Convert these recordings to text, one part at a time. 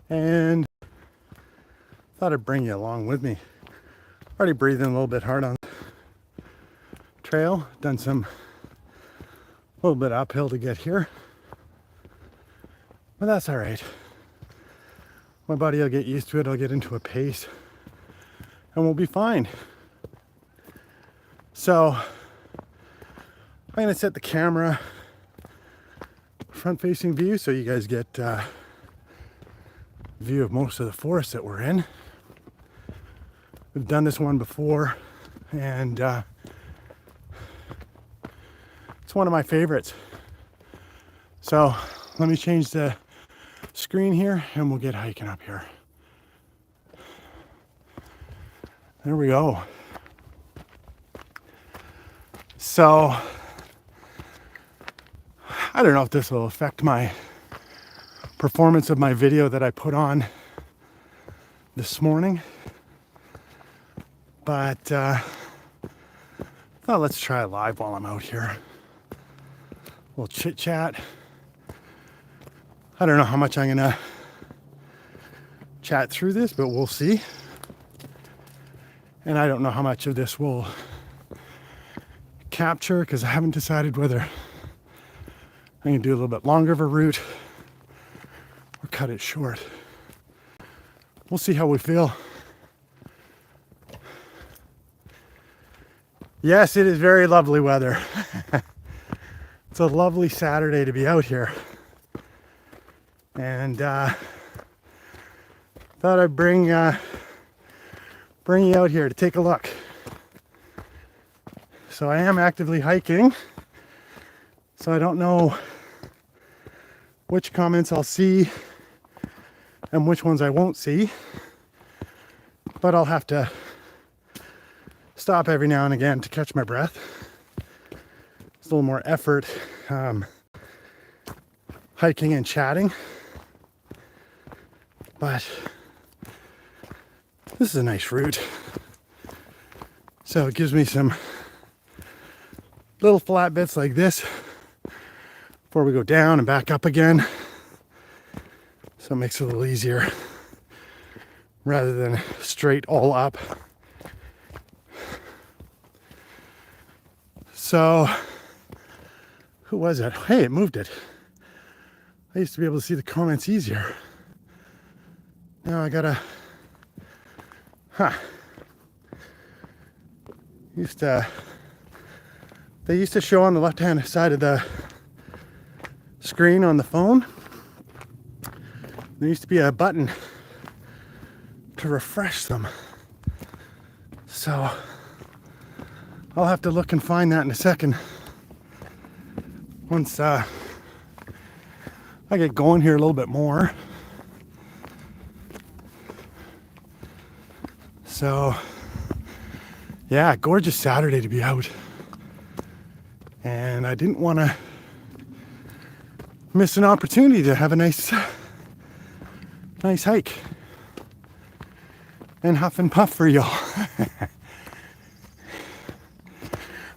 and thought I'd bring you along with me. Already breathing a little bit hard on the trail. Done some a little bit uphill to get here, but that's all right. My body will get used to it. I'll get into a pace and we'll be fine. So I'm gonna set the camera front facing view so you guys get a view of most of the forest that we're in. We've done this one before, and it's one of my favorites. So let me change the screen here and we'll get hiking up here. There we go. So I don't know if this will affect my performance of my video that I put on this morning, but well, let's try it live while I'm out here. A little chit chat. I don't know how much I'm gonna chat through this, but we'll see. And I don't know how much of this will capture because I haven't decided whether I'm gonna do a little bit longer of a route or cut it short. We'll see how we feel. Yes, it is very lovely weather. It's a lovely Saturday to be out here. And thought I'd bring you out here to take a look. So I am actively hiking, so I don't know which comments I'll see and which ones I won't see, but I'll have to stop every now and again to catch my breath. It's a little more effort hiking and chatting, but this is a nice route. So it gives me some little flat bits like this before we go down and back up again. So it makes it a little easier rather than straight all up. So who was it? Hey, it moved it. I used to be able to see the comments easier. Now I gotta, they used to show on the left-hand side of the screen on the phone. There used to be a button to refresh them. So I'll have to look and find that in a second. Once I get going here a little bit more. So yeah, gorgeous Saturday to be out. And I didn't want to miss an opportunity to have a nice hike and huff and puff for y'all.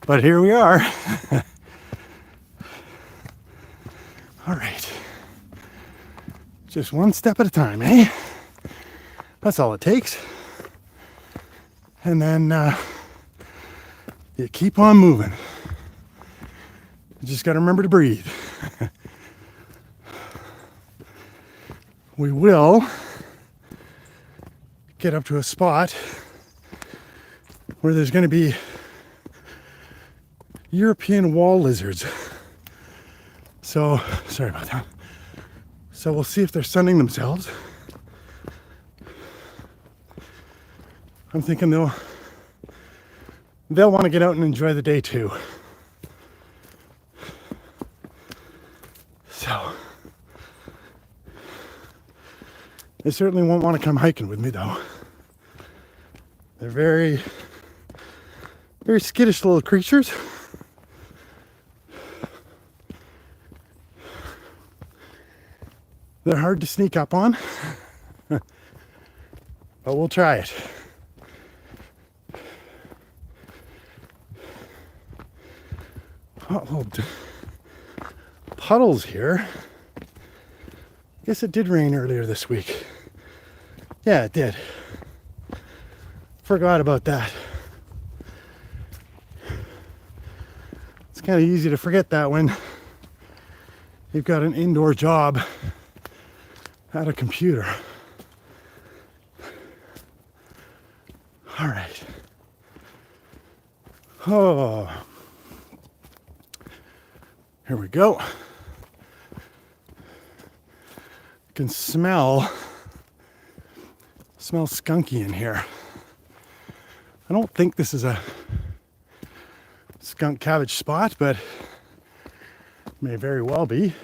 But here we are. All right. Just one step at a time, eh? That's all it takes. And then you keep on moving. You just got to remember to breathe. We will get up to a spot where there's going to be European wall lizards. So, sorry about that. So we'll see if they're sunning themselves. I'm thinking they'll want to get out and enjoy the day too. So they certainly won't want to come hiking with me though. They're very, very skittish little creatures. They're hard to sneak up on, but we'll try it. Oh, puddles here. I guess it did rain earlier this week. Yeah, it did. Forgot about that. It's kind of easy to forget that when you've got an indoor job at a computer. All right. Oh, here we go. I can smell skunky in here. I don't think this is a skunk cabbage spot, but may very well be.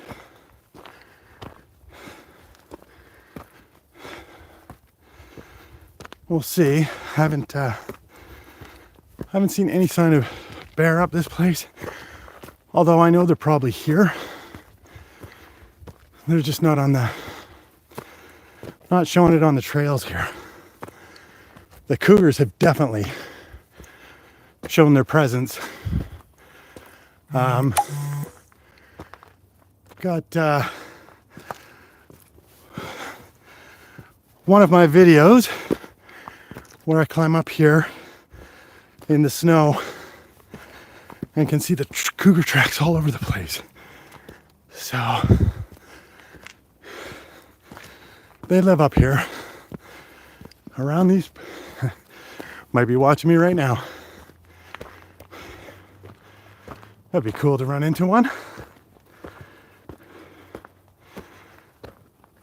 We'll see. Haven't seen any sign of bear up this place, although I know they're probably here. They're just not showing it on the trails here. The cougars have definitely shown their presence. Got one of my videos where I climb up here in the snow and can see the cougar tracks all over the place. So they live up here around these. Might be watching me right now. That'd be cool to run into one.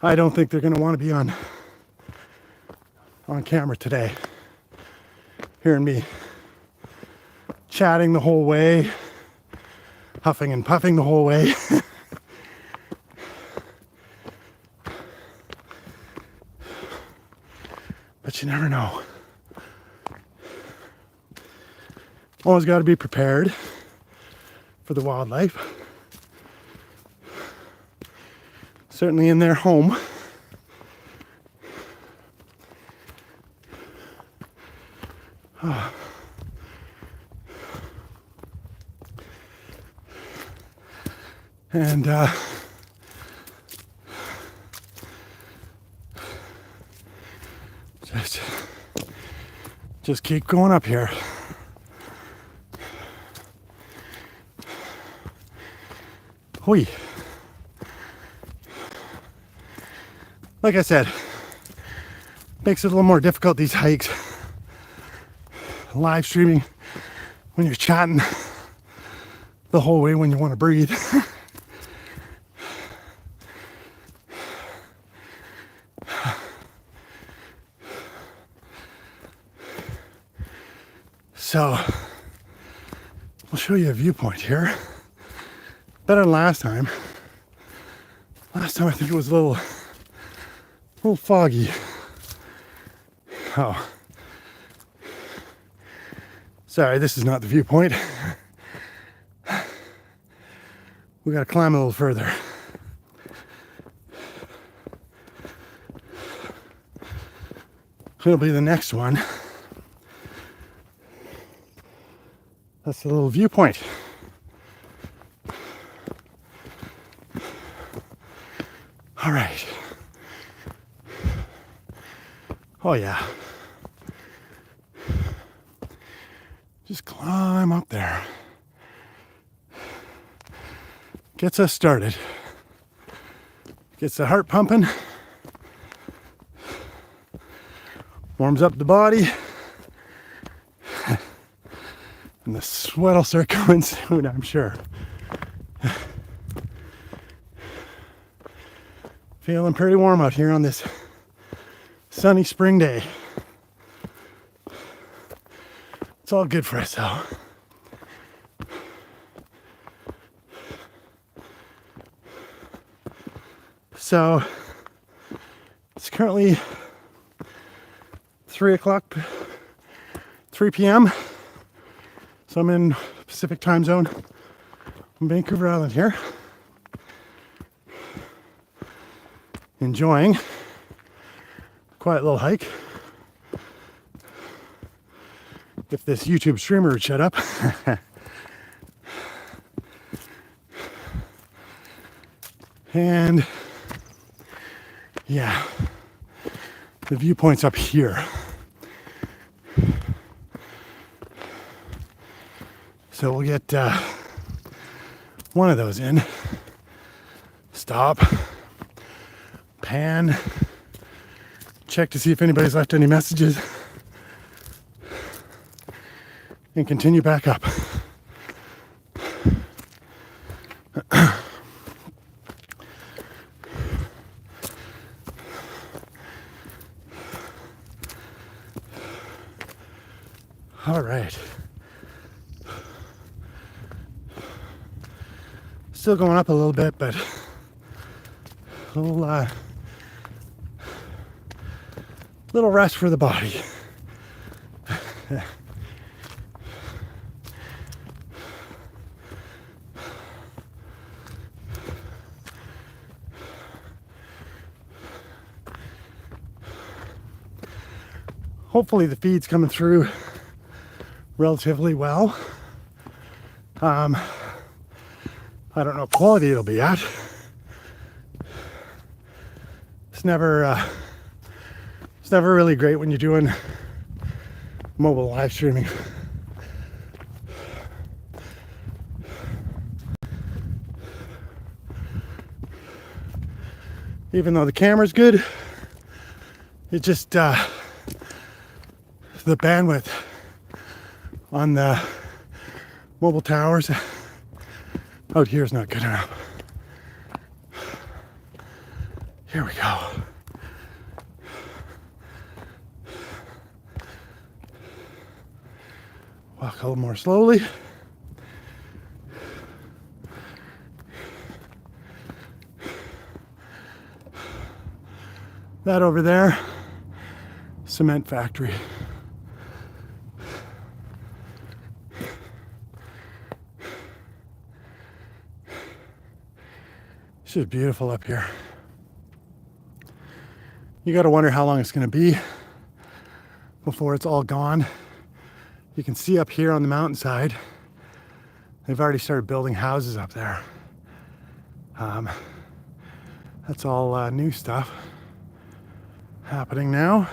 I don't think they're going to want to be on camera today. Hearing me chatting the whole way, huffing and puffing the whole way. But you never know. Always got to be prepared for the wildlife. Certainly in their home. And just keep going up here. Hoi. Like I said, makes it a little more difficult, these hikes. Live streaming when you're chatting the whole way when you want to breathe. So, I'll show you a viewpoint here. Better than last time. Last time I think it was a little foggy. Oh. Sorry, this is not the viewpoint. We gotta climb a little further. It'll be the next one. That's the little viewpoint. All right. Oh yeah. Just climb up there. Gets us started. Gets the heart pumping. Warms up the body. And the sweat will start coming soon, I'm sure. Feeling pretty warm out here on this sunny spring day. It's all good for us though. So it's currently 3 p.m. So I'm in Pacific time zone on Vancouver Island here. Enjoying a quiet little hike. If this YouTube streamer would shut up. And yeah, The viewpoint's up here. So we'll get one of those in. Stop. Pan. Check to see if anybody's left any messages. And continue back up. All right. Still going up a little bit, but a little rest for the body. Hopefully the feed's coming through relatively well. I don't know what quality it'll be at. It's never really great when you're doing mobile live streaming. Even though the camera's good, it just the bandwidth on the mobile towers out here is not good enough. Here we go. Walk a little more slowly. That over there, cement factory. It's just beautiful up here. You gotta wonder how long it's gonna be before it's all gone. You can see up here on the mountainside, they've already started building houses up there. That's all new stuff happening now.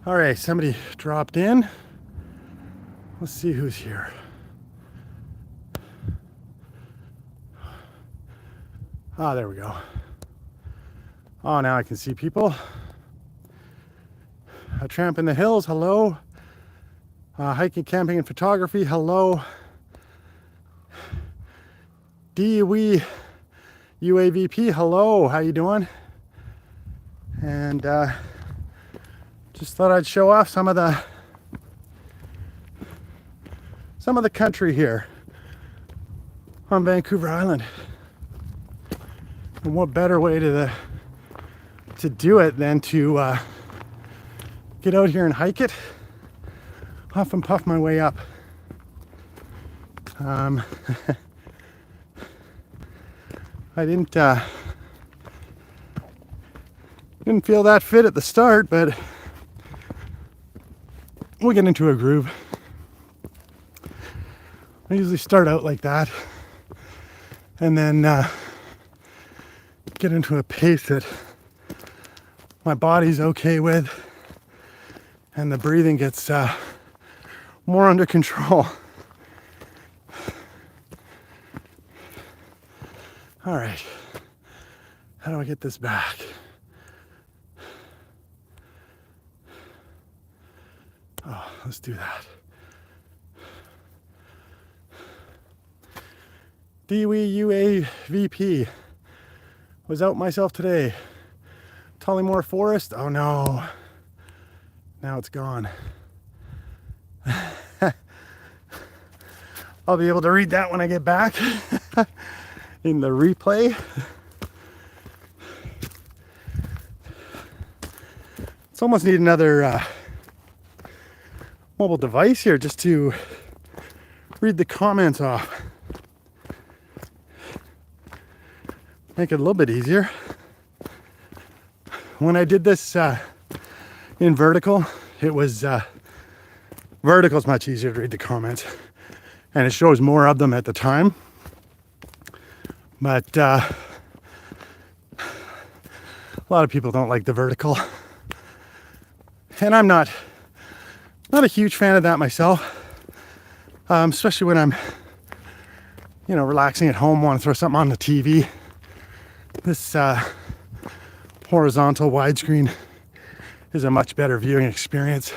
All right, somebody dropped in. Let's see who's here. Ah, there we go. Oh, now I can see people. A tramp in the hills, hello. Hiking, camping, and photography, hello. DWE UAVP, hello. How you doing? And just thought I'd show off some of the country here on Vancouver Island. And what better way to do it than to get out here and hike it, huff and puff my way up. I didn't feel that fit at the start, but we'll get into a groove. I usually start out like that and then get into a pace that my body's okay with and the breathing gets more under control. All right, how do I get this back? Oh, let's do that. DWE UAVP. Was out myself today. Tullymore Forest. Oh no. Now it's gone. I'll be able to read that when I get back in the replay. It's almost need another mobile device here just to read the comments off. Make it a little bit easier. When I did this in vertical, it was vertical is much easier to read the comments, and it shows more of them at the time. But a lot of people don't like the vertical. And I'm not a huge fan of that myself, especially when I'm, relaxing at home, want to throw something on the TV. This horizontal widescreen is a much better viewing experience.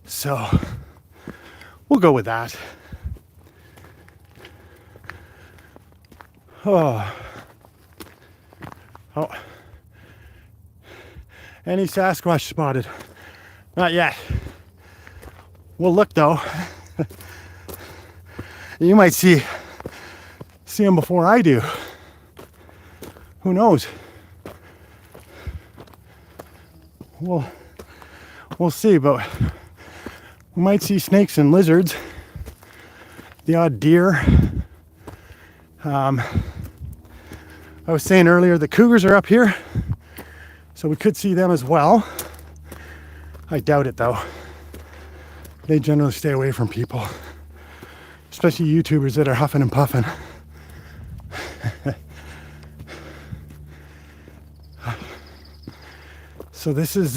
So we'll go with that. Oh. Any Sasquatch spotted? Not yet. We'll look though. You might see them before I do. Who knows? We'll see, but we might see snakes and lizards, the odd deer. I was saying earlier the cougars are up here, so we could see them as well. I doubt it though. They generally stay away from people, especially YouTubers that are huffing and puffing. So this is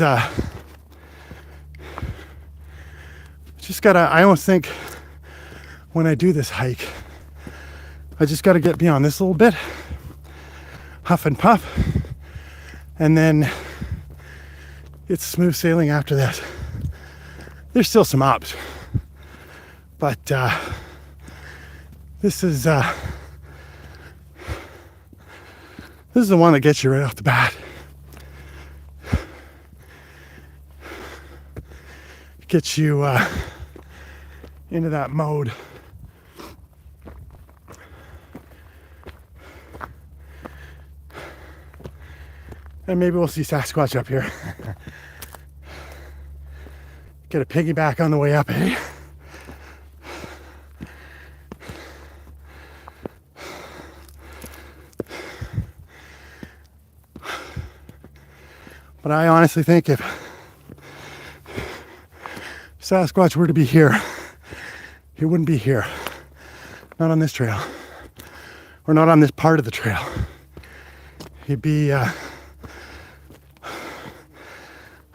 just gotta, I almost think when I do this hike, I just gotta get beyond this a little bit, huff and puff, and then it's smooth sailing after that. There's still some ups, but this is the one that gets you right off the bat. Gets you into that mode. And maybe we'll see Sasquatch up here. Get a piggyback on the way up, eh? But I honestly think if Sasquatch were to be here, he wouldn't be here. Not on this trail. Or not on this part of the trail. He'd be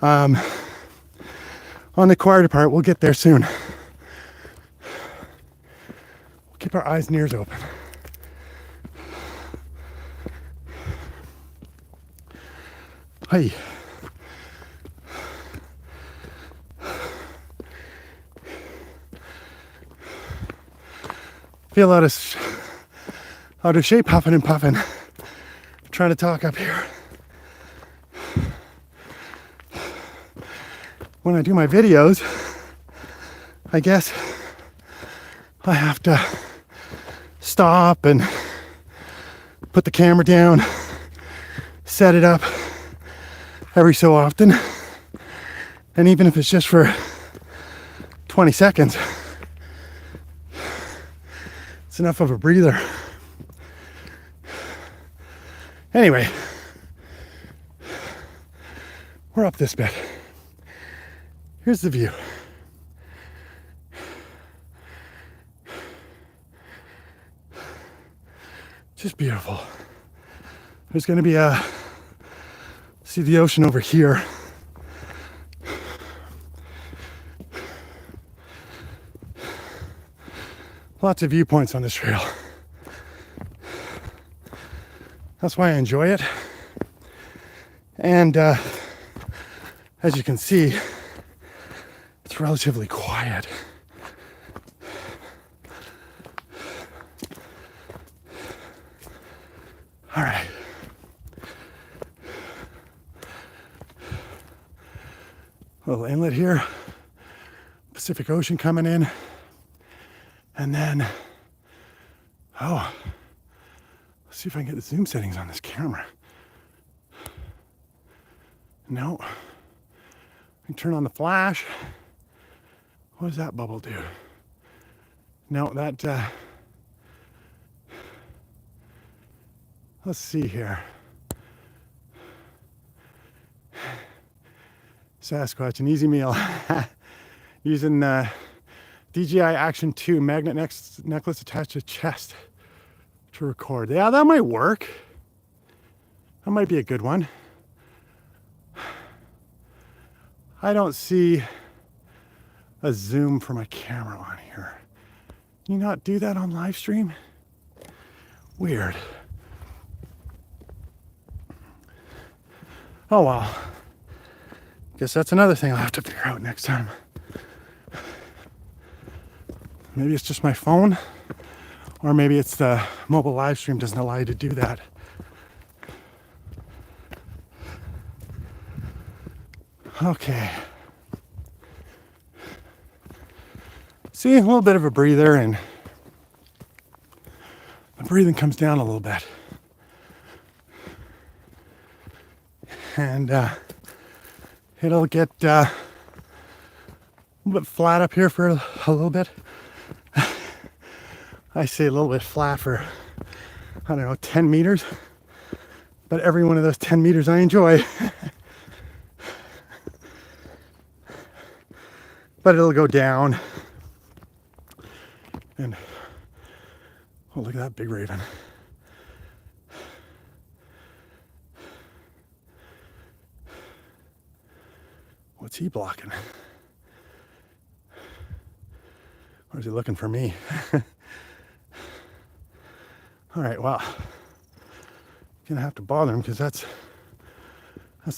on the quieter part. We'll get there soon. We'll keep our eyes and ears open. Hi. Feel out of shape, huffing and puffing, trying to talk up here. When I do my videos, I guess I have to stop and put the camera down, set it up every so often, and even if it's just for 20 seconds, it's enough of a breather. Anyway, we're up this bit. Here's the view. Just beautiful. There's going to be see the ocean over here. Lots of viewpoints on this trail. That's why I enjoy it. And as you can see, it's relatively quiet. All right. Little inlet here. Pacific Ocean coming in. And then, let's see if I can get the zoom settings on this camera. No. I can turn on the flash. What does that bubble do? No, that, let's see here. Sasquatch, an easy meal. Using DJI Action 2 magnet necklace attached to chest to record. Yeah, that might work. That might be a good one. I don't see a zoom for my camera on here. Can you not do that on live stream? Weird. Oh well. Guess that's another thing I'll have to figure out next time. Maybe it's just my phone, or maybe it's the mobile live stream doesn't allow you to do that. Okay. See, a little bit of a breather, and the breathing comes down a little bit. And it'll get a little bit flat up here for a little bit. I say a little bit flat for, I don't know, 10 meters. But every one of those 10 meters I enjoy. But it'll go down. And, oh, look at that big raven. What's he blocking? Or is he looking for me? All right, well, gonna have to bother him because that's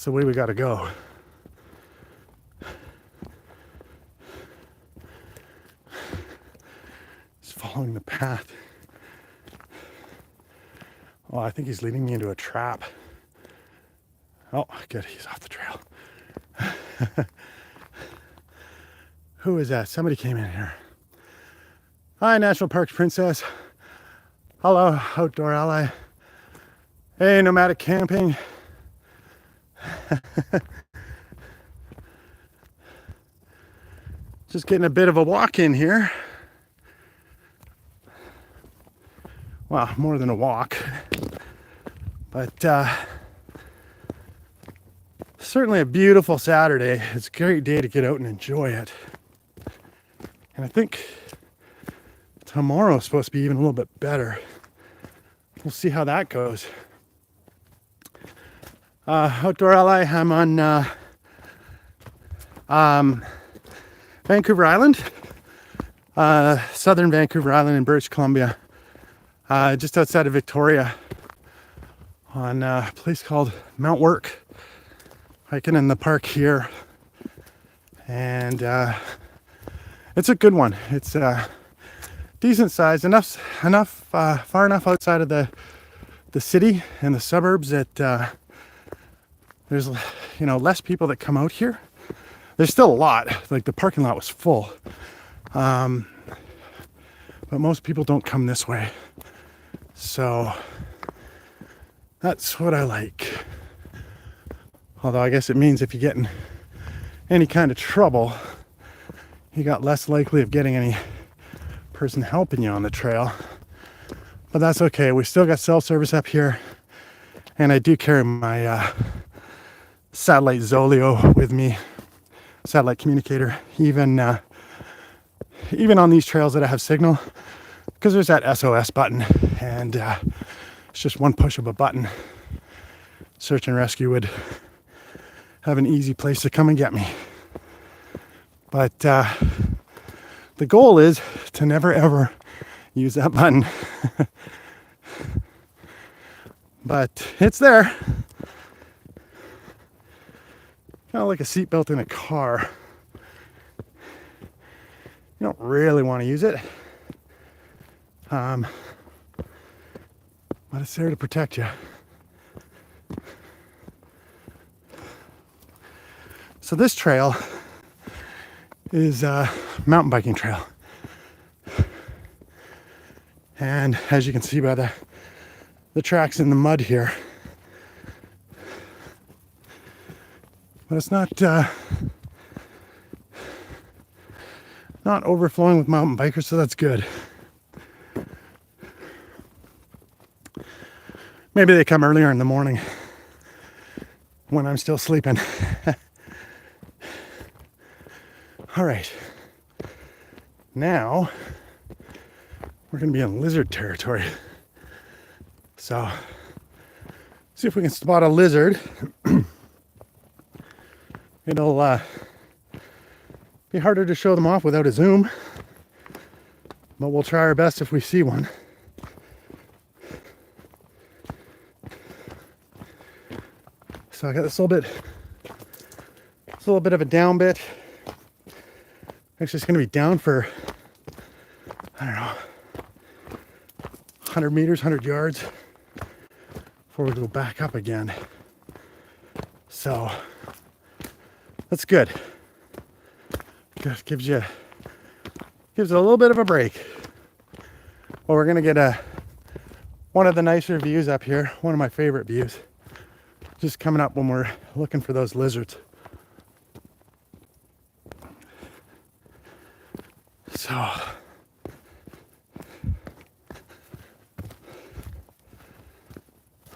the way we gotta go. Just following the path. Oh, I think he's leading me into a trap. Oh, good, he's off the trail. Who is that? Somebody came in here. Hi, National Parks Princess. Hello, Outdoor Ally. Hey, Nomadic Camping. Just getting a bit of a walk in here. Well, more than a walk. But certainly a beautiful Saturday. It's a great day to get out and enjoy it. And I think tomorrow is supposed to be even a little bit better. We'll see how that goes. Outdoor Ally, I'm on Vancouver Island, southern Vancouver Island in British Columbia, just outside of Victoria, on a place called Mount Work. Hiking in the park here, and it's a good one. It's decent size, far enough outside of the city and the suburbs that there's less people that come out here. There's still a lot. Like the parking lot was full, but most people don't come this way. So that's what I like. Although I guess it means if you get in any kind of trouble, you got less likely of getting any person helping you on the trail. But that's okay. We still got self-service up here. And I do carry my satellite Zoleo with me, satellite communicator, even on these trails that I have signal, because there's that SOS button, and it's just one push of a button. Search and rescue would have an easy place to come and get me. But the goal is to never ever use that button. But it's there. Kind of like a seatbelt in a car. You don't really want to use it. But it's there to protect you. So this trail is a mountain biking trail. And as you can see by the tracks in the mud here, but it's not overflowing with mountain bikers, so that's good. Maybe they come earlier in the morning when I'm still sleeping. All right, now we're going to be in lizard territory. So, see if we can spot a lizard. It'll Be harder to show them off without a zoom, but we'll try our best if we see one. So I got this little bit of a down bit. Actually, it's going to be down for, I don't know, 100 meters, 100 yards before we go back up again. So that's good. Gives it a little bit of a break. Well, we're going to get one of the nicer views up here, one of my favorite views, just coming up when we're looking for those lizards. So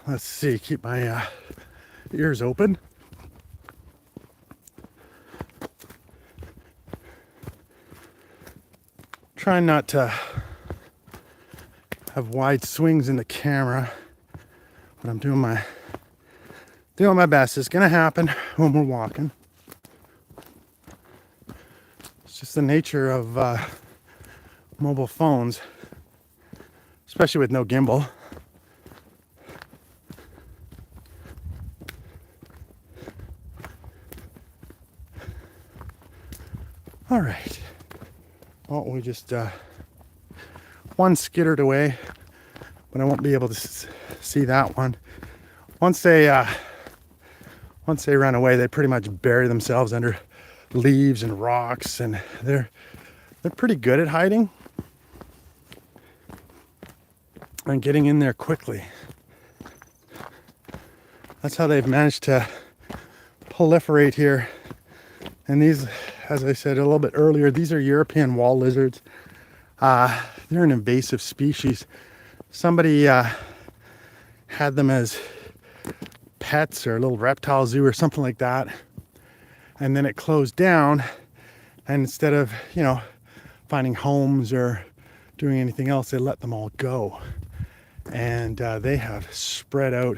let's see, keep my ears open. Trying not to have wide swings in the camera, but I'm doing my best. It's gonna happen when we're walking. It's just the nature of mobile phones, especially with no gimbal. All right. Well, we just one skittered away, but I won't be able to see that one. Once they run away, they pretty much bury themselves under leaves and rocks, and they're pretty good at hiding and getting in there quickly. That's how they've managed to proliferate here. And these, as I said a little bit earlier, these are European wall lizards. They're an invasive species. Somebody had them as pets or a little reptile zoo or something like that. And then it closed down. And instead of, finding homes or doing anything else, they let them all go. And they have spread out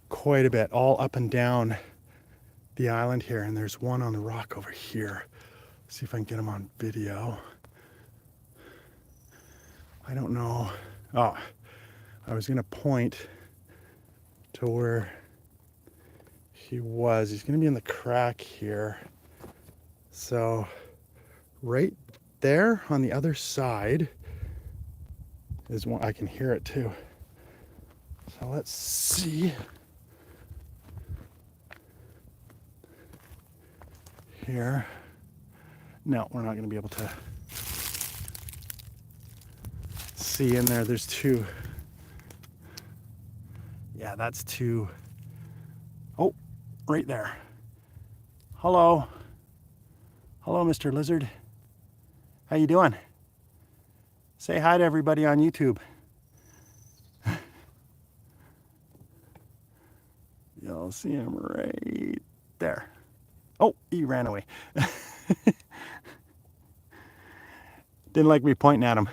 quite a bit, all up and down the island here. And there's one on the rock over here. Let's see if I can get him on video. I don't know. Oh, I was gonna point to where he was. He's gonna be in the crack here. So right there on the other side is one. I can hear it too. So let's see. Here. No, we're not going to be able to see in there. There's two. Yeah, that's two. Oh, right there. Hello. Hello, Mr. Lizard. How you doing? Say hi to everybody on YouTube. You'll see him right there. Oh, he ran away. Didn't like me pointing at him.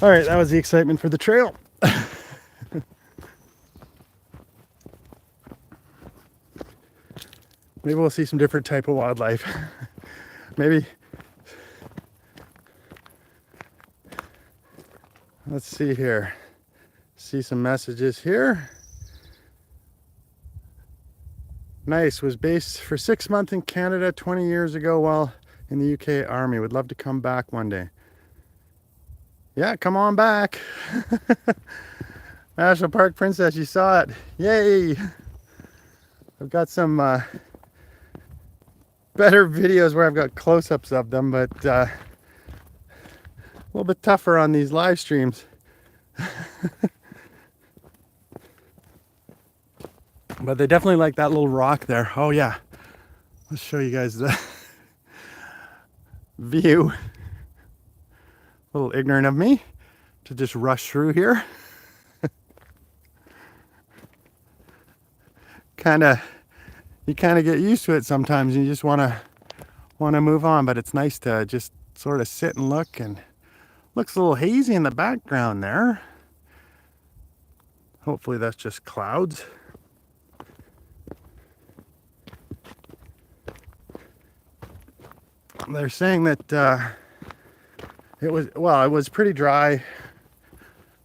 All right, that was the excitement for the trail. Maybe we'll see some different type of wildlife. Maybe. Let's see here. See some messages here. Nice, was based for 6 months in Canada 20 years ago while in the UK Army. Would love to come back one day. Yeah, come on back. National Park Princess, you saw it. Yay! I've got some better videos where I've got close-ups of them, but a little bit tougher on these live streams. But they definitely like that little rock there. Oh yeah, let's show you guys the view. A little ignorant of me to just rush through here. You kind of get used to it sometimes, and you just want to move on. But it's nice to just sort of sit and look, and looks a little hazy in the background there. Hopefully that's just clouds. they're saying that it was pretty dry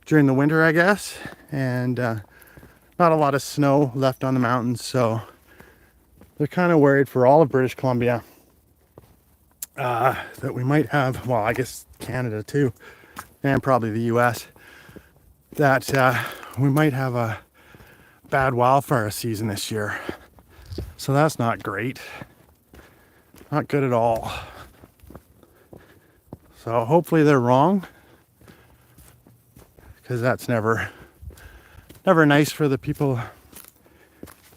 during the winter, I guess, and not a lot of snow left on the mountains, so they're kind of worried for all of British Columbia that we might have, well, I guess Canada too, and probably the US, that we might have a bad wildfire season this year. So that's not great. Not good at all. So hopefully they're wrong, because that's never nice for the people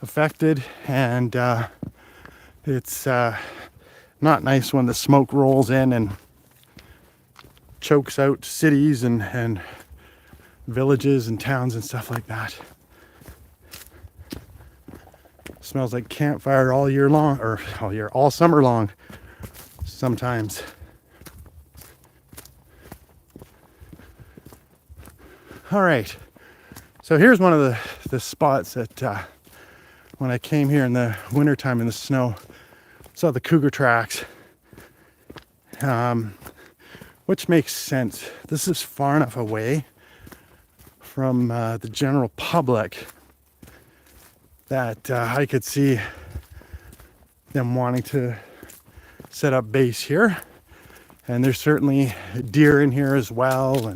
affected, and it's not nice when the smoke rolls in and chokes out cities and villages and towns and stuff like that. Smells like campfire all year long, or all summer long sometimes. All right, so here's one of the spots that when I came here in the wintertime in the snow, saw the cougar tracks, which makes sense. This is far enough away from the general public that I could see them wanting to set up base here. And there's certainly deer in here as well,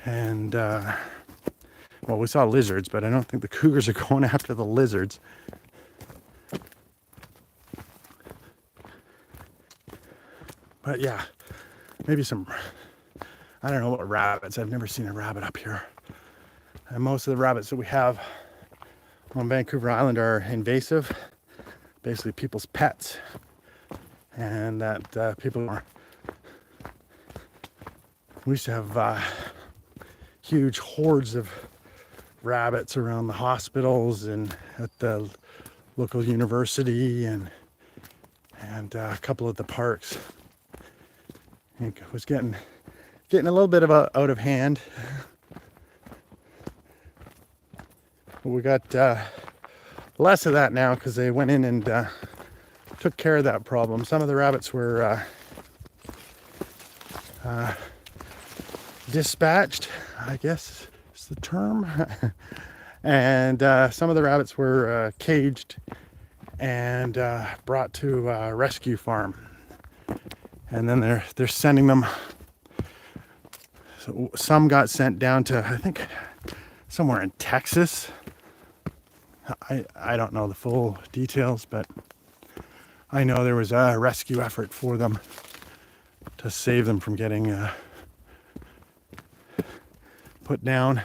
and well, we saw lizards, but I don't think the cougars are going after the lizards. But yeah, maybe some, I don't know what rabbits. I've never seen a rabbit up here. And most of the rabbits that we have on Vancouver Island are invasive, basically people's pets, and that people are. We used to have huge hordes of rabbits around the hospitals and at the local university and a couple of the parks. It was getting a little bit out of hand. But we got less of that now because they went in and took care of that problem. Some of the rabbits were dispatched, I guess is the term. And some of the rabbits were caged and brought to a rescue farm. And then they're sending them. So some got sent down to, I think, somewhere in Texas. I don't know the full details, but I know there was a rescue effort for them to save them from getting put down.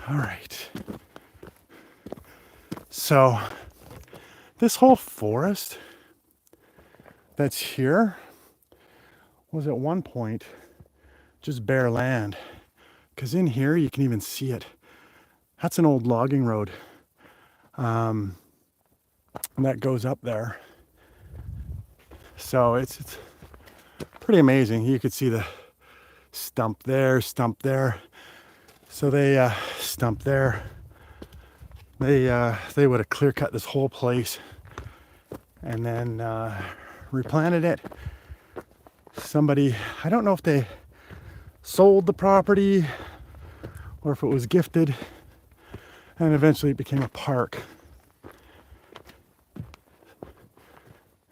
All right. So this whole forest that's here was at one point just bare land, because in here you can even see it. That's an old logging road, and that goes up there. So it's pretty amazing. You could see the stump there. So they stump there. They would have clear cut this whole place and then replanted it. Somebody, I don't know if they sold the property or if it was gifted, and eventually it became a park.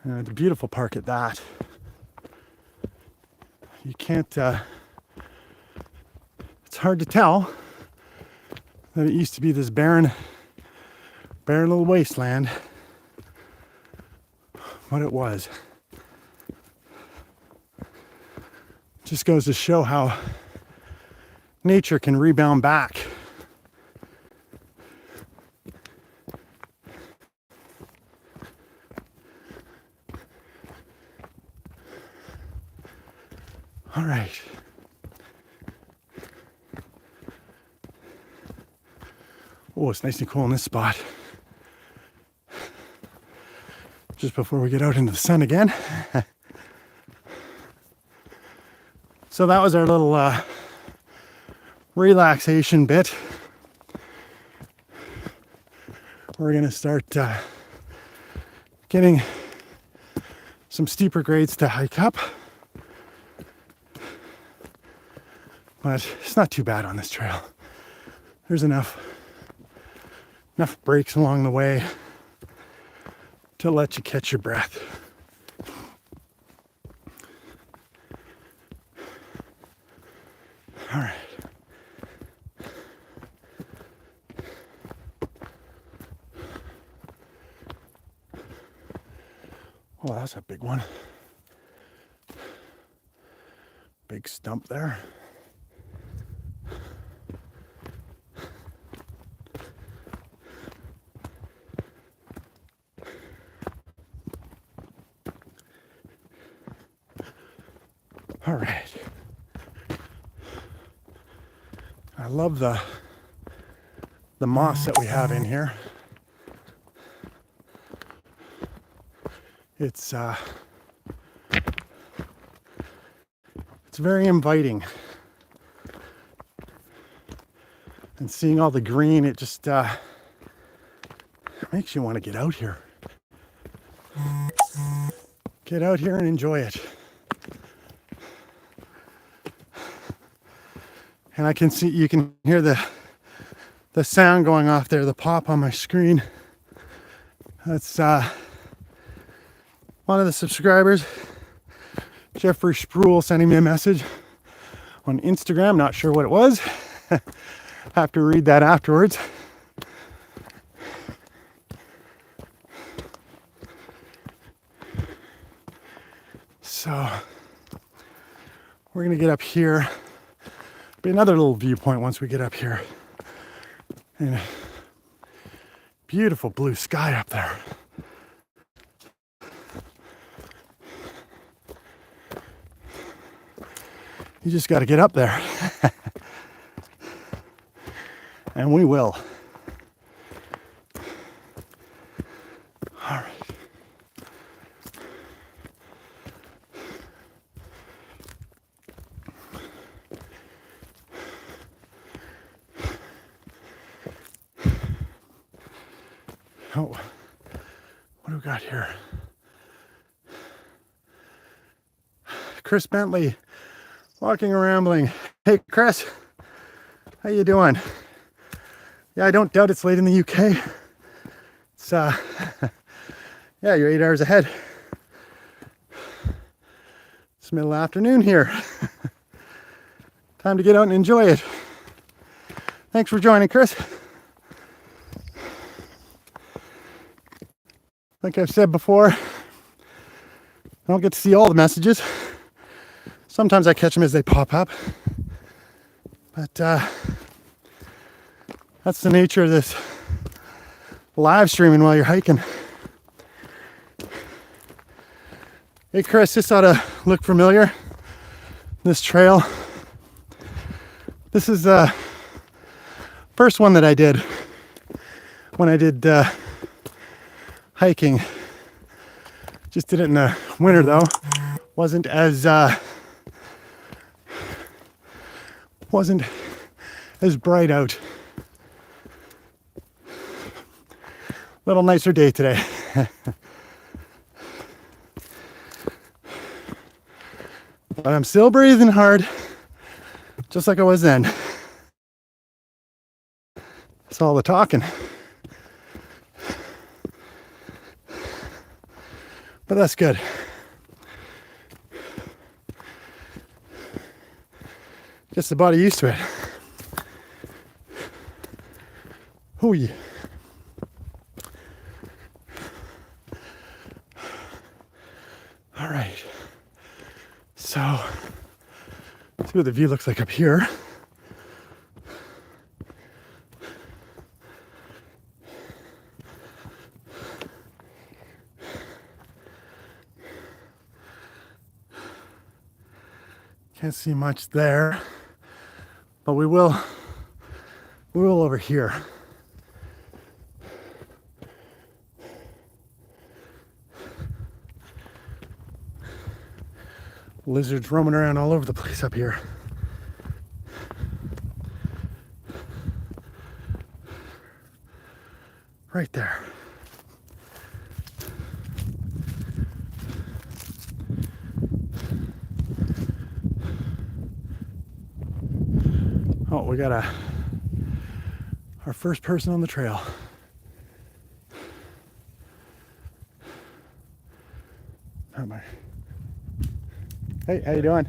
And it's a beautiful park at that. You can't, it's hard to tell that it used to be this barren little wasteland, what it was. Just goes to show how nature can rebound back. All right. Oh, it's nice and cool in this spot. Just before we get out into the sun again. So that was our little relaxation bit. we're gonna start getting some steeper grades to hike up. But it's not too bad on this trail. There's enough breaks along the way to let you catch your breath. All right. Oh, that's a big one. Big stump there. All right. I love the moss that we have in here. It's very inviting. And seeing all the green, it just makes you want to get out here. Get out here and enjoy it. And I can see, you can hear the sound going off there, the pop on my screen. That's one of the subscribers, Jeffrey Spruill, sending me a message on Instagram. Not sure what it was. Have to read that afterwards. So we're gonna get up here. Be another little viewpoint once we get up here. And beautiful blue sky up there. You just got to get up there. And we will. All right. Oh, what do we got here? Chris Bentley, walking and rambling. Hey, Chris, how you doing? Yeah, I don't doubt it's late in the UK. It's yeah, you're 8 hours ahead. It's middle afternoon here. Time to get out and enjoy it. Thanks for joining, Chris. Like I've said before, I don't get to see all the messages. Sometimes I catch them as they pop up. But that's the nature of this live streaming while you're hiking. Hey Chris, this ought to look familiar. This trail. This is the first one that I did when I did hiking. Just did it in the winter though. Wasn't as bright out. Little nicer day today. But I'm still breathing hard, just like I was then. That's all the talking. But that's good. Gets the body used to it. Oh yeah. All right. So, let's see what the view looks like up here. Can't see much there, but we will over here. Lizards roaming around all over the place up here. Right there. Oh, we got our first person on the trail. Hey, how you doing?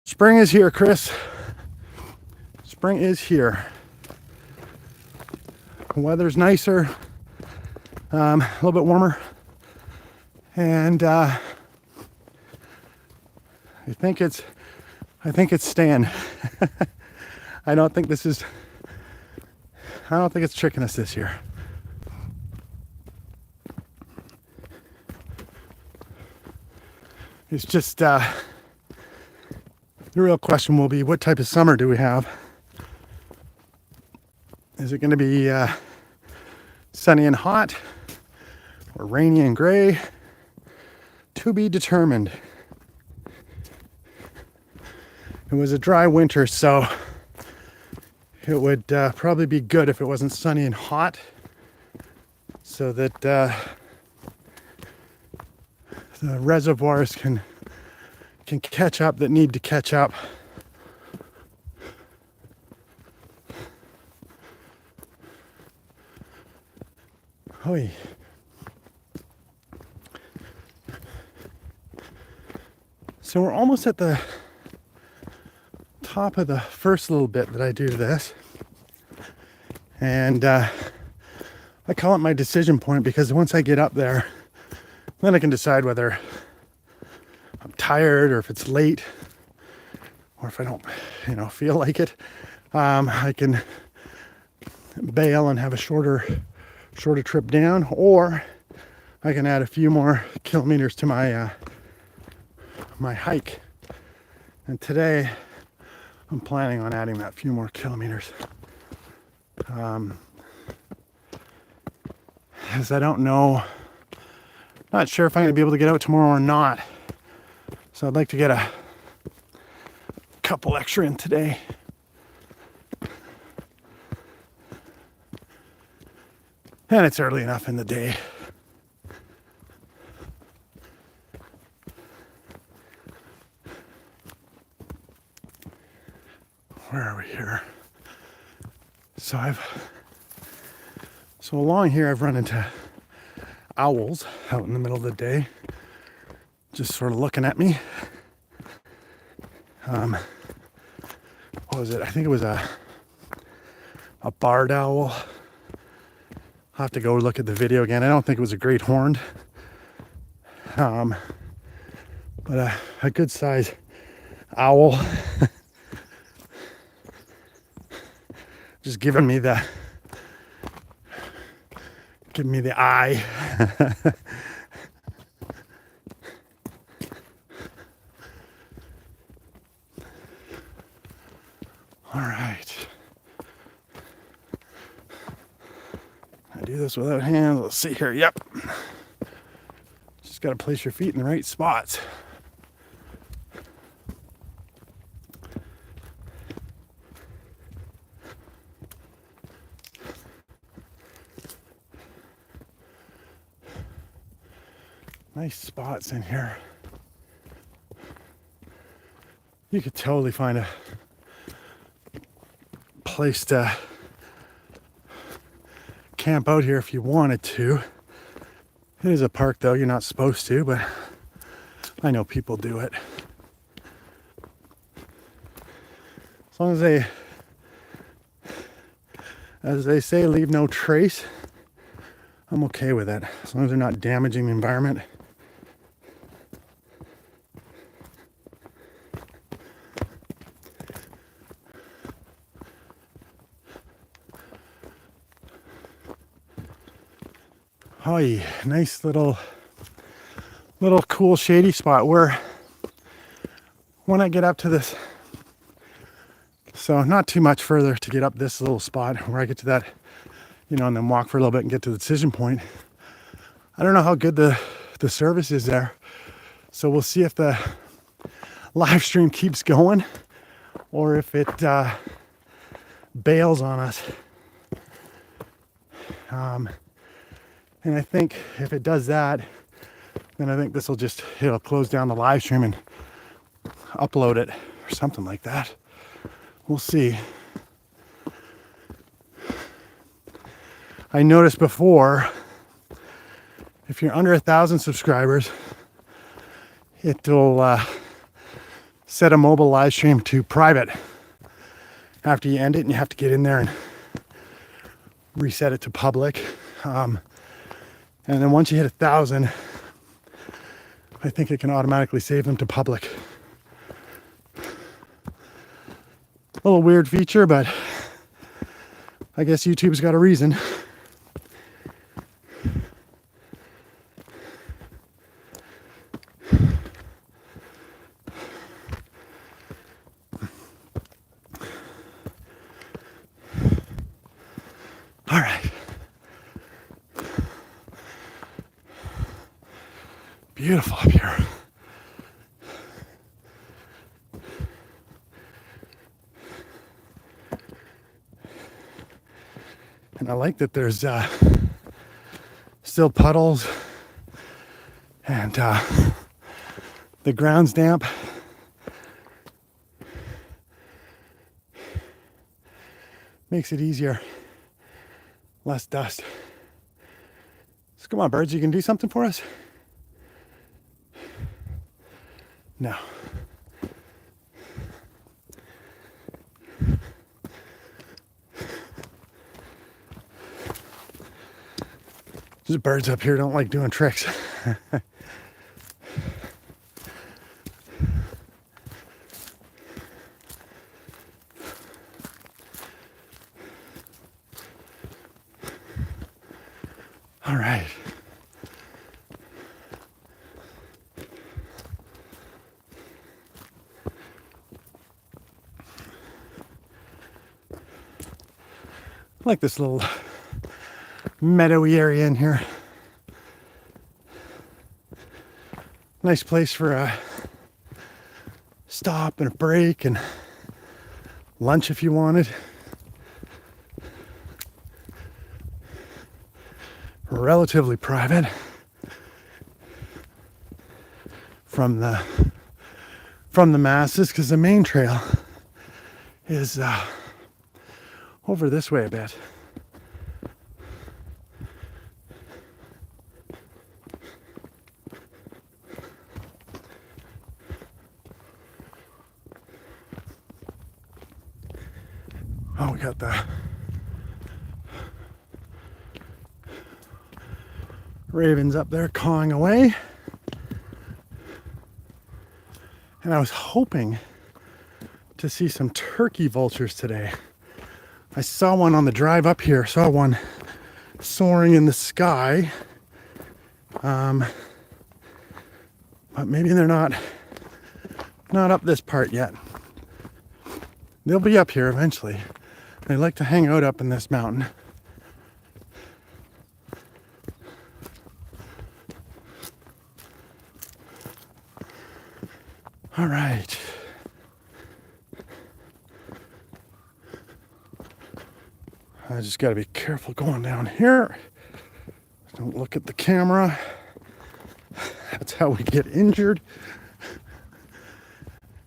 Spring is here, Chris. Spring is here. The weather's nicer, a little bit warmer, and I think it's staying. I don't think it's tricking us this year. It's just the real question will be, what type of summer do we have? Is it going to be sunny and hot, or rainy and gray? To be determined. It was a dry winter, so it would probably be good if it wasn't sunny and hot, so that the reservoirs can catch up that need to catch up. Oy. So we're almost at the top of the first little bit that I do to this, and I call it my decision point, because once I get up there, then I can decide whether I'm tired, or if it's late, or if I don't, feel like it. I can bail and have a shorter trip down, or I can add a few more kilometers to my my hike. And today I'm planning on adding that few more kilometers, as I don't know, not sure if I'm going to be able to get out tomorrow or not. So I'd like to get a couple extra in today. And it's early enough in the day. Where are we here? So along here I've run into owls out in the middle of the day, just sort of looking at me. What was it? I think it was a barred owl. I'll have to go look at the video again. I don't think it was a great horned, but a good size owl. Just giving me the eye. All right. I do this without hands. Let's see here. Yep. Just got to place your feet in the right spots. Nice spots in here. You could totally find a place to camp out here if you wanted to. It is a park though, you're not supposed to, but I know people do it. As long as they say, leave no trace, I'm okay with it. As long as they're not damaging the environment. Oh, nice little cool shady spot where when I get up to this, so not too much further to get up this little spot where I get to that, and then walk for a little bit and get to the decision point. I don't know how good the service is there. So we'll see if the live stream keeps going or if it bails on us. And I think if it does that, then I think this will it'll close down the live stream and upload it or something like that. We'll see. I noticed before, if you're under 1,000 subscribers, it'll set a mobile live stream to private after you end it, and you have to get in there and reset it to public. And then once you hit 1,000, I think it can automatically save them to public. A little weird feature, but I guess YouTube's got a reason. All right. Beautiful up here. And I like that there's still puddles and the ground's damp. Makes it easier. Less dust. So come on, birds, you can do something for us? No. These birds up here don't like doing tricks. All right. I like this little meadowy area in here. Nice place for a stop and a break and lunch if you wanted. Relatively private from the masses, because the main trail is over this way a bit. Oh, we got the ravens up there cawing away. And I was hoping to see some turkey vultures today. I saw one on the drive up here, saw one soaring in the sky. But maybe they're not up this part yet. They'll be up here eventually. They like to hang out up in this mountain. All right. I just got to be careful going down here. Don't look at the camera. That's how we get injured.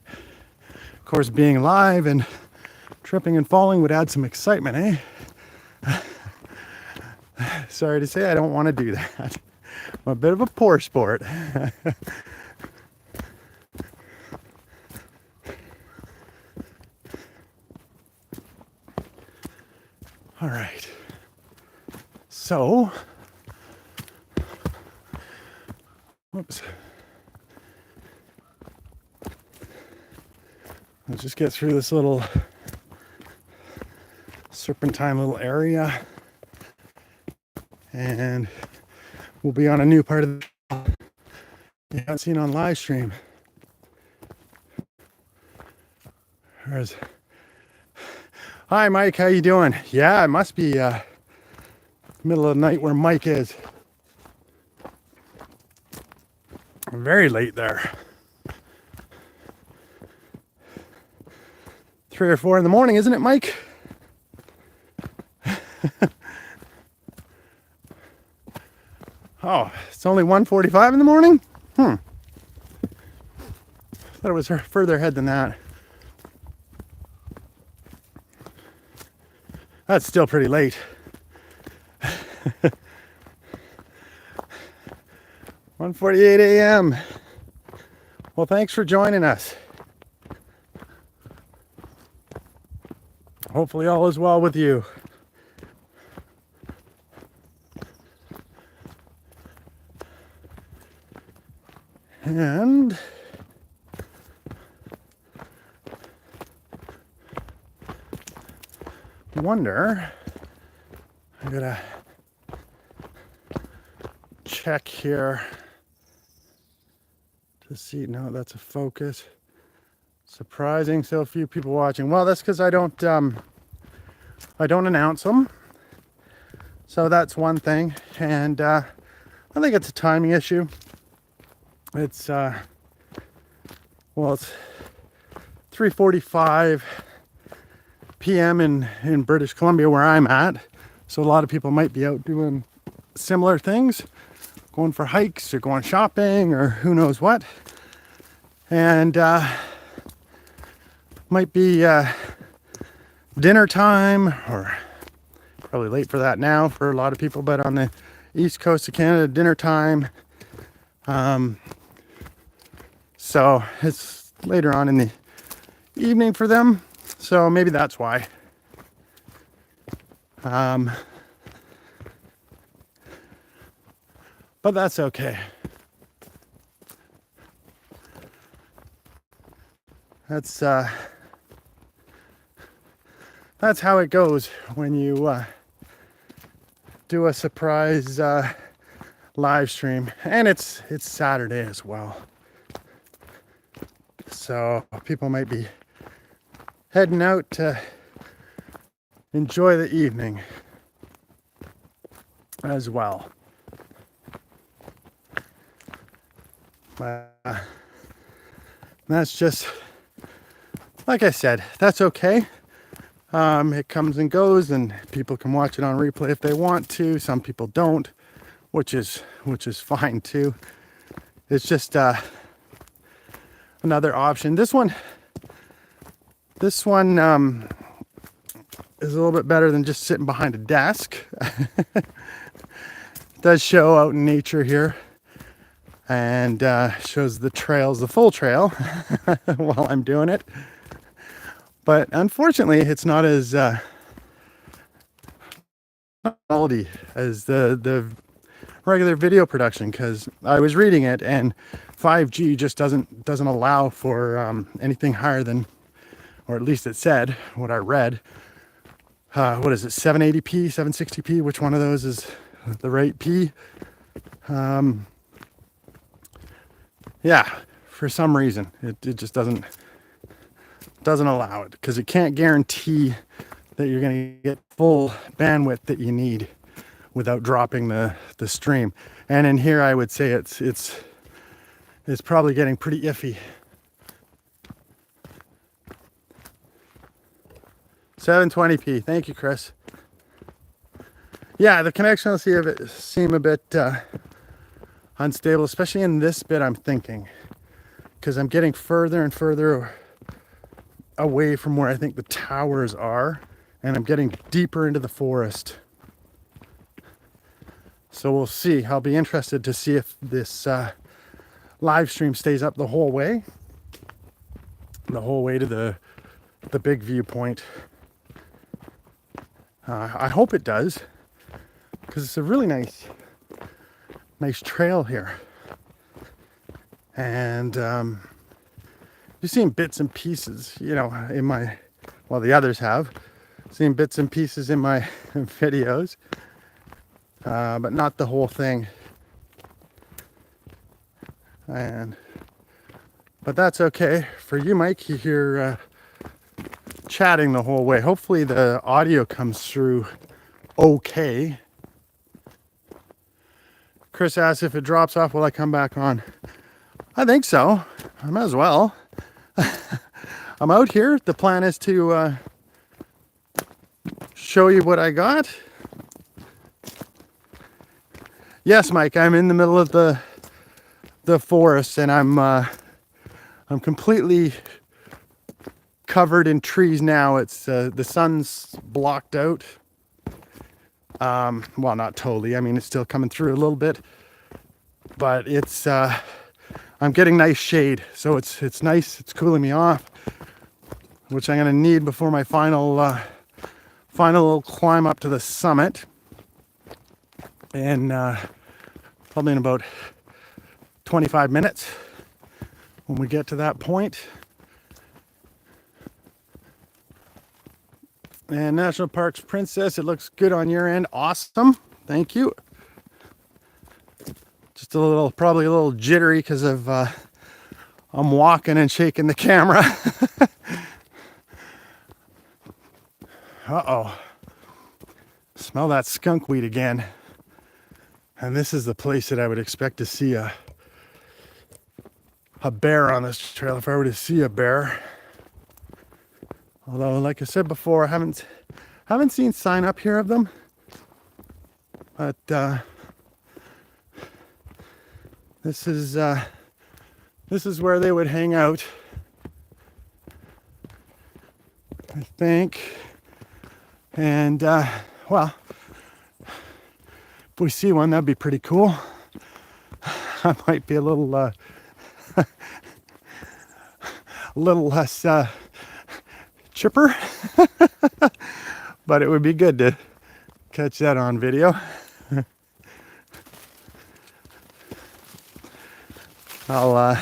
Of course, being live and tripping and falling would add some excitement, eh? Sorry to say, I don't want to do that. I'm a bit of a poor sport. All right. So, whoops. Let's just get through this little serpentine little area, and we'll be on a new part of the you haven't seen on live stream. Hi Mike, how you doing? Yeah, it must be middle of the night where Mike is. Very late there. 3 or 4 in the morning, isn't it, Mike? Oh, it's only 1:45 in the morning? Thought it was further ahead than that. That's still pretty late. 1:48 a.m. Well, thanks for joining us. Hopefully all is well with you. And wonder, I gotta check here to see. No, that's a focus. Surprising, so few people watching. Well, that's because I don't announce them. So that's one thing, and I think it's a timing issue. It's well, it's 3:45 p.m. in British Columbia, where I'm at. So a lot of people might be out doing similar things, going for hikes or going shopping or who knows what. And might be dinner time, or probably late for that now for a lot of people, but on the east coast of Canada, dinner time. So it's later on in the evening for them. So maybe that's why. But that's okay. That's how it goes when you do a surprise live stream, and it's Saturday as well. So people might be heading out to enjoy the evening as well. That's just, like I said, that's okay. It comes and goes, and people can watch it on replay if they want to. Some people don't, which is fine too. It's just another option. This one is a little bit better than just sitting behind a desk. It does show out in nature here, and shows the trails, the full trail, while I'm doing it. But unfortunately, it's not as quality as the regular video production, because I was reading it, and 5G just doesn't allow for anything higher than, or at least it said, what I read, what is it, 780p, 760p, which one of those is the right P? Yeah, for some reason it just doesn't allow it, because it can't guarantee that you're going to get full bandwidth that you need without dropping the stream. And in here I would say it's probably getting pretty iffy. 720p. Thank you, Chris. Yeah, the connection will seem a bit unstable, especially in this bit, I'm thinking, because I'm getting further and further away from where I think the towers are, and I'm getting deeper into the forest. So we'll see. I'll be interested to see if this live stream stays up the whole way to the big viewpoint. I hope it does, because it's a really nice trail here. And you've seen bits and pieces, in my, well, the others have seen bits and pieces in my videos, but not the whole thing. But that's okay. For you, Mike, you hear chatting the whole way. Hopefully the audio comes through okay. Chris asks, if it drops off, will I come back on? I think so. I might as well. I'm out here. The plan is to show you what I got. Yes, Mike, I'm in the middle of the forest, and I'm completely covered in trees now. It's the sun's blocked out. Well, not totally. I mean, it's still coming through a little bit, but it's I'm getting nice shade, so it's nice. It's cooling me off, which I'm gonna need before my final little climb up to the summit, and probably in about 25 minutes when we get to that point. And National Parks Princess, it looks good on your end. Awesome. Thank you. Just probably a little jittery because of I'm walking and shaking the camera. Uh-oh. Smell that skunk weed again. And this is the place that I would expect to see a bear on this trail, if I were to see a bear. Although, like I said before, I haven't seen sign up here of them. But this is where they would hang out, I think. And well, if we see one, that'd be pretty cool. I might be a little a little less chipper, but it would be good to catch that on video. I'll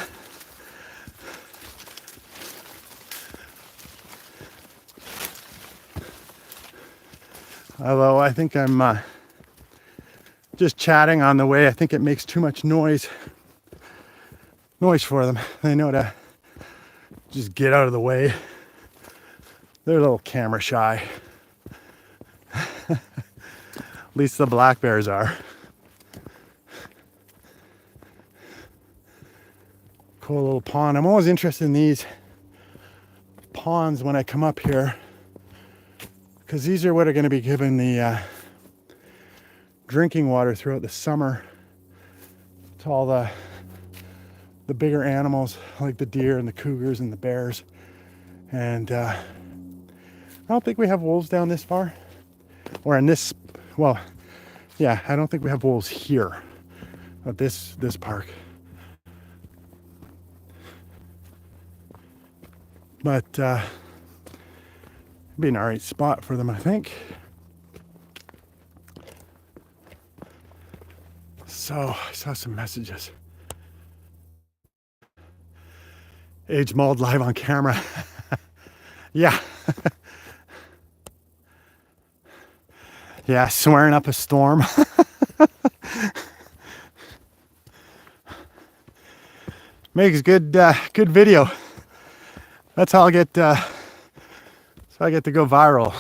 although I think I'm just chatting on the way. I think it makes too much noise for them. They know to just get out of the way. They're a little camera shy. At least the black bears are. Cool little pond. I'm always interested in these ponds when I come up here, because these are what are going to be given the drinking water throughout the summer to all the bigger animals like the deer and the cougars and the bears. And I don't think we have wolves down this far, or in this, well, yeah, I don't think we have wolves here at this park. But it'd be an alright spot for them, I think. So I saw some messages. Age Mauled live on camera. Yeah. Yeah, swearing up a storm. Makes good video. That's how I get to go viral.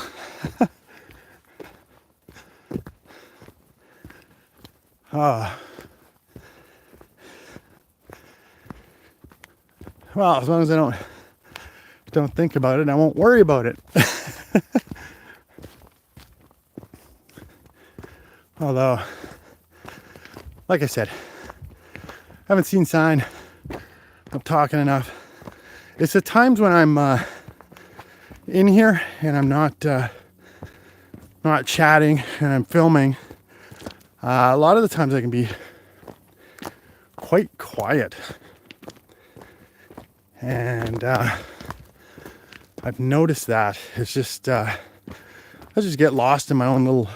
Well, as long as I don't think about it, I won't worry about it. Although, like I said, I haven't seen sign. I'm talking enough. It's the times when I'm in here and I'm not chatting and I'm filming. A lot of the times I can be quite quiet, and I've noticed that. It's just I just get lost in my own little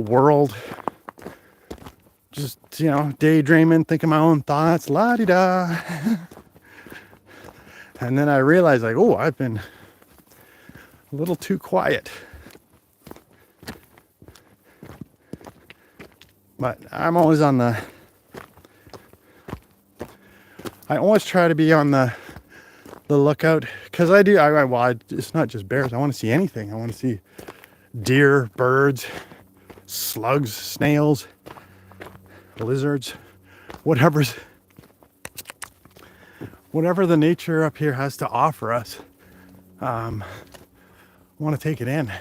world. Just, daydreaming, thinking my own thoughts, la-di-da. And then I realize, like, oh, I've been a little too quiet. But I'm always I always try to be on the lookout, because it's not just bears. I want to see anything. I want to see deer, birds, slugs, snails, lizards, whatever's whatever the nature up here has to offer us, I want to take it in.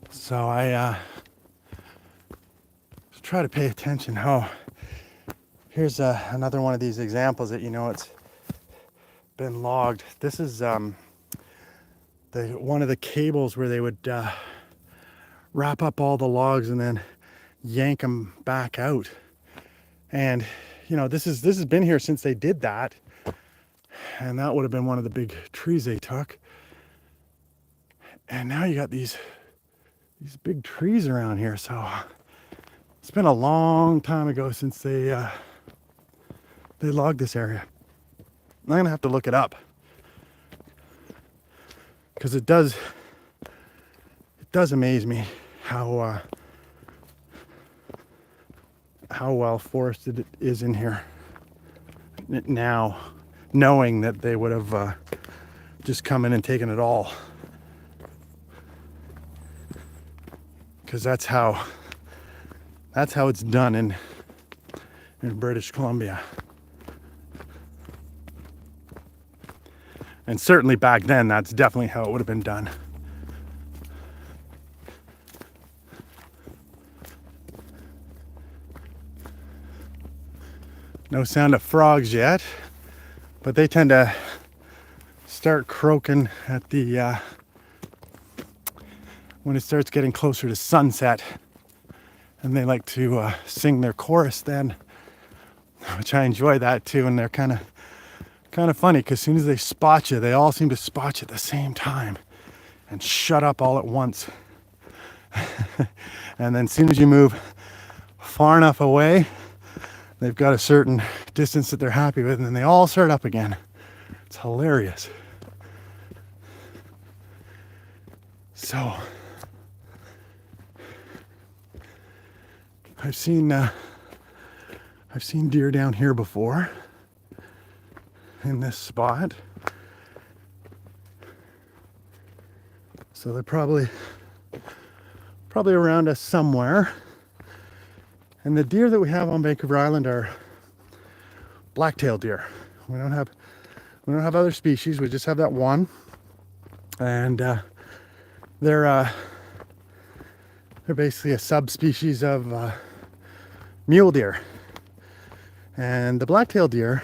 So I try to pay attention. Oh, here's another one of these examples that it's been logged. This is one of the cables where they would wrap up all the logs and then yank them back out. And this has been here since they did that, and that would have been one of the big trees they took. And now you got these big trees around here. So it's been a long time ago since they logged this area. I'm gonna have to look it up, because it does amaze me how well forested it is in here now, knowing that they would have just come in and taken it all. Because that's how it's done in British Columbia. And certainly back then, that's definitely how it would have been done. No sound of frogs yet, but they tend to start croaking at the when it starts getting closer to sunset, and they like to sing their chorus then, which I enjoy that too. And they're kind of funny, because as soon as they spot you, they all seem to spot you at the same time and shut up all at once. And then as soon as you move far enough away, they've got a certain distance that they're happy with, and then they all start up again. It's hilarious. So I've seen deer down here before, in this spot. So they're probably around us somewhere. And the deer that we have on Vancouver Island are black-tailed deer. We don't have other species. We just have that one, and they're basically a subspecies of mule deer. And the black-tailed deer,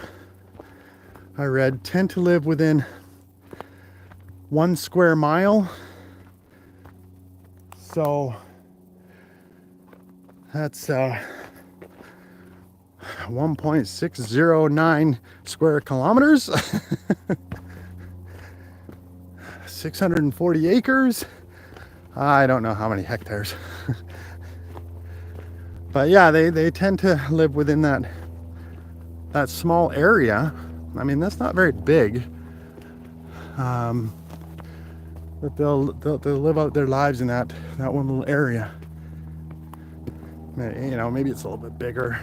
I read, tend to live within 1 square mile. So that's 1.609 square kilometers, 640 acres. I don't know how many hectares. But yeah, they tend to live within that small area. I mean, that's not very big. But they'll live out their lives in that one little area. Maybe it's a little bit bigger.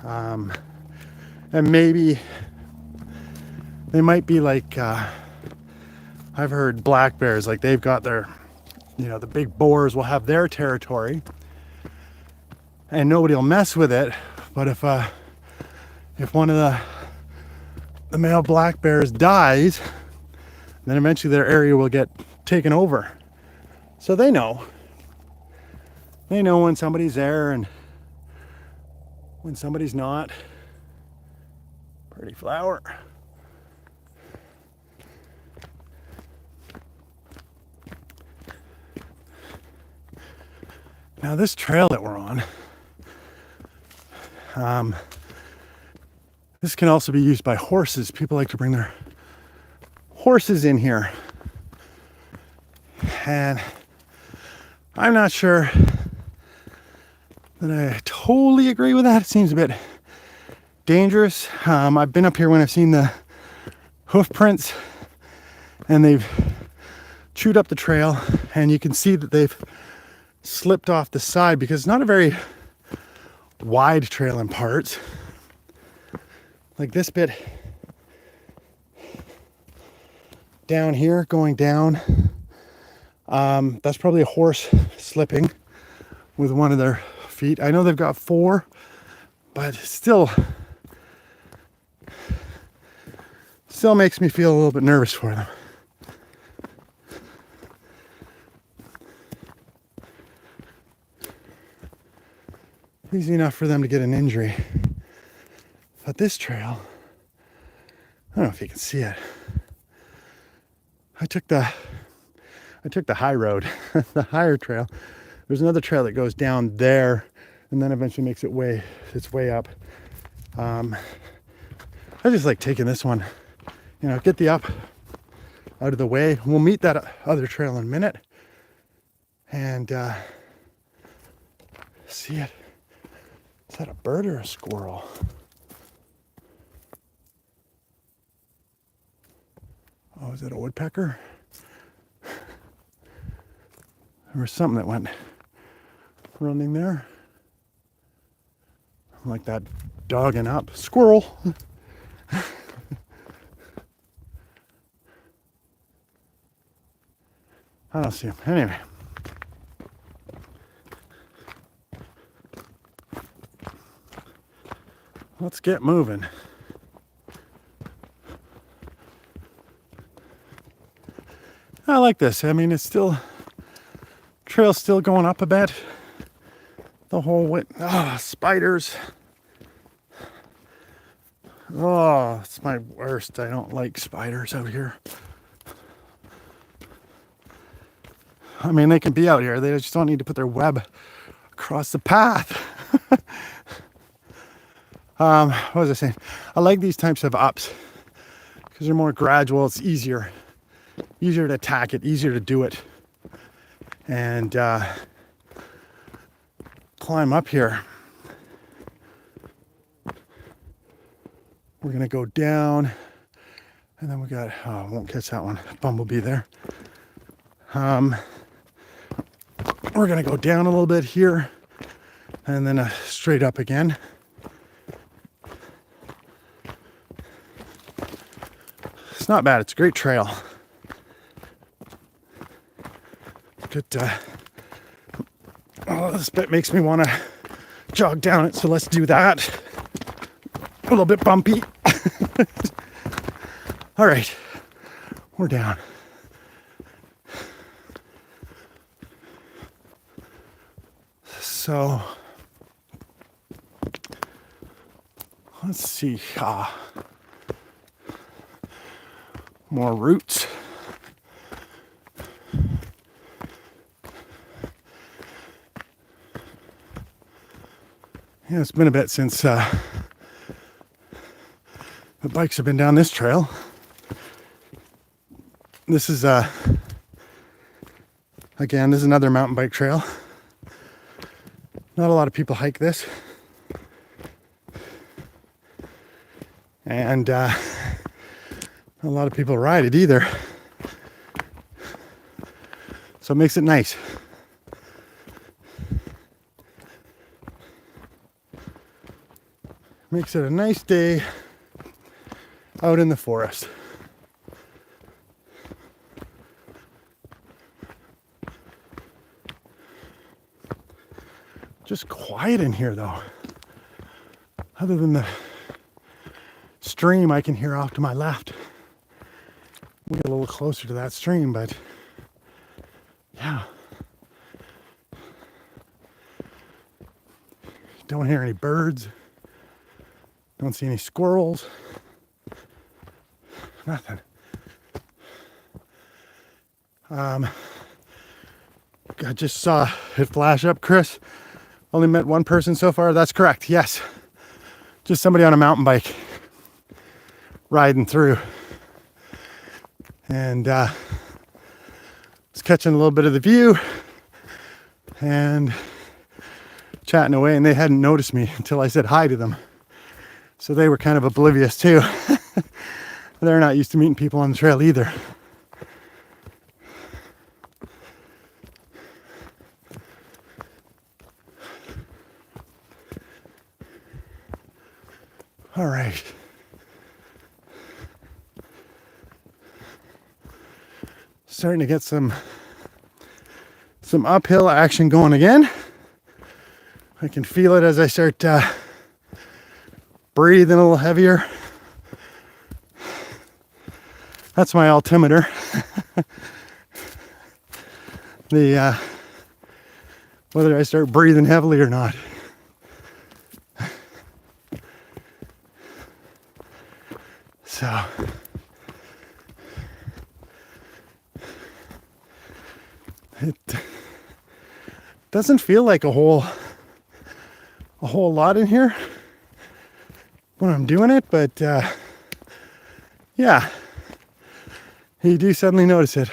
And maybe they might be like, I've heard black bears, like they've got their, the big boars will have their territory, and nobody will mess with it. But if one of the male black bears dies, then eventually their area will get taken over. So they know when somebody's there and when somebody's not. Pretty flower. Now this trail that we're on, this can also be used by horses. People like to bring their horses in here. And I'm not sure that I totally agree with that. It seems a bit dangerous. I've been up here when I've seen the hoof prints, and they've chewed up the trail, and you can see that they've slipped off the side, because it's not a very wide trail in parts. Like this bit down here going down, that's probably a horse slipping with one of their feet. I know they've got 4, but still makes me feel a little bit nervous for them. Easy enough for them to get an injury. But this trail, I don't know if you can see it. I took the high road, the higher trail. There's another trail that goes down there and then eventually makes its way up. I just like taking this one, get the up out of the way. We'll meet that other trail in a minute and see it. Is that a bird or a squirrel? Oh, is it a woodpecker? There was something that went running there. Like that dogging up. Squirrel! I don't see him. Anyway. Let's get moving. I like this. I mean, trail's still going up a bit. The whole way. Oh, spiders. Oh, it's my worst. I don't like spiders out here. I mean, they can be out here. They just don't need to put their web across the path. What was I saying? I like these types of ups because they're more gradual. It's easier to attack it, easier to do it, and climb up here. We're gonna go down, and then we got, I won't catch that one, bumblebee there. We're gonna go down a little bit here, and then straight up again. It's not bad. It's a great trail. Good. Oh, this bit makes me want to jog down it, so let's do that. A little bit bumpy. All right, we're down. So let's see. More roots. Yeah, it's been a bit since the bikes have been down this trail. This is again, this is another mountain bike trail. Not a lot of people hike this. And not a lot of people ride it either. So it makes it nice. Makes it a nice day out in the forest. Just quiet in here though. Other than the stream I can hear off to my left. We get a little closer to that stream, but yeah. Don't hear any birds. Don't see any squirrels. Nothing. I just saw it flash up, Chris. Only met one person so far. That's correct. Yes. Just somebody on a mountain bike riding through. And was catching a little bit of the view and chatting away, and they hadn't noticed me until I said hi to them. So they were kind of oblivious too. They're not used to meeting people on the trail either. All right. Starting to get some uphill action going again. I can feel it as I start breathing a little heavier. That's my altimeter. The whether I start breathing heavily or not. So it doesn't feel like a whole lot in here when I'm doing it, but yeah, you do suddenly notice it.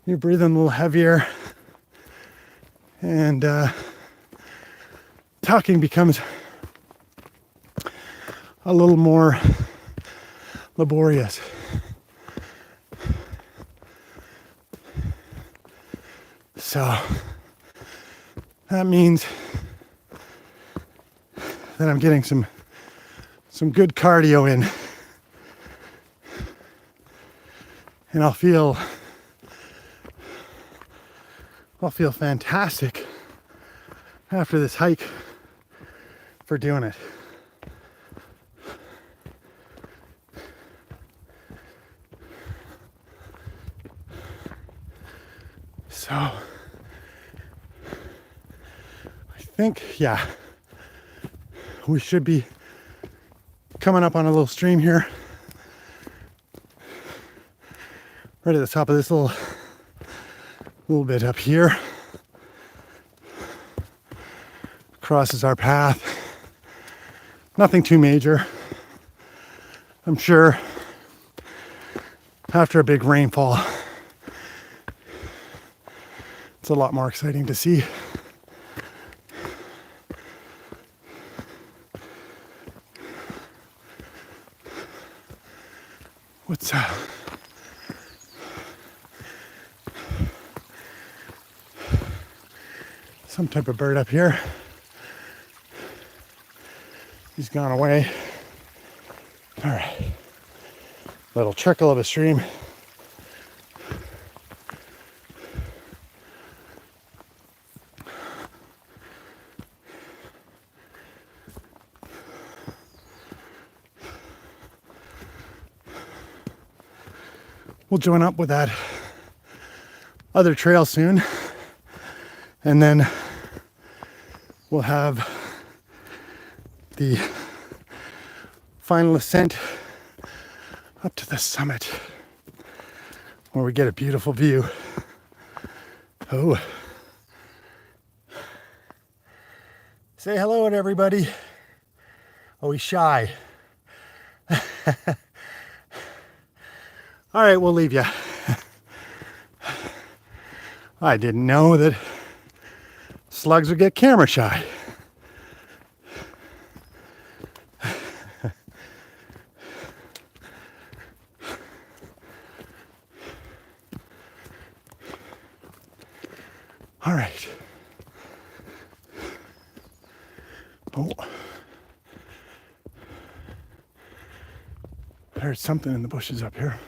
You're breathing a little heavier, and talking becomes a little more laborious. So that means that I'm getting some good cardio in, and I'll feel fantastic after this hike for doing it. So I think, yeah, we should be coming up on a little stream here. Right at the top of this little bit up here. Crosses our path. Nothing too major. I'm sure after a big rainfall, it's a lot more exciting to see. What's some type of bird up here? He's gone away. All right, little trickle of a stream. We'll join up with that other trail soon, and then we'll have the final ascent up to the summit where we get a beautiful view. Oh, say hello to everybody. Oh, he's shy. All right, we'll leave you. I didn't know that slugs would get camera shy. All right. Oh. I heard something in the bushes up here.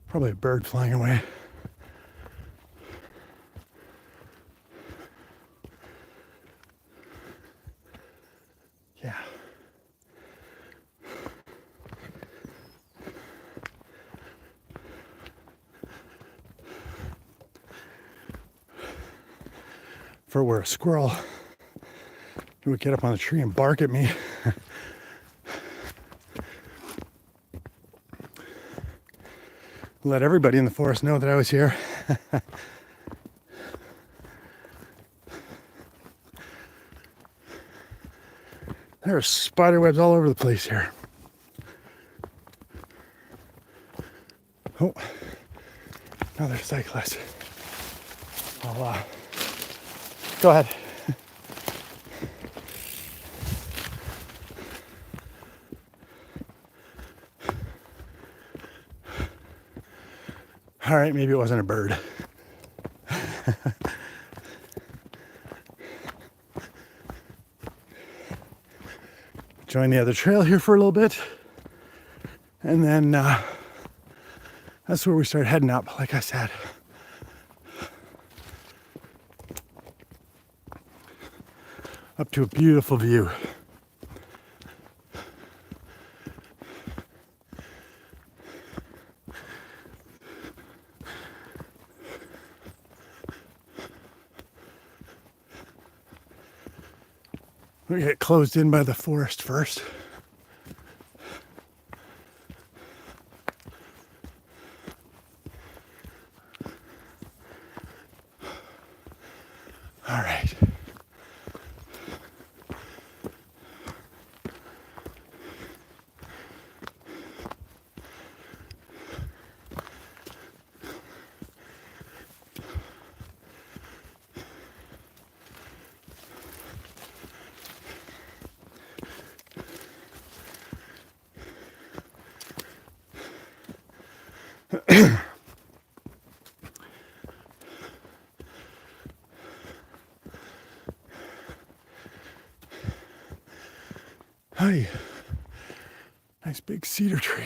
Probably a bird flying away. Yeah. If it were a squirrel, it would get up on the tree and bark at me. Let everybody in the forest know that I was here. There are spider webs all over the place here. Oh, another cyclist. I'll go ahead. All right, maybe it wasn't a bird. Join the other trail here for a little bit. And then that's where we start heading up, like I said. Up to a beautiful view. We get closed in by the forest first. All right. Hi. Nice big cedar tree.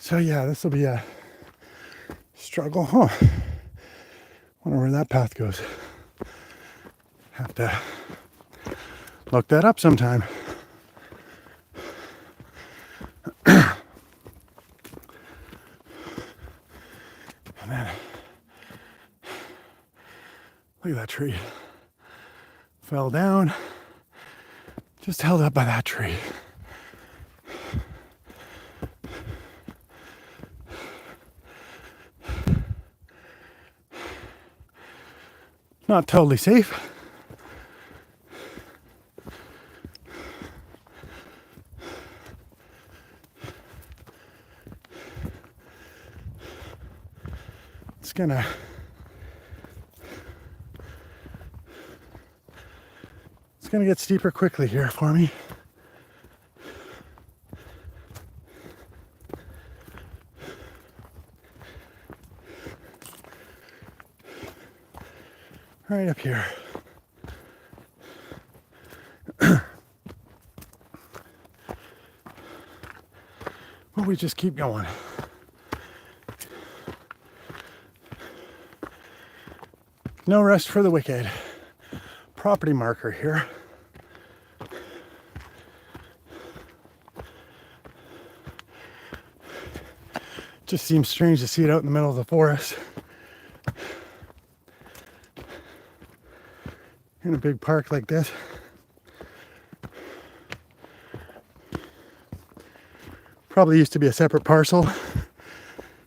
So yeah, this will be a struggle, huh? Wonder where that path goes. Have to look that up sometime. And then, look at that tree. Fell down, just held up by that tree. Not totally safe. It's gonna get steeper quickly here for me. Right up here. Well, we just keep going. No rest for the wicked. Property marker here. Just seems strange to see it out in the middle of the forest. In a big park like this. Probably used to be a separate parcel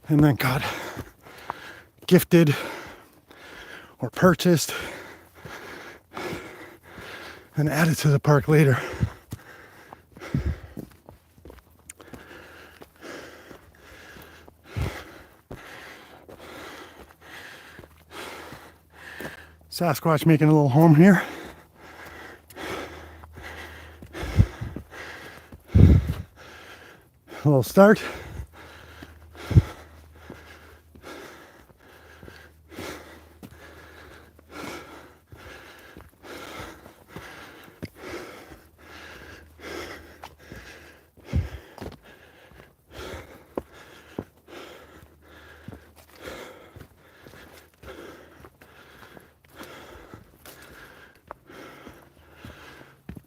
and then got gifted or purchased and added to the park later. Sasquatch making a little home here. A little start.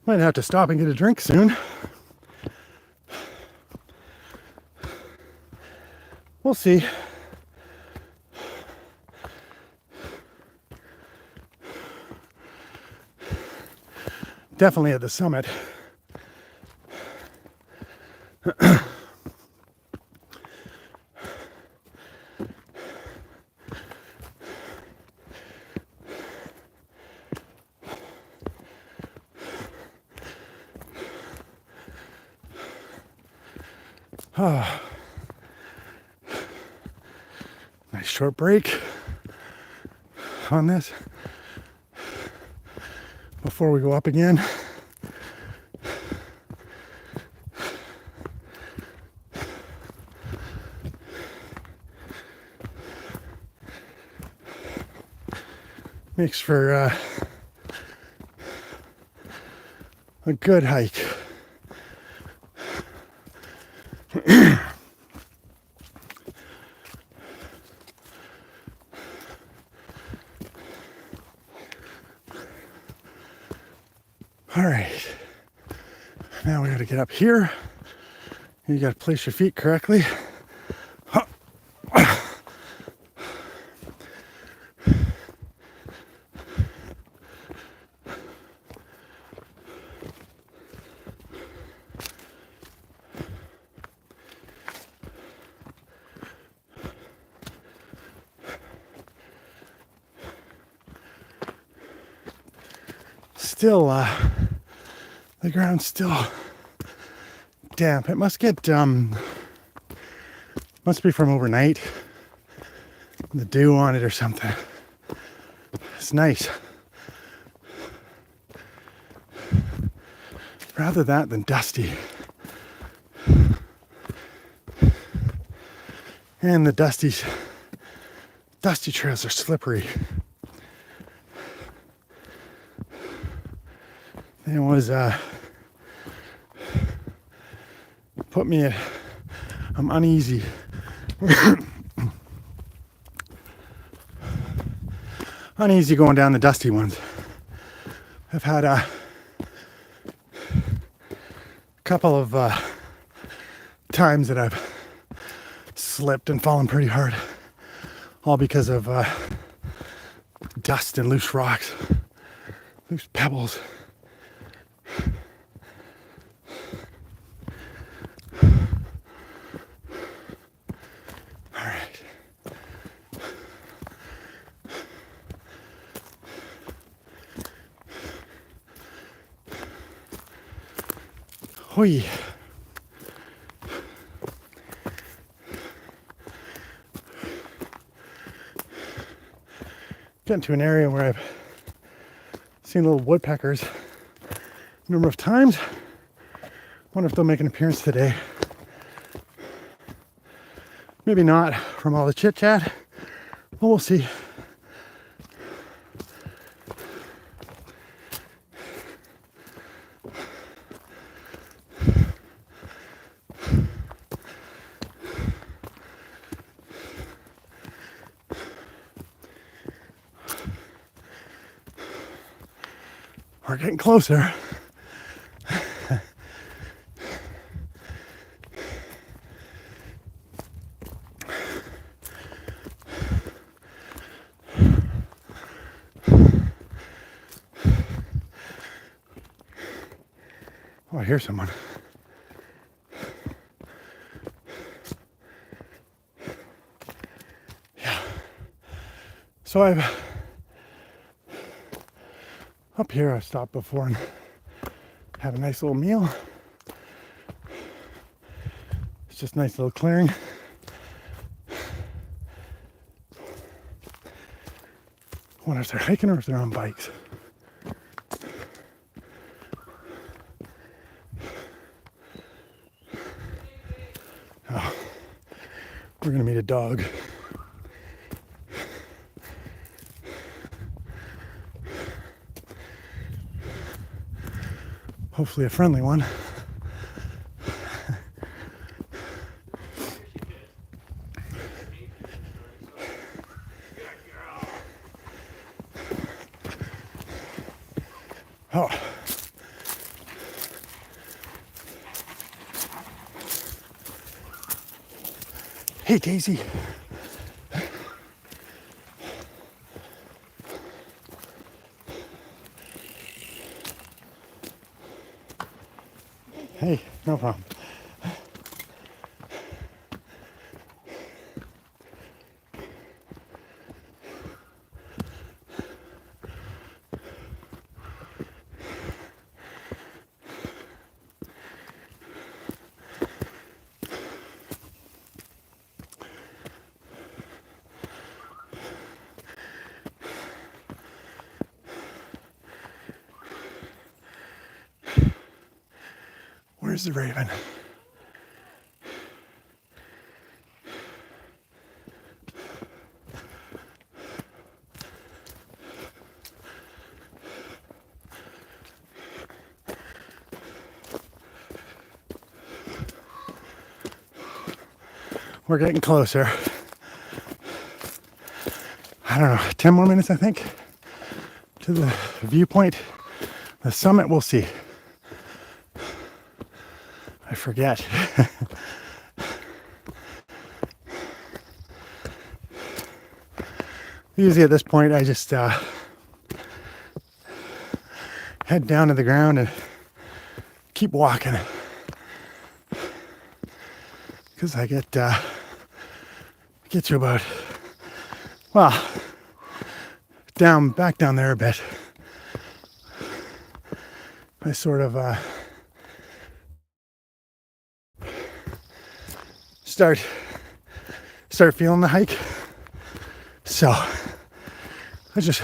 Might have to stop and get a drink soon. We'll see. Definitely at the summit. short break on this before we go up again. Makes for a good hike. All right, now we got to get up here. You got to place your feet correctly. Still, the ground's still damp. It must get, must be from overnight. The dew on it or something. It's nice. Rather that than dusty. And the dusty trails are slippery. It was put me at, I'm uneasy. Uneasy going down the dusty ones. I've had a couple of times that I've slipped and fallen pretty hard, all because of dust and loose rocks, loose pebbles. Hoi. Getting to an area where I've seen little woodpeckers a number of times. Wonder if they'll make an appearance today. Maybe not from all the chit chat, but we'll see. We're getting closer. Oh, I hear someone. Yeah. So up here I stopped before and had a nice little meal. It's just a nice little clearing. I wonder if they're hiking or if they're on bikes. Oh, we're gonna meet a dog. Hopefully a friendly one. Oh. Hey, Daisy. Hey, no problem. Where's the raven? We're getting closer. I don't know, 10 more minutes, I think, to the viewpoint. The summit, we'll see. I forget. Usually at this point, I just head down to the ground and keep walking. Because I get to about, well, back down there a bit. I sort of start feeling the hike. So I just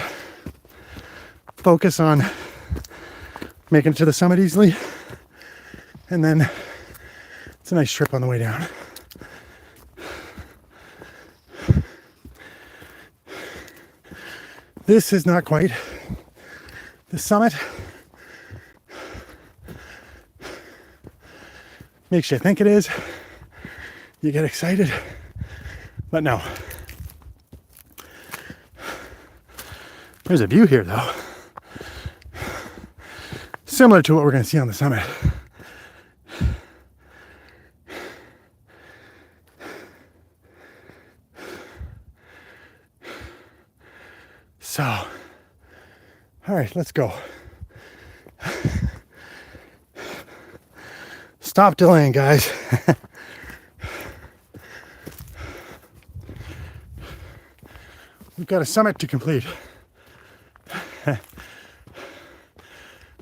focus on making it to the summit easily, and then it's a nice trip on the way down. This is not quite the summit. Makes you think it is. You get excited, but no. There's a view here though. Similar to what we're going to see on the summit. So, all right, let's go. Stop delaying, guys. We've got a summit to complete.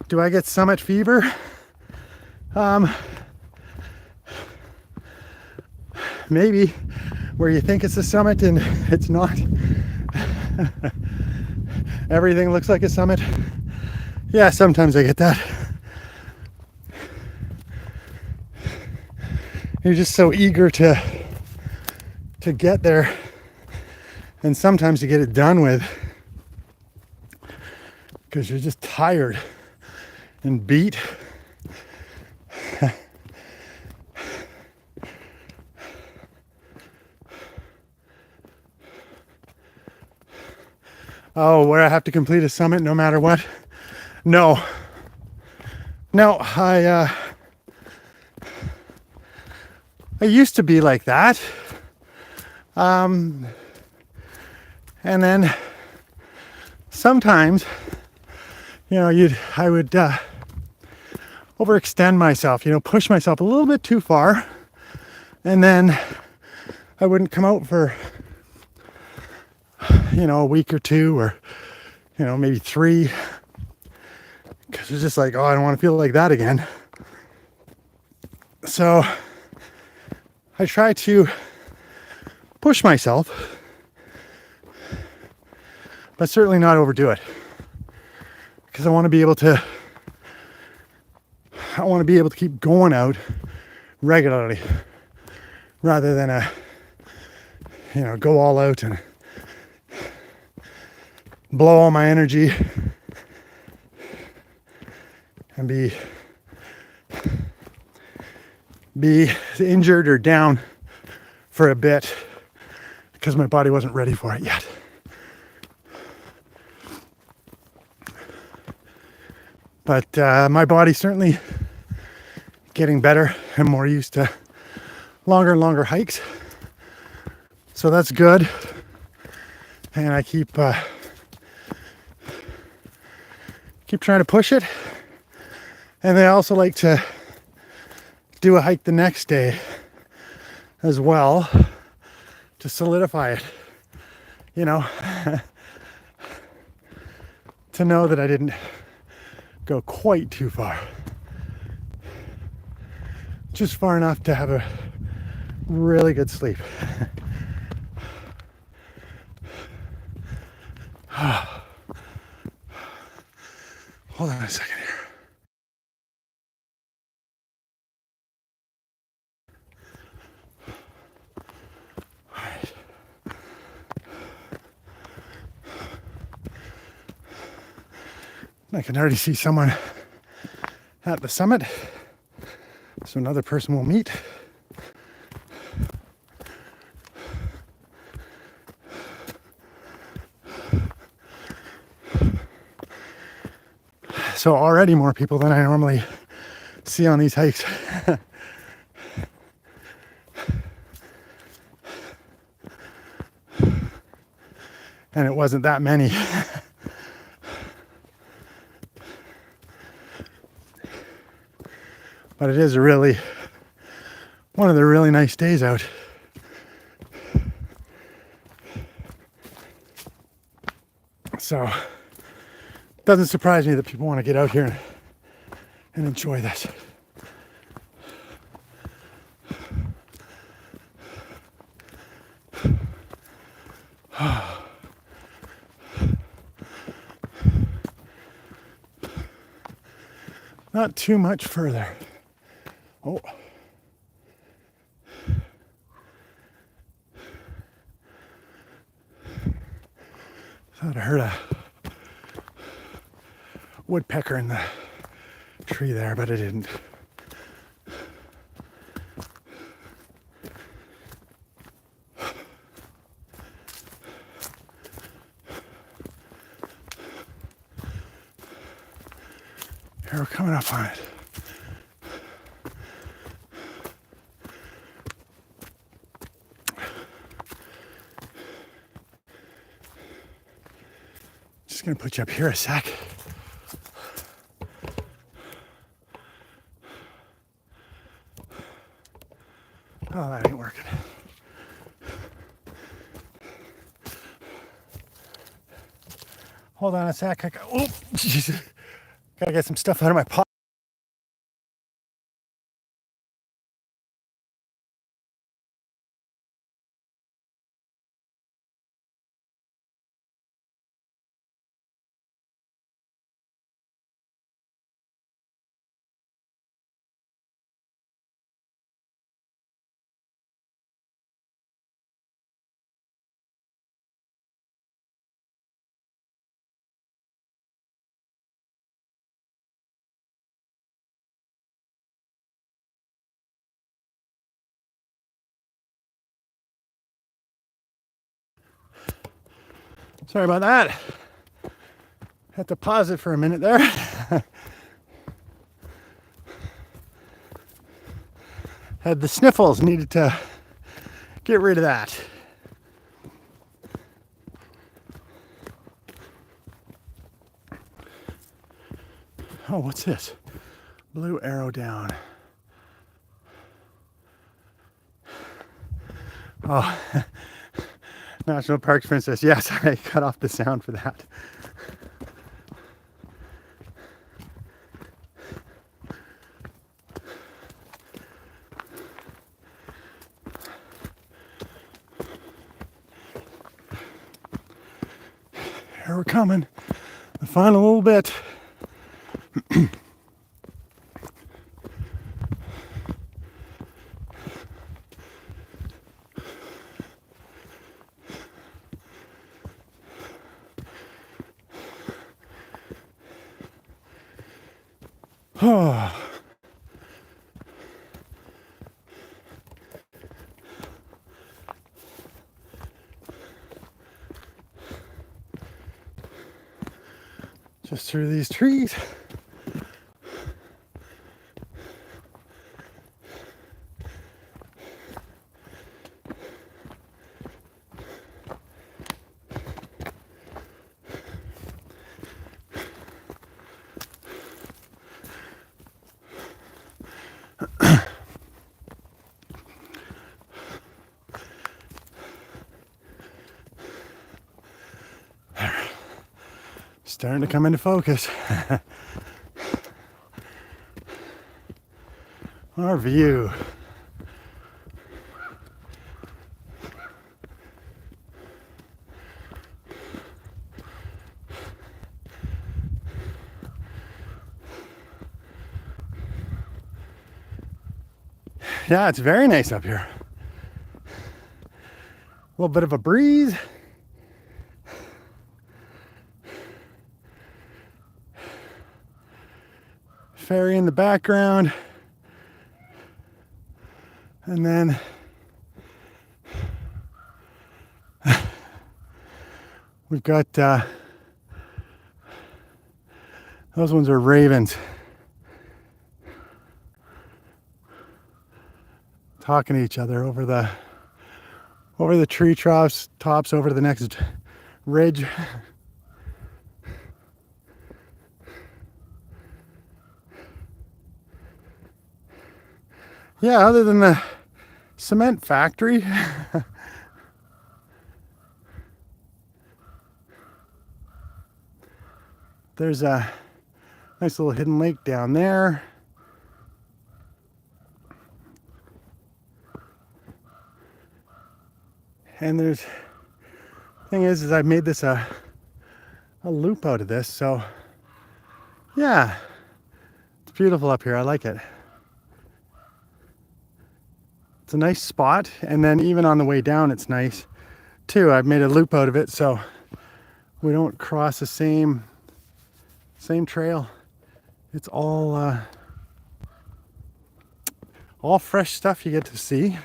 Do I get summit fever? Maybe, where you think it's a summit and it's not. Everything looks like a summit. Yeah, sometimes I get that. You're just so eager to get there, and sometimes to get it done with, because you're just tired and beat. Oh, where I have to complete a summit no matter what? No, I used to be like that. And then sometimes, I would overextend myself, push myself a little bit too far, and then I wouldn't come out for, a week or two, or, maybe 3, because it's just like, oh, I don't want to feel like that again. So I try to push myself, but certainly not overdo it, because I want to be able to keep going out regularly, rather than go all out and blow all my energy and be injured or down for a bit because my body wasn't ready for it yet. But my body's certainly getting better and more used to longer and longer hikes. So that's good. And I keep trying to push it. And I also like to do a hike the next day as well to solidify it, to know that I didn't go quite too far. Just far enough to have a really good sleep. Hold on a second here. I can already see someone at the summit, so another person will meet. So already more people than I normally see on these hikes. And it wasn't that many. But it is really one of the really nice days out. So it doesn't surprise me that people want to get out here and enjoy this. Not too much further. Oh. Thought I heard a woodpecker in the tree there, but I didn't. Here we're coming up on it. Just gonna put you up here a sec. Oh, that ain't working. Hold on a sec. Oh, Jesus. Gotta get some stuff out of my pocket. Sorry about that. Had to pause it for a minute there. Had the sniffles, needed to get rid of that. Oh, what's this? Blue arrow down. Oh, National Parks Princess. Yes, I cut off the sound for that. Here we're coming. The final little bit. Oh. Just through these trees. Starting to come into focus. Our view. Yeah, it's very nice up here. A little bit of a breeze. ferry in the background. And then we've got, those ones are ravens. Talking to each other over the tree tops over to the next ridge. Yeah, other than the cement factory. There's a nice little hidden lake down there. And there's, thing is I've made this a loop out of this, so yeah, it's beautiful up here. I like it. It's a nice spot, and then even on the way down it's nice too. I've made a loop out of it so we don't cross the same trail. It's all fresh stuff you get to see.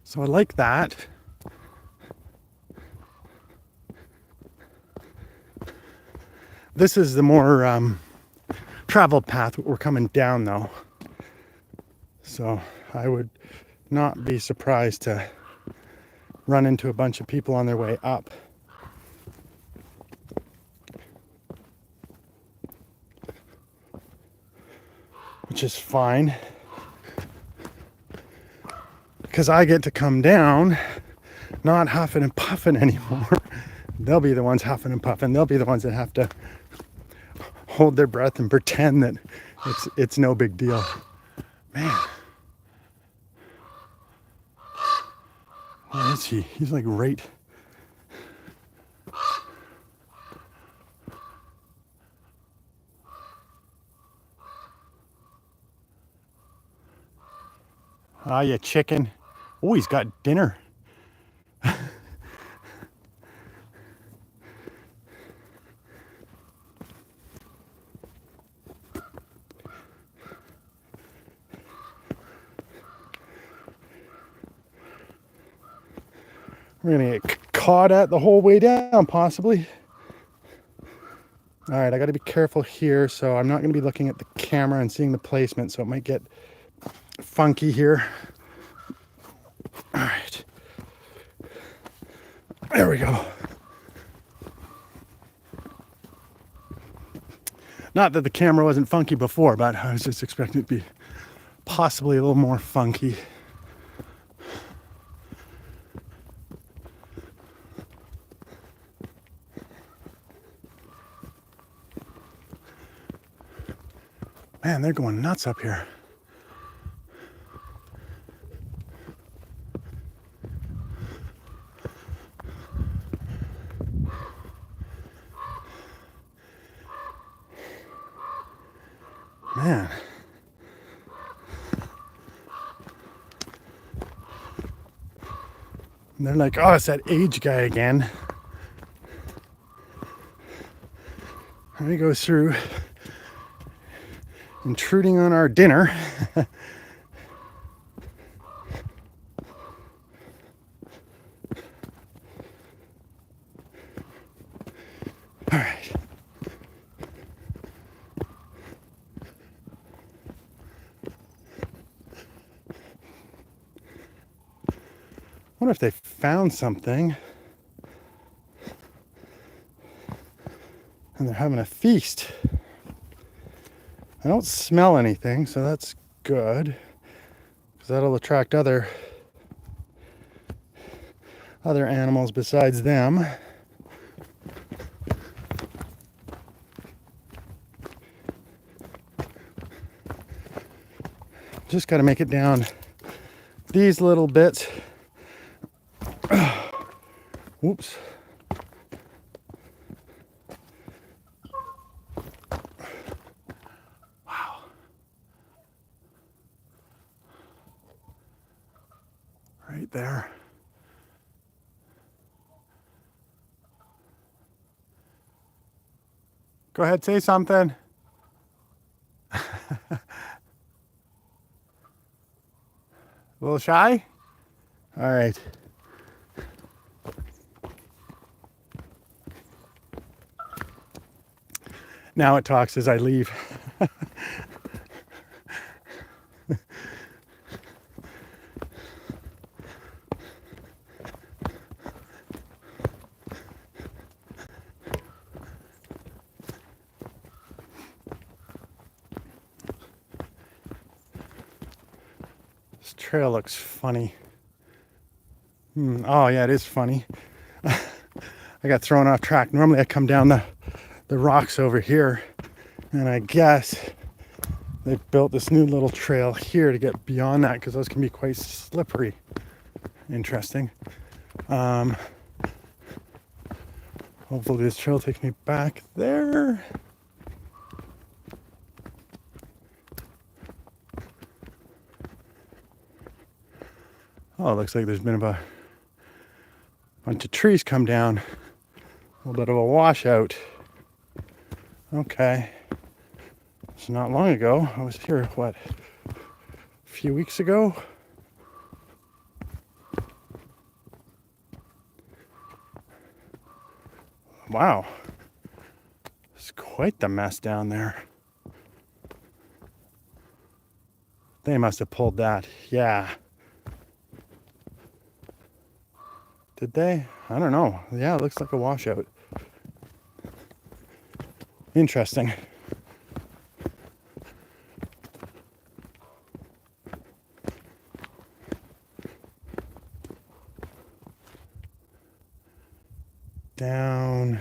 So I like that. This is the more traveled path we're coming down though. So I would not be surprised to run into a bunch of people on their way up. Which is fine, because I get to come down, not huffing and puffing anymore. They'll be the ones huffing and puffing. They'll be the ones that have to hold their breath and pretend that it's no big deal. Man, where is he? He's like right. Ah, you chicken. Oh, he's got dinner. We're gonna get caught at the whole way down, possibly. All right, I gotta be careful here, so I'm not gonna be looking at the camera and seeing the placement, so it might get funky here. All right, there we go. Not that the camera wasn't funky before, but I was just expecting it to be possibly a little more funky. Man, they're going nuts up here. Man. And they're like, oh, it's that age guy again. And he goes through, intruding on our dinner. All right. I wonder if they found something and they're having a feast. I don't smell anything, so that's good, because that'll attract other animals besides them. Just got to make it down these little bits. Whoops. Wow. Right there. Go ahead, say something. A little shy? All right. Now it talks as I leave. This trail looks funny. Oh yeah, it is funny. I got thrown off track. Normally I come down the rocks over here, and I guess they've built this new little trail here to get beyond that because those can be quite slippery. Interesting. Hopefully this trail takes me back there. Oh, it looks like there's been a bunch of trees come down. A little bit of a washout. Okay. It's not long ago. I was here, what, a few weeks ago? Wow. It's quite the mess down there. They must have pulled that. Yeah. Did they? I don't know. Yeah, it looks like a washout. Interesting. Down.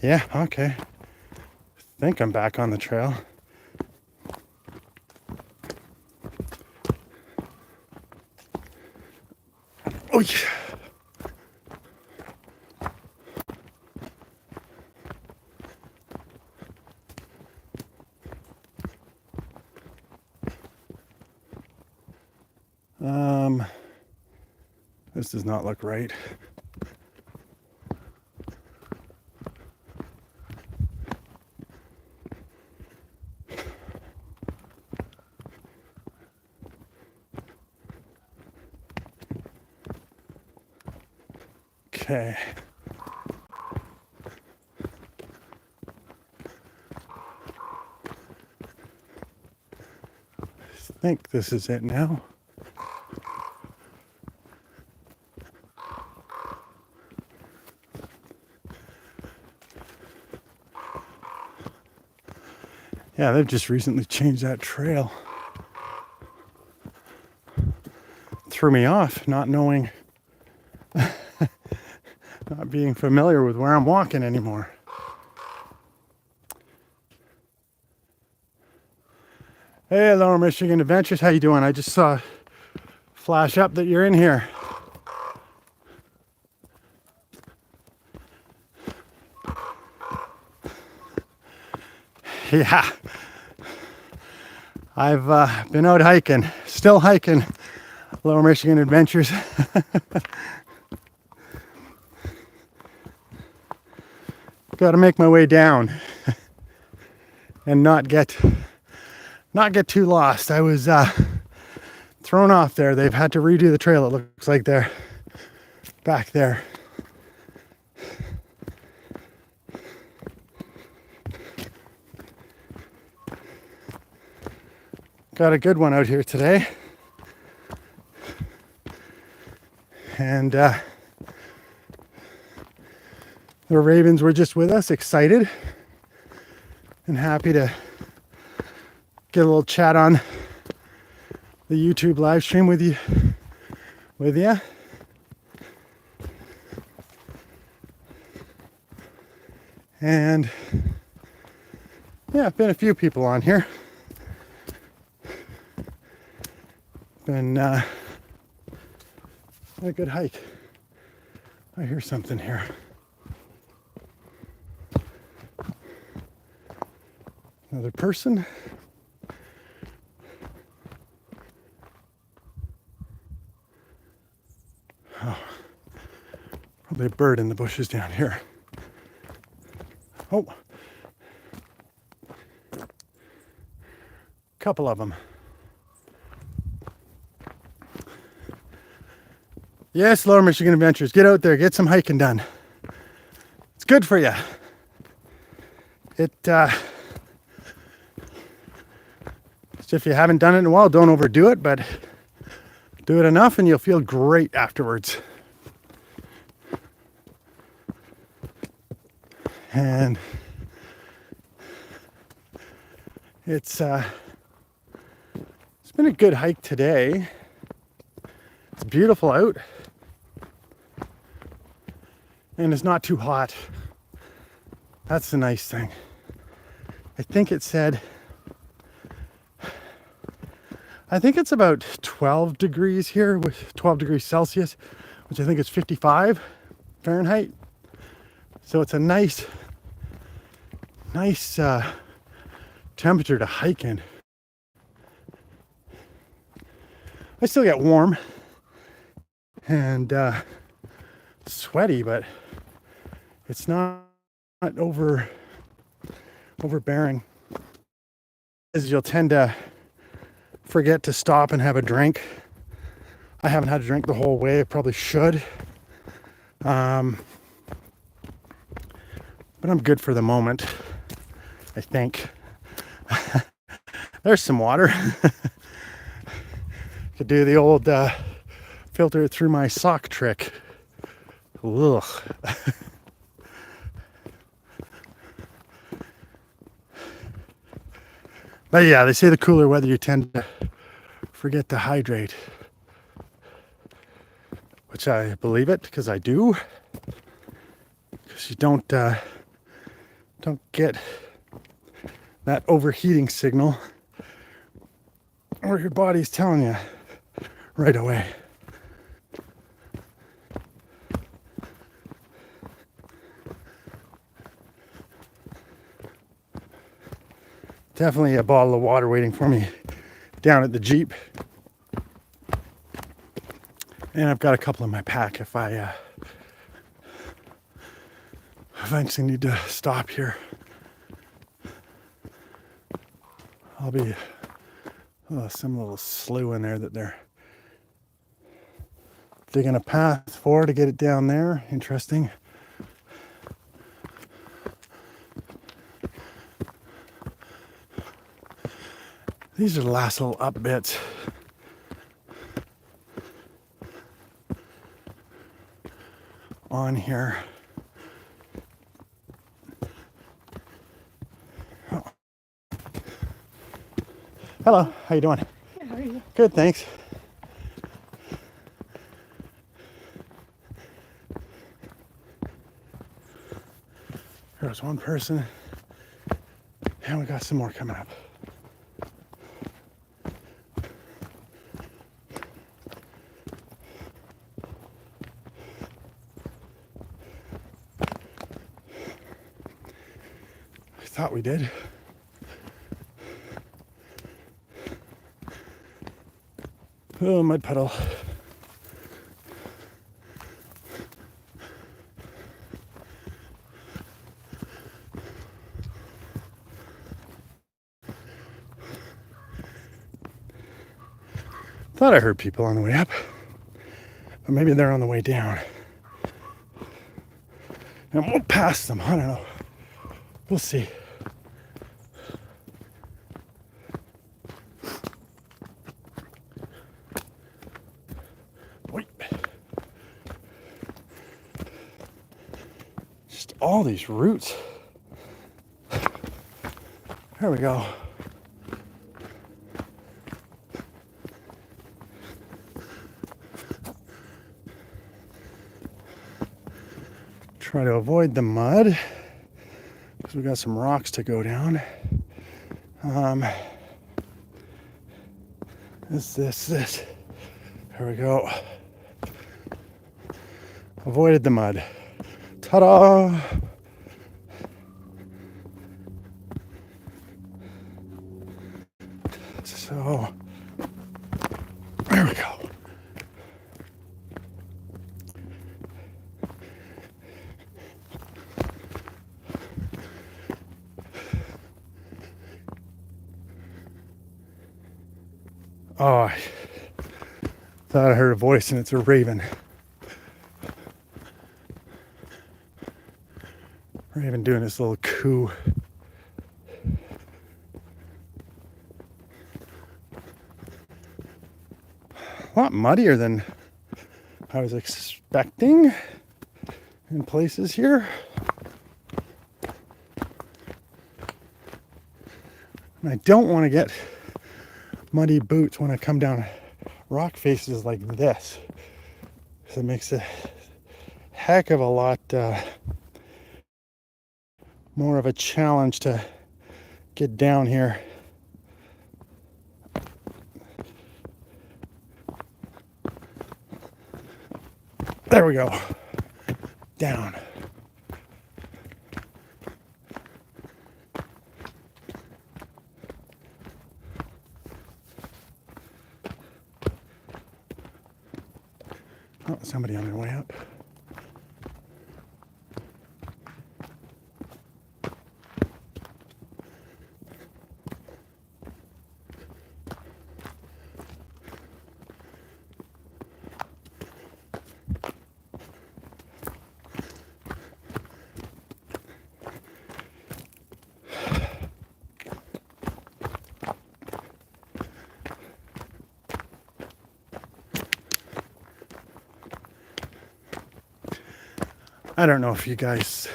Yeah, okay. I think I'm back on the trail. Oh yeah. This does not look right. Okay. I think this is it now. Yeah, they've just recently changed that trail. Threw me off, not knowing, not being familiar with where I'm walking anymore. Hey, Lower Michigan Adventures, how you doing? I just saw flash up that you're in here. Yeah, I've been out hiking, still hiking Lower Michigan Adventures. Got to make my way down and not get too lost. I was thrown off there. They've had to redo the trail. It looks like they're back there. Got a good one out here today. And the ravens were just with us, excited and happy to get a little chat on the YouTube live stream with you. And yeah, been a few people on here. Been a good hike. I hear something here. Another person. Oh, probably a bird in the bushes down here. Oh, couple of them. Yes, Lower Michigan Adventures, get out there, get some hiking done. It's good for you. If you haven't done it in a while, don't overdo it, but do it enough and you'll feel great afterwards. And it's been a good hike today. It's beautiful out and it's not too hot. That's the nice thing. I think it said, I think it's about 12 degrees here, with 12 degrees Celsius, which I think is 55 Fahrenheit. So it's a nice temperature to hike in. I still get warm and sweaty, but it's not overbearing. As you'll tend to forget to stop and have a drink. I haven't had a drink the whole way. I probably should. But I'm good for the moment, I think. There's some water. Could do the old filter it through my sock trick. Ugh. But yeah, they say the cooler weather you tend to forget to hydrate. Which I believe it, because I do. Because you don't get that overheating signal or your body's telling you right away. Definitely a bottle of water waiting for me down at the Jeep. And I've got a couple in my pack if I eventually need to stop here. I'll be some little slough in there that they're digging a path for to get it down there. Interesting. These are the last little up bits. On here. Oh. Hello, how you doing? Good, how are you? Good, thanks. There's one person, and we got some more coming up. Thought we did. Oh, mud puddle. Thought I heard people on the way up, but maybe they're on the way down. And we'll pass them. I don't know. We'll see. Just all these roots. There we go. Try to avoid the mud because we got some rocks to go down. This. There we go. Avoided the mud. Ta-da! So, there we go. Oh, I thought I heard a voice and it's a raven. Raven doing this little coo. A lot muddier than I was expecting in places here. And I don't want to get muddy boots when I come down rock faces like this. So it makes a heck of a lot more of a challenge to get down here. There we go. Down. Oh, somebody on their way up. I don't know if you guys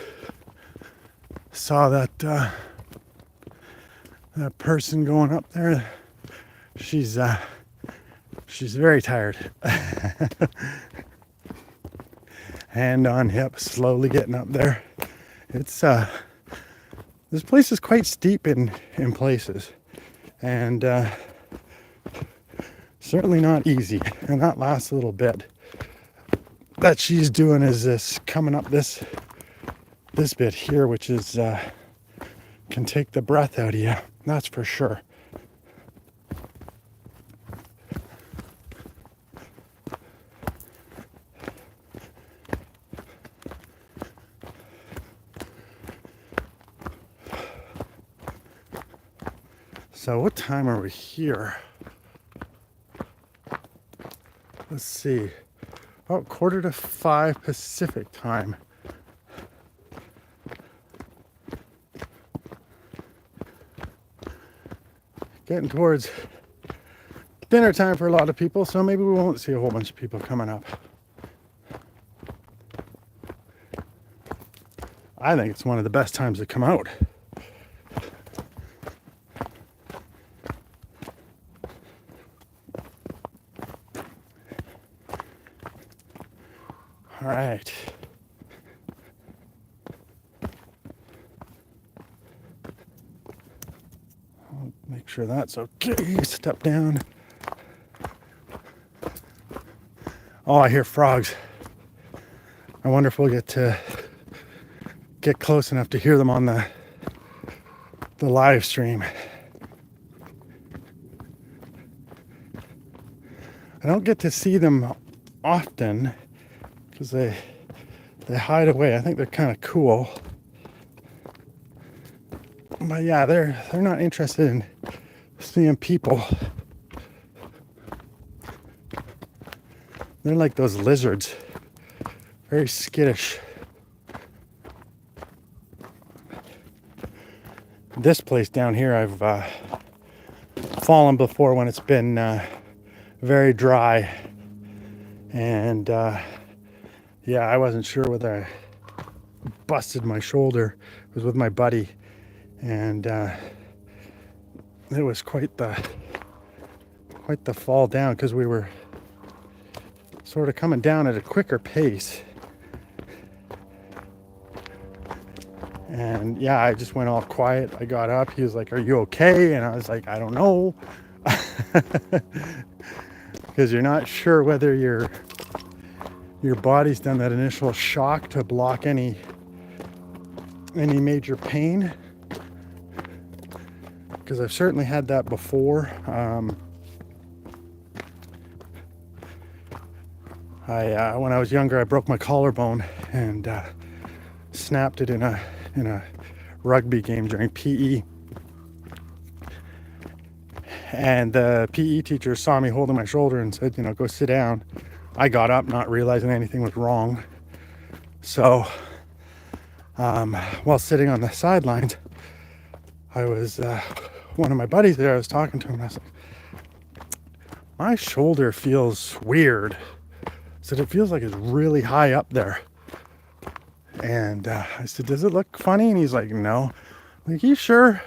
saw that that person going up there. She's very tired. Hand on hip, slowly getting up there. It's this place is quite steep in places, and certainly not easy. And that last little bit that she's doing is this coming up this bit here, which is can take the breath out of you, that's for sure. So what time are we here? Let's see. About 4:45 Pacific time. Getting towards dinner time for a lot of people, so maybe we won't see a whole bunch of people coming up. I think it's one of the best times to come out. All right. I'll make sure that's okay. Step down. Oh, I hear frogs. I wonder if we'll get close enough to hear them on the live stream. I don't get to see them often because they hide away. I think they're kind of cool. But yeah, they're not interested in seeing people. They're like those lizards. Very skittish. This place down here, I've fallen before when it's been very dry. And yeah, I wasn't sure whether I busted my shoulder. It was with my buddy. And it was quite the fall down because we were sort of coming down at a quicker pace. And yeah, I just went all quiet. I got up. He was like, "Are you okay?" And I was like, "I don't know." Because you're not sure whether your body's done that initial shock to block any major pain. Because I've certainly had that before. When I was younger, I broke my collarbone and snapped it in a rugby game during PE. And the PE teacher saw me holding my shoulder and said, go sit down. I got up, not realizing anything was wrong. So while sitting on the sidelines, I was one of my buddies there. I was talking to him. And I was like, my shoulder feels weird. I said, it feels like it's really high up there. And I said, does it look funny? And he's like, no. I'm like, you sure?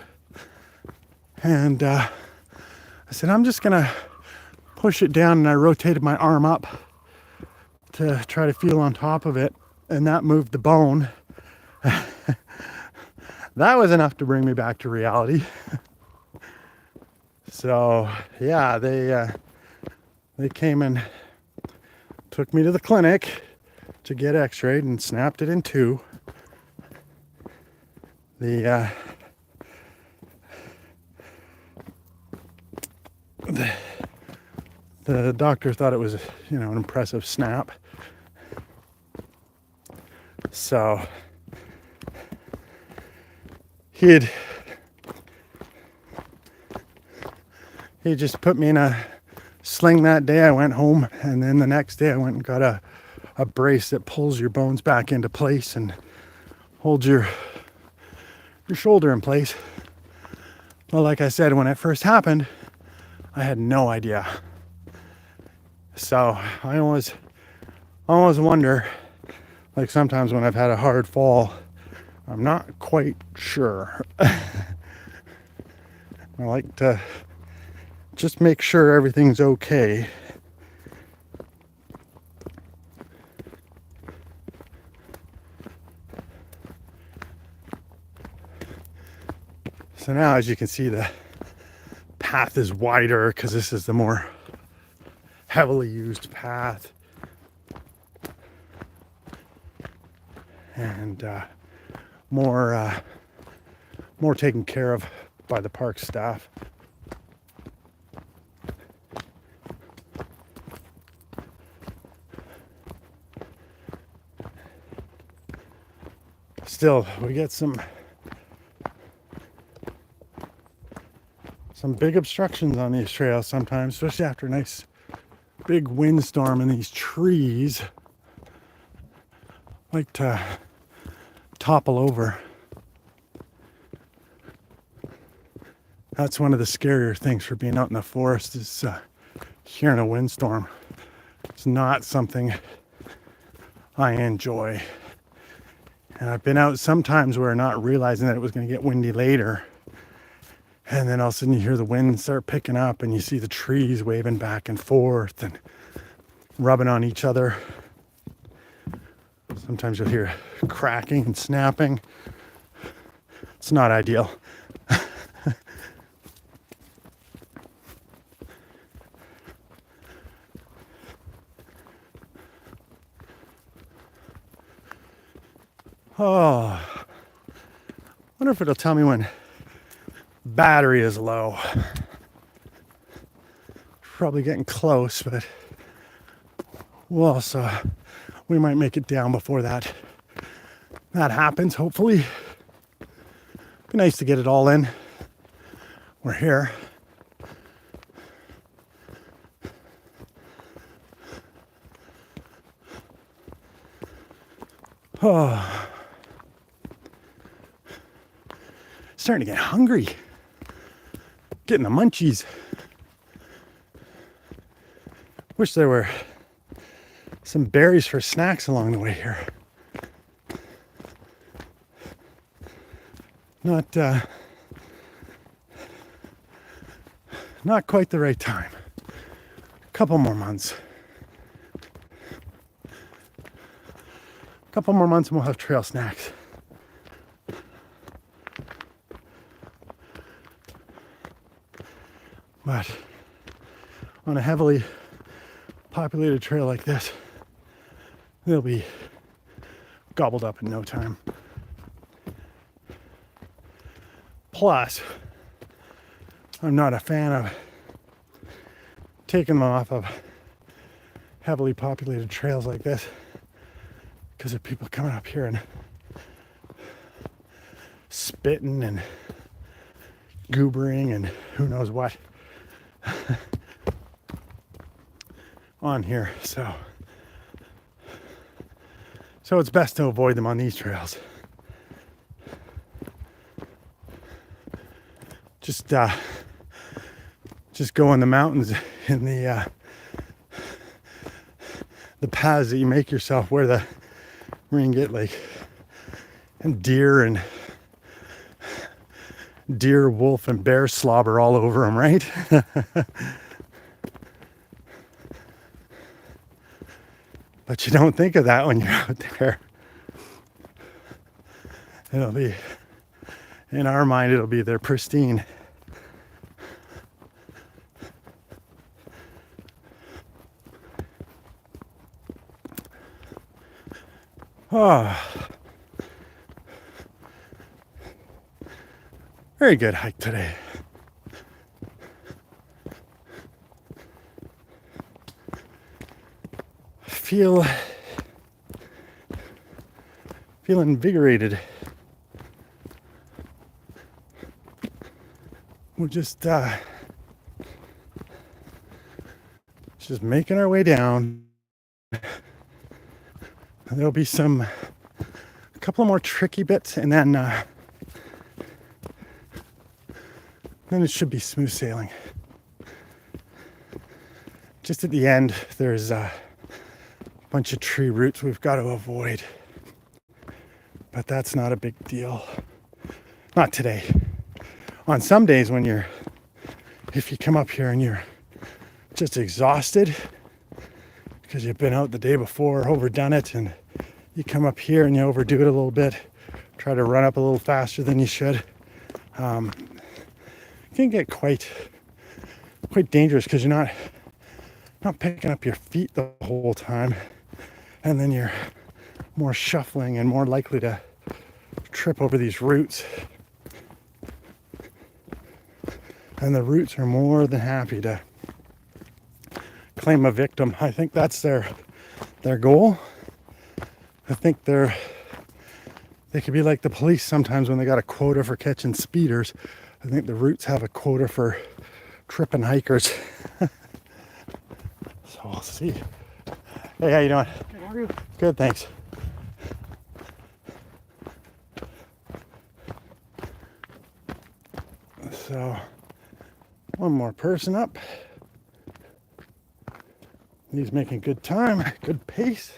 And I said, I'm just gonna push it down. And I rotated my arm up to try to feel on top of it, and that moved the bone. That was enough to bring me back to reality. So yeah, they came and took me to the clinic to get x-rayed and snapped it in two. The doctor thought it was, an impressive snap. So he just put me in a sling that day. I went home, and then the next day I went and got a brace that pulls your bones back into place and holds your shoulder in place. Well, like I said, when it first happened, I had no idea. So I always wonder, like sometimes when I've had a hard fall, I'm not quite sure. I like to just make sure everything's okay. So now, as you can see, the path is wider because this is the more heavily used path. And more taken care of by the park staff. Still, we get some big obstructions on these trails sometimes, especially after a nice big windstorm, and these trees like to topple over. That's one of the scarier things for being out in the forest, is hearing a windstorm. It's not something I enjoy. And I've been out sometimes where not realizing that it was going to get windy later. And then all of a sudden you hear the wind start picking up, and you see the trees waving back and forth and rubbing on each other. Sometimes you'll hear cracking and snapping. It's not ideal. Oh, wonder if it'll tell me when battery is low. Probably getting close, but we might make it down before that happens, hopefully. Be nice to get it all in. We're here. Oh, starting to get hungry. Getting the munchies. Wish there were some berries for snacks along the way here. Not quite the right time. A couple more months. A couple more months and we'll have trail snacks. But on a heavily populated trail like this, they'll be gobbled up in no time. Plus, I'm not a fan of taking them off of heavily populated trails like this because of people coming up here and spitting and goobering and who knows what. on here, so it's best to avoid them on these trails. Just go in the mountains in the paths that you make yourself where you can get like deer, wolf, and bear slobber all over them, right? But you don't think of that when you're out there. It'll be, in our mind, it'll be they're pristine. Oh, very good hike today. Feel invigorated. We're just making our way down. And there'll be a couple more tricky bits, and then it should be smooth sailing. Just at the end, there's a bunch of tree roots we've got to avoid, but that's not a big deal. Not today. On some days if you come up here and you're just exhausted because you've been out the day before, overdone it, and you come up here and you overdo it a little bit, try to run up a little faster than you should, it can get quite dangerous because you're not picking up your feet the whole time, and then you're more shuffling and more likely to trip over these roots. And the roots are more than happy to claim a victim. I think that's their goal. I think they could be like the police sometimes when they got a quota for catching speeders. I think the roots have a quota for tripping hikers. So we'll see. Hey, how you doing? Good, how are you? Good, thanks. So, one more person up. He's making good time, good pace.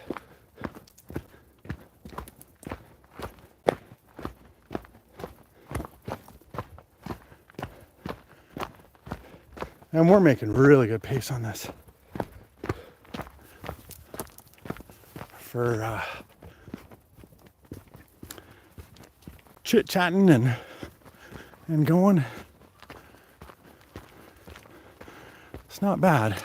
And we're making really good pace on this. For chit-chatting and going. It's not bad.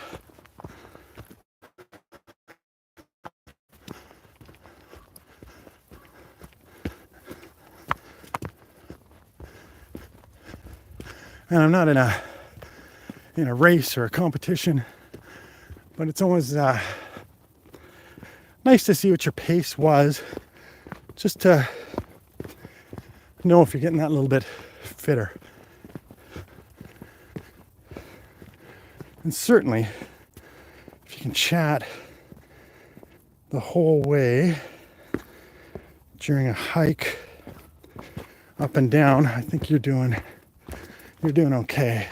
And I'm not in a race or a competition, but it's always nice to see what your pace was, just to know if you're getting that little bit fitter. And certainly, if you can chat the whole way during a hike up and down, I think you're doing okay.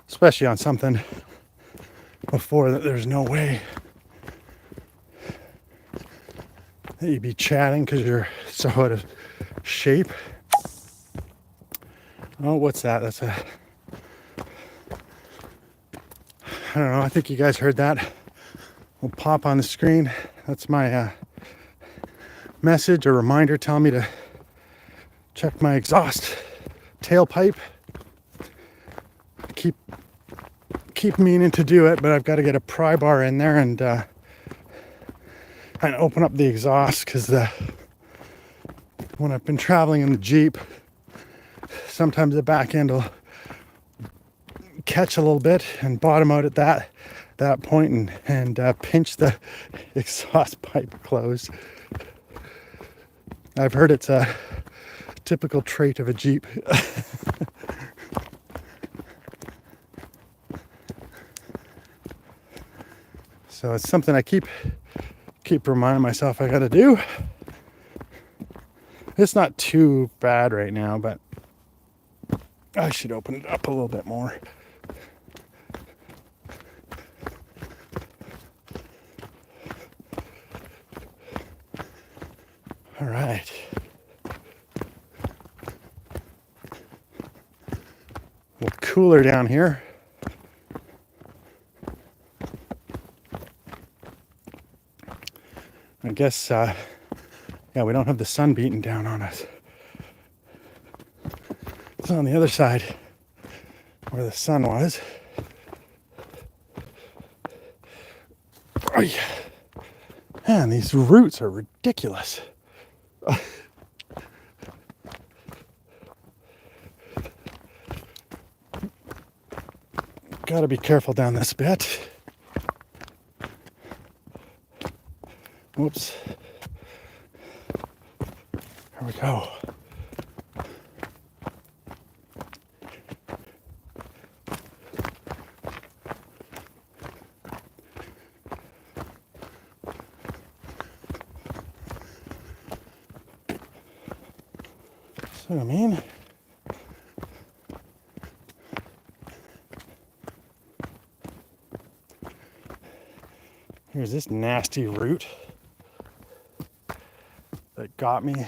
Especially on something before that there's no way that you'd be chatting because you're so out of shape. Oh, what's that? That's I don't know. I think you guys heard that. Will pop on the screen. That's my message or reminder telling me to check my exhaust tailpipe. Keep meaning to do it, but I've got to get a pry bar in there and open up the exhaust, because when I've been traveling in the Jeep, sometimes the back end will catch a little bit and bottom out at that point and pinch the exhaust pipe closed. I've heard it's a typical trait of a Jeep. So it's something I keep reminding myself I gotta do. It's not too bad right now, but I should open it up a little bit more. All right. A little cooler down here. I guess, yeah, we don't have the sun beating down on us. It's on the other side where the sun was. Oh, yeah. Man, these roots are ridiculous. Gotta be careful down this bit. Whoops. Here we go. So, I mean, here's this nasty root that got me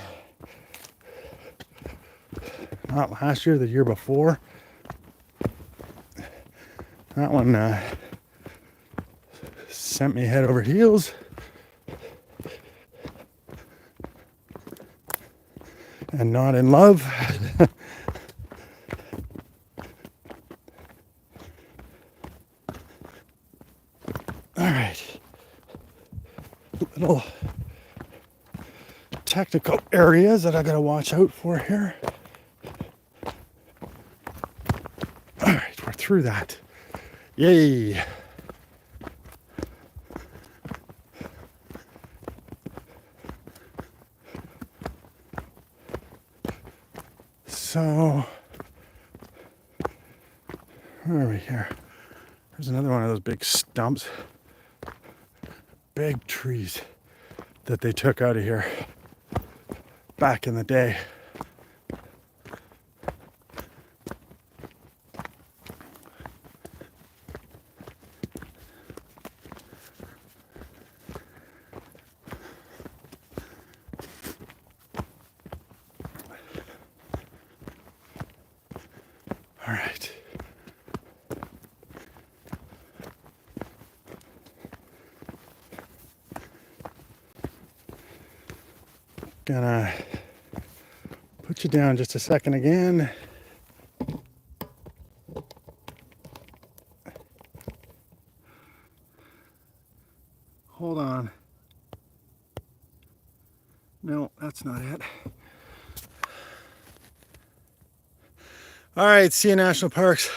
not last year, the year before. That one sent me head over heels. And not in love. All right. Little technical areas that I gotta watch out for here. All right, we're through that. Yay. So, where are we here? There's another one of those big stumps. Big trees that they took out of here back in the day. All right. Gonna put you down just a second again. Hold on. No, that's not it. All right, see you, National Parks.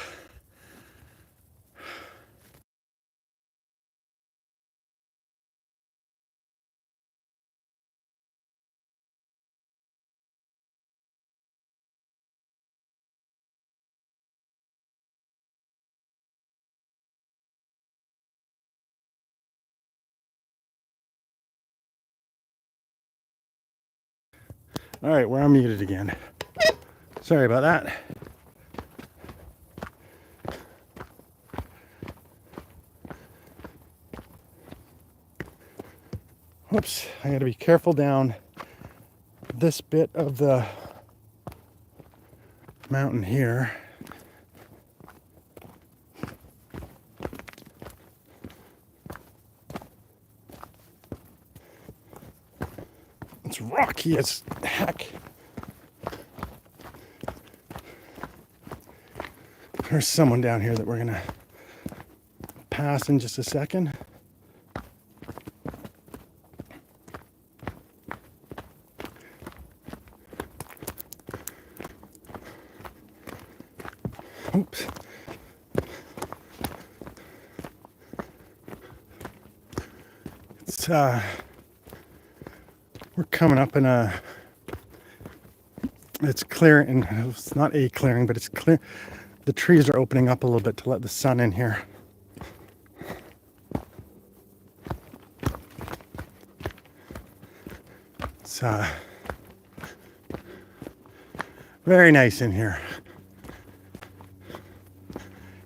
All right, we're unmuted again. Sorry about that. Whoops, I gotta be careful down this bit of the mountain here. It's rocky as heck. There's someone down here that we're gonna pass in just a second. Oops. It's we're coming up in a It's clearing. It's not a clearing, but it's clear. The trees are opening up a little bit to let the sun in here. It's very nice in here.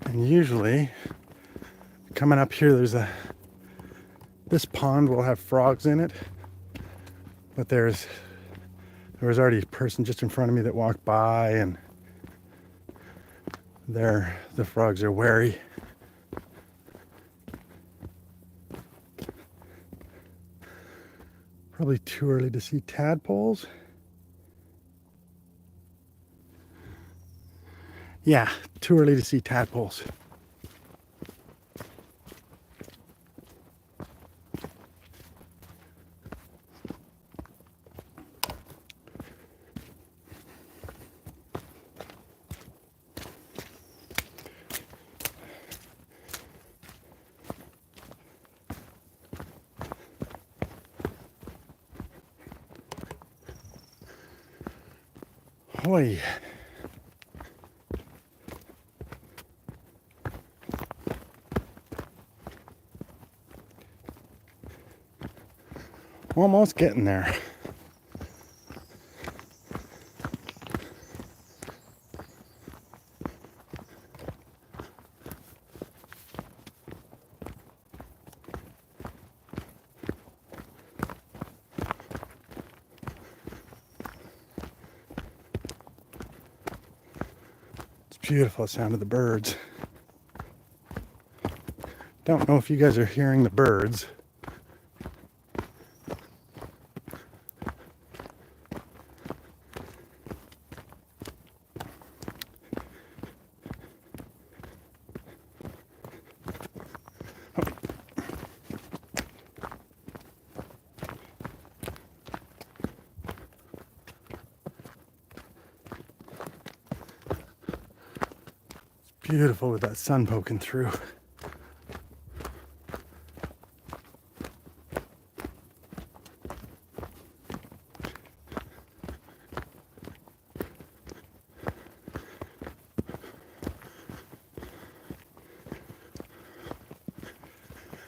And usually, coming up here, this pond will have frogs in it, but there was already a person just in front of me that walked by, and the frogs are wary. Probably too early to see tadpoles. Yeah, too early to see tadpoles. Hoy. Almost getting there. It's beautiful, the sound of the birds. Don't know if you guys are hearing the birds. Beautiful with that sun poking through.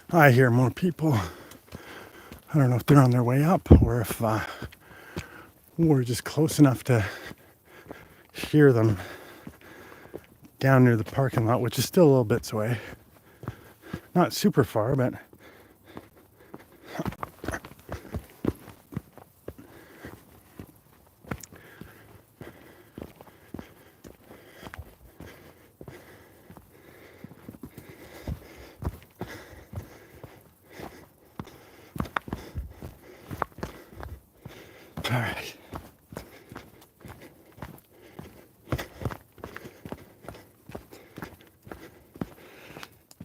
I hear more people. I don't know if they're on their way up or if we're just close enough to hear them down near the parking lot, which is still a little bits away. Not super far, but all right.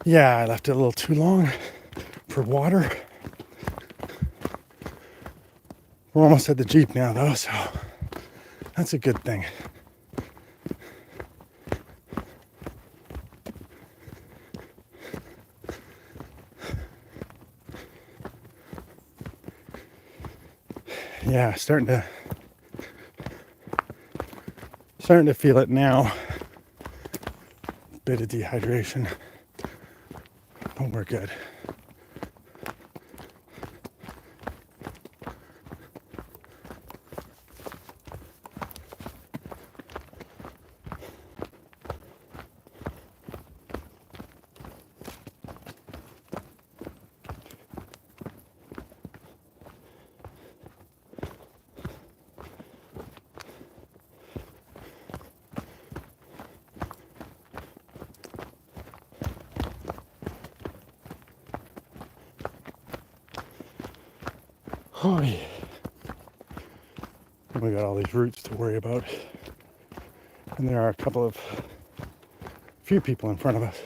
Yeah, I left it a little too long for water. We're almost at the Jeep now, though, so that's a good thing. Yeah, starting to feel it now. Bit of dehydration, but we're good. Oh yeah. We got all these roots to worry about. And there are a few people in front of us.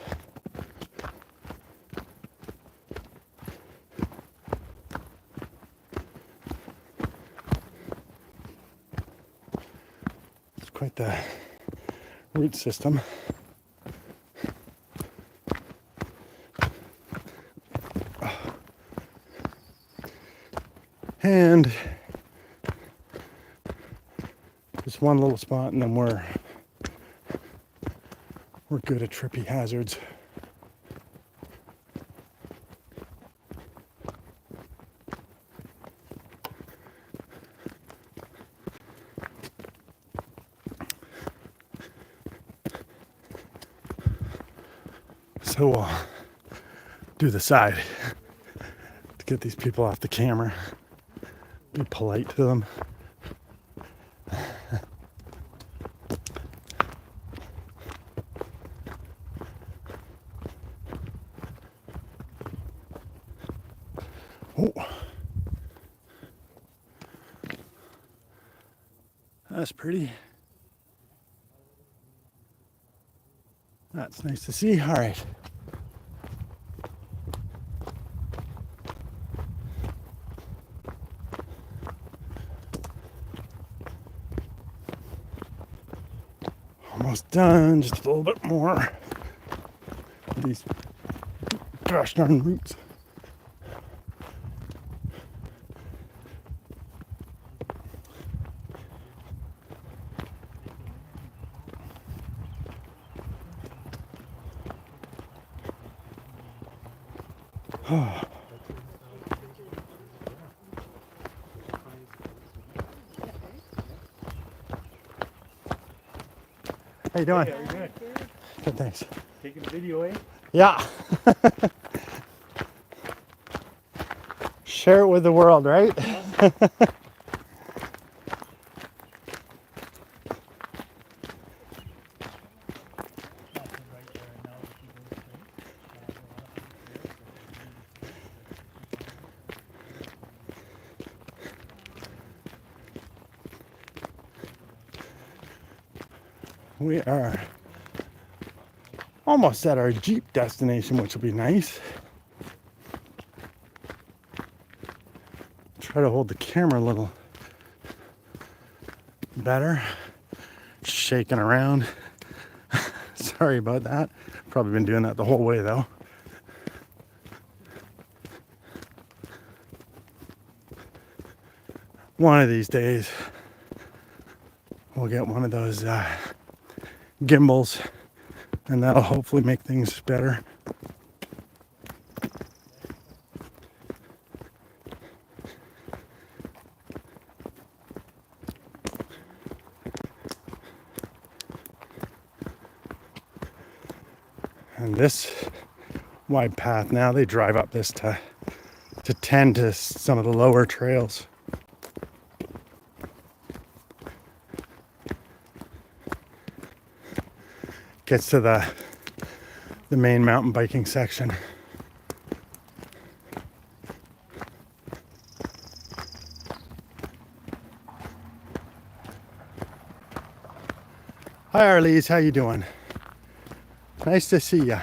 It's quite the root system. And Just one little spot, and then we're good at trippy hazards. So we'll do the side to get these people off the camera. Be polite to them. Oh, that's pretty. That's nice to see. All right. Almost done. Just a little bit more. These gosh darn roots. How you doing? Hey, good. Good, thanks. Taking the video, eh? Yeah. Share it with the world, right? We are almost at our Jeep destination, which will be nice. Try to hold the camera a little better. Shaking around. Sorry about that. Probably been doing that the whole way though. One of these days, we'll get one of those gimbals, and that'll hopefully make things better. And this wide path now, they drive up this to tend to some of the lower trails. Gets to the main mountain biking section. Hi Arlise, how you doing? Nice to see ya.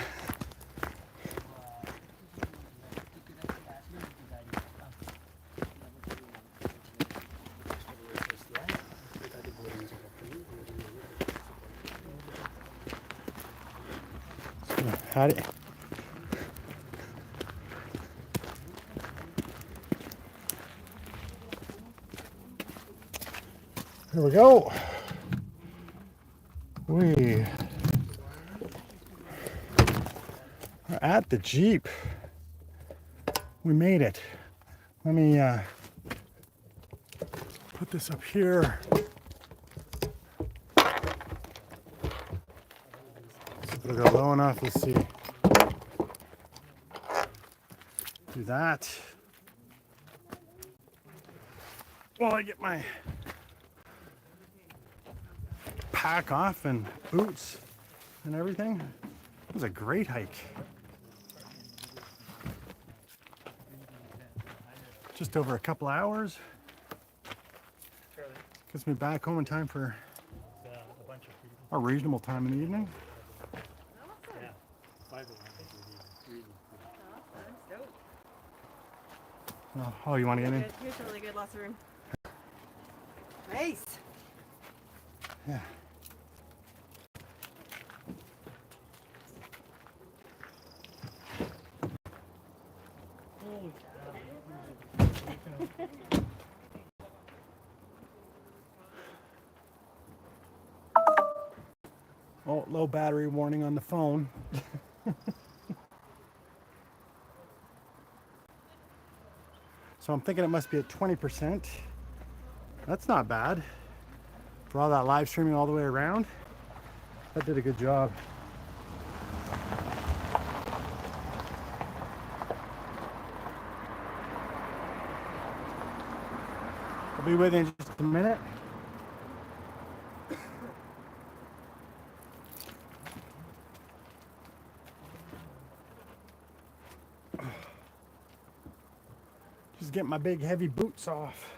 Howdy. Here we go. We are at the Jeep. We made it. Let me put this up here. So it'll go low enough. Let's see. Do that. While I get my pack off and boots and everything. It was a great hike. Just over a couple hours. Gets me back home in time for a reasonable time in the evening. Oh, you want to get in? Here's really good, lots of room. Nice. Yeah. Oh, low battery warning on the phone. So I'm thinking it must be at 20%. That's not bad. For all that live streaming all the way around, that did a good job. I'll be with you in just a minute. Just get my big heavy boots off.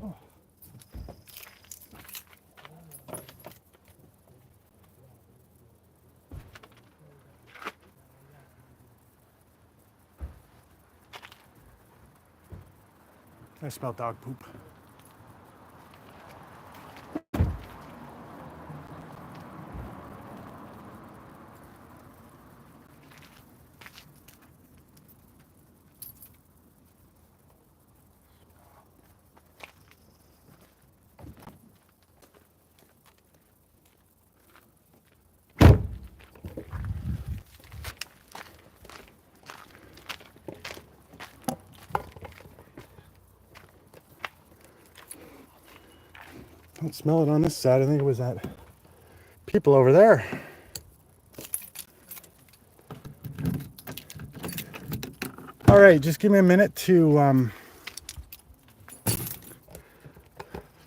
Oh. I smell dog poop. Don't smell it on this side. I think it was that people over there. All right, just give me a minute to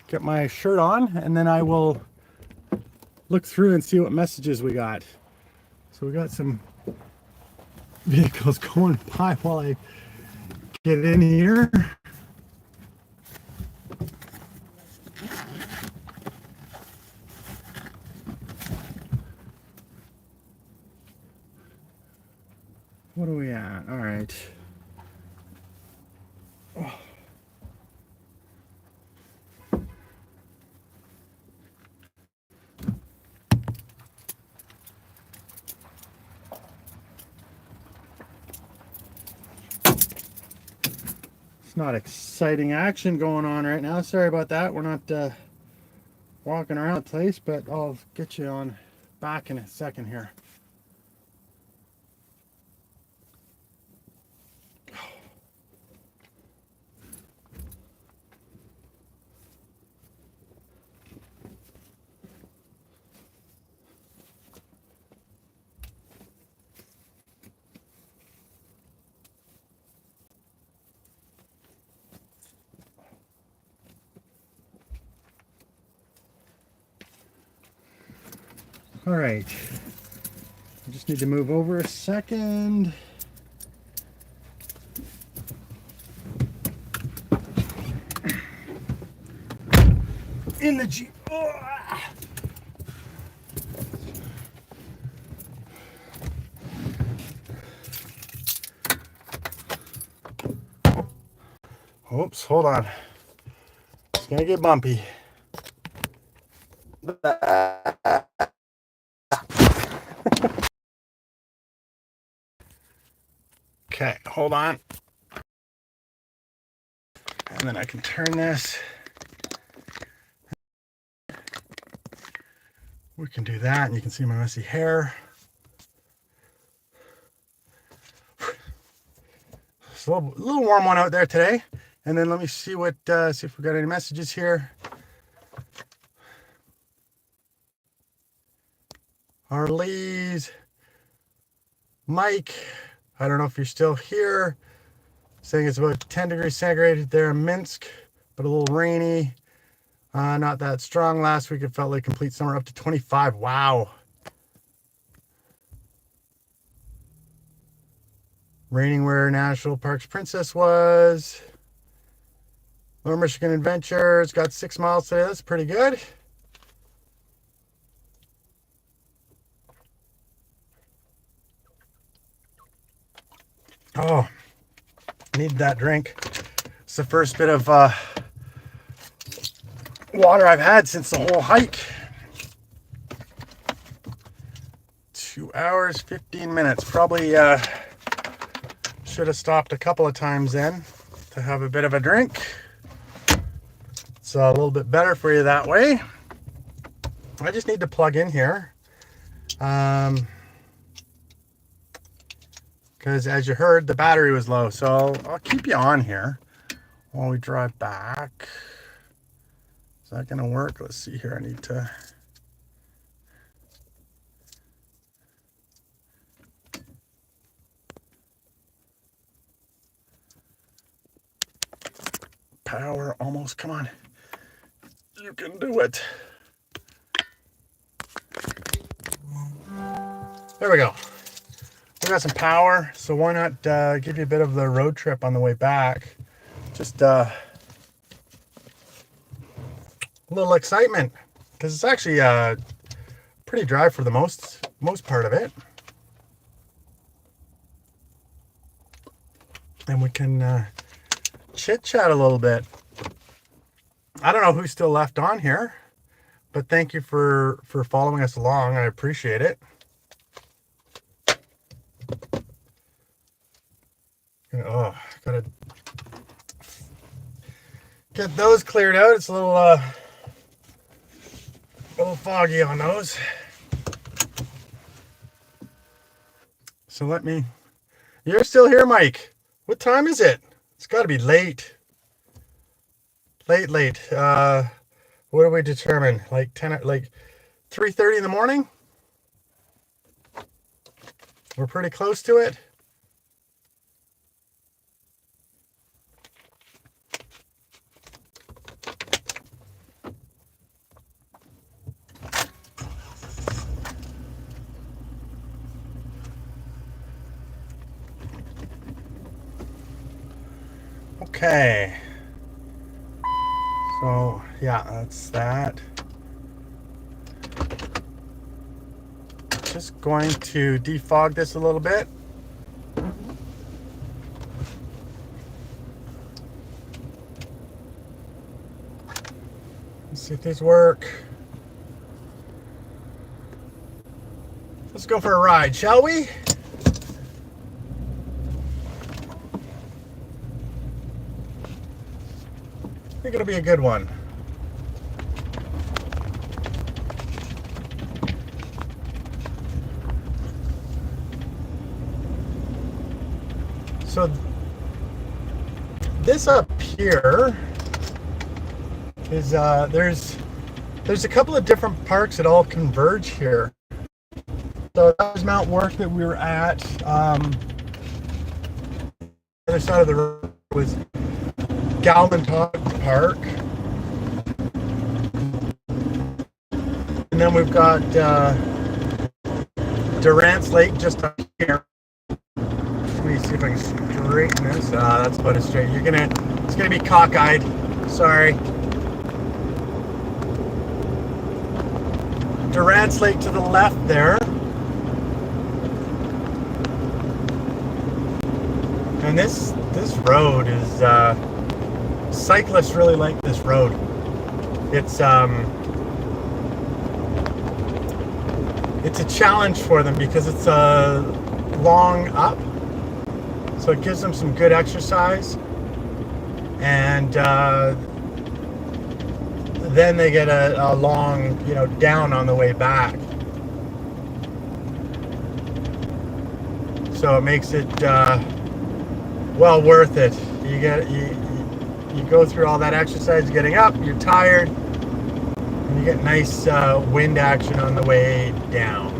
get my shirt on, and then I will look through and see what messages we got. So we got some vehicles going by while I get in here. What are we at? All right. Oh. It's not exciting action going on right now. Sorry about that. We're not walking around the place, but I'll get you on back in a second here. All right. I just need to move over a second. In the Jeep. Oh. Oops, hold on. It's gonna get bumpy. Okay, hold on. And then I can turn this. We can do that, and you can see my messy hair. It's a little warm one out there today. And then let me see what see if we got any messages here. Arlise, Mike, I don't know if you're still here. Saying it's about 10 degrees centigrade there in Minsk, but a little rainy. Not that strong. Last week it felt like complete summer, up to 25. Wow. Raining where National Parks Princess was. Lower Michigan Adventures got 6 miles today. That's pretty good. Oh, need that drink. It's the first bit of water I've had since the whole hike. 2 hours, 15 minutes. Probably should have stopped a couple of times then to have a bit of a drink. It's a little bit better for you that way. I just need to plug in here. Because as you heard, the battery was low. So I'll keep you on here while we drive back. Is that going to work? Let's see here. I need to... Power almost. Come on. You can do it. There we go. We got some power, so why not give you a bit of the road trip on the way back. Just a little excitement, because it's actually pretty dry for the most part of it. And we can chit chat a little bit. I don't know who's still left on here, but thank you for following us along. I appreciate it. Oh, gotta get those cleared out. It's a little foggy on those. So let me... You're still here, Mike. What time is it? It's got to be late. Late. What do we determine? Like 3:30 in the morning? We're pretty close to it. Okay. So, yeah, that's that. Just going to defog this a little bit. Let's see if these work. Let's go for a ride, shall we? I think it'll be a good one. So this up here is there's a couple of different parks that all converge here. So that was Mount Worth that we were at. The other side of the road was Galvantog Park, and then we've got Durant's Lake just up here. Let me see if I can straighten this. That's about as straight. It's gonna be cockeyed. Sorry. Durant's Lake to the left there, and this road is. Cyclists really like this road. It's a challenge for them because it's a long up, so it gives them some good exercise, and then they get a long, down on the way back. So it makes it well worth it. You go through all that exercise getting up, you're tired, and you get nice wind action on the way down.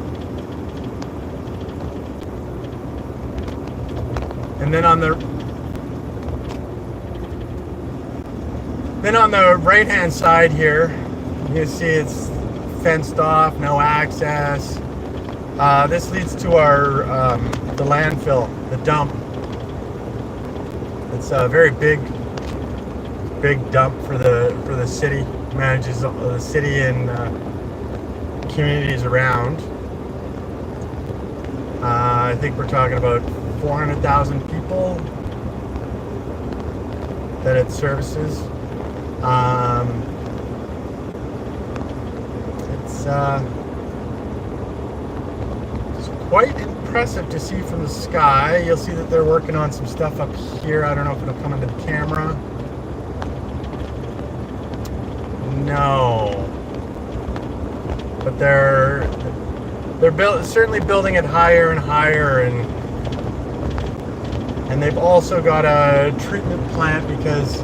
And then on the right hand side here, you can see it's fenced off, no access. This leads to our the landfill, the dump. It's a very big big dump for the city, manages the city and communities around. I think we're talking about 400,000 people that it services. It's quite impressive to see from the sky. You'll see that they're working on some stuff up here. I don't know if it'll come into the camera. No, but they're certainly building it higher and higher, and they've also got a treatment plant because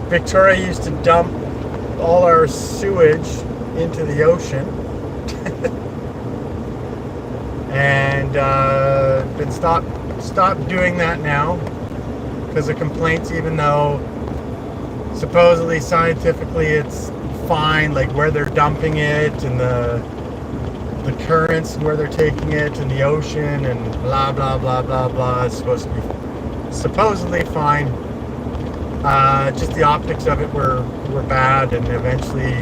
Victoria used to dump all our sewage into the ocean, and been stopped doing that now because of complaints. Even though supposedly scientifically it's fine, like where they're dumping it and the currents and where they're taking it in the ocean and blah blah blah blah blah. It's supposed to be supposedly fine. Just the optics of it were bad, and eventually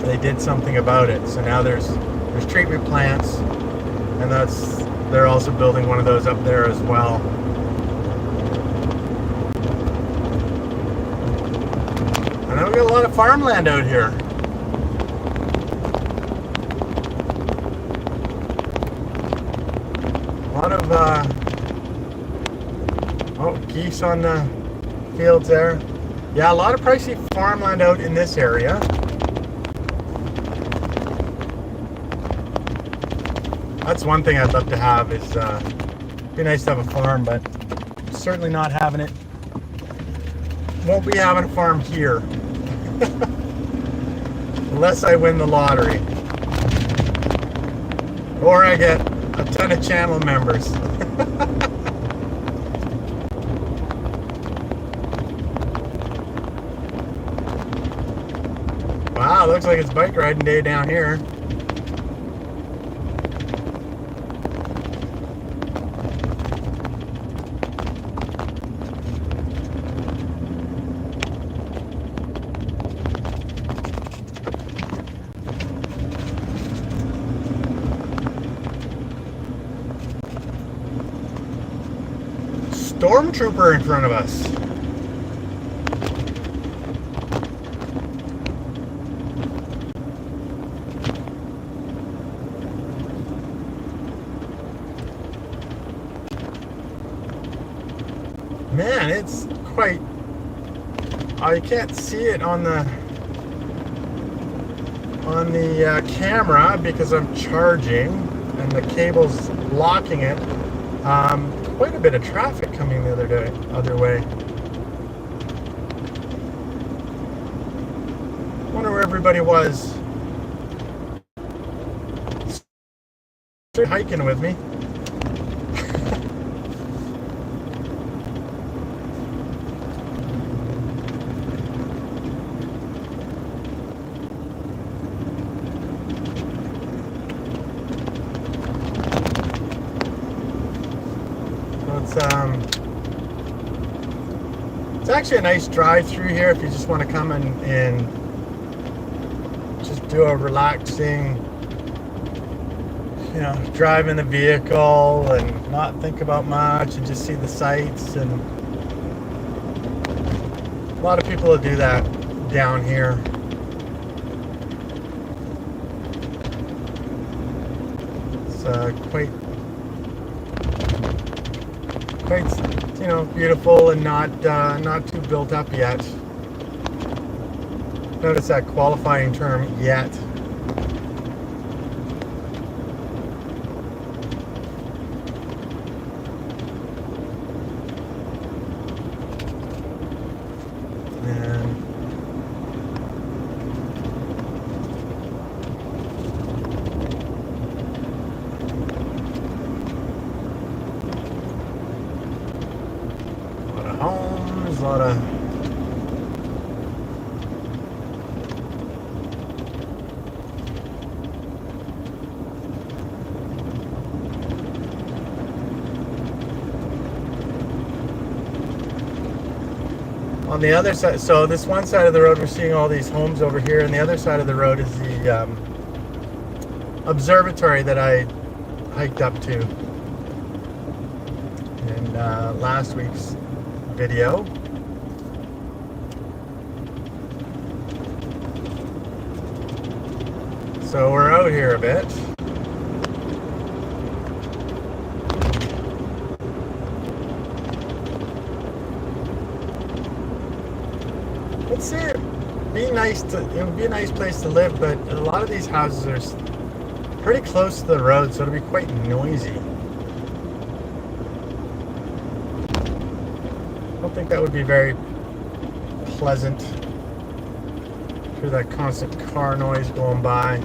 they did something about it. So now there's treatment plants, and they're also building one of those up there as well. And then we got a lot of farmland out here. A lot of geese on the fields there. Yeah, a lot of pricey farmland out in this area. That's one thing I'd love to have is be nice to have a farm, but certainly not having it. Won't be having a farm here. Unless I win the lottery. Or I get a ton of channel members. Wow, looks like it's bike riding day down here. Stormtrooper in front of us. Man, it's quite... I can't see it on the camera because I'm charging and the cable's blocking it. Quite a bit of traffic coming the other way. Wonder where everybody was. They're hiking with me. It's actually a nice drive through here if you just want to come and just do a relaxing, drive in the vehicle and not think about much and just see the sights. And a lot of people will do that down here. It's quite beautiful and not too built up yet. Notice that qualifying term, yet. Homes, a lot of On the other side, so this one side of the road, we're seeing all these homes over here, and the other side of the road is the observatory that I hiked up to in last week's video. So we're out here a bit. Let's see. It would be a nice place to live, but a lot of these houses are pretty close to the road, so it'll be quite noisy. I don't think that would be very pleasant. Hear that constant car noise going by.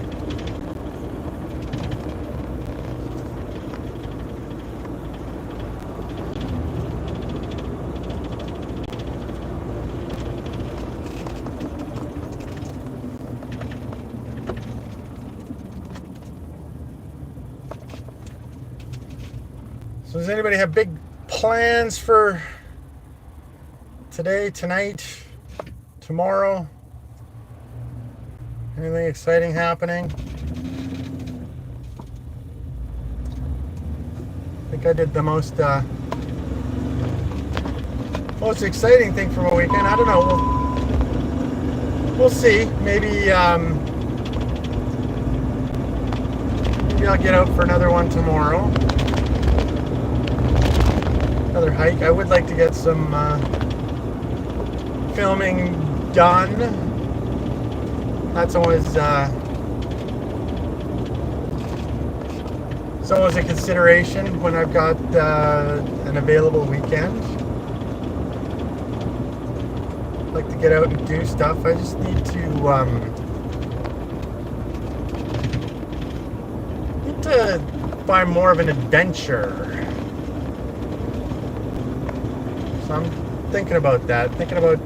So does anybody have big plans for today, tonight, tomorrow? Anything exciting happening? I think I did the most exciting thing from a weekend. I don't know. We'll see. Maybe I'll get out for another one tomorrow. Another hike. I would like to get some filming done. That's always a consideration when I've got an available weekend. I'd like to get out and do stuff. I just need to find more of an adventure. So I'm thinking about that. Thinking about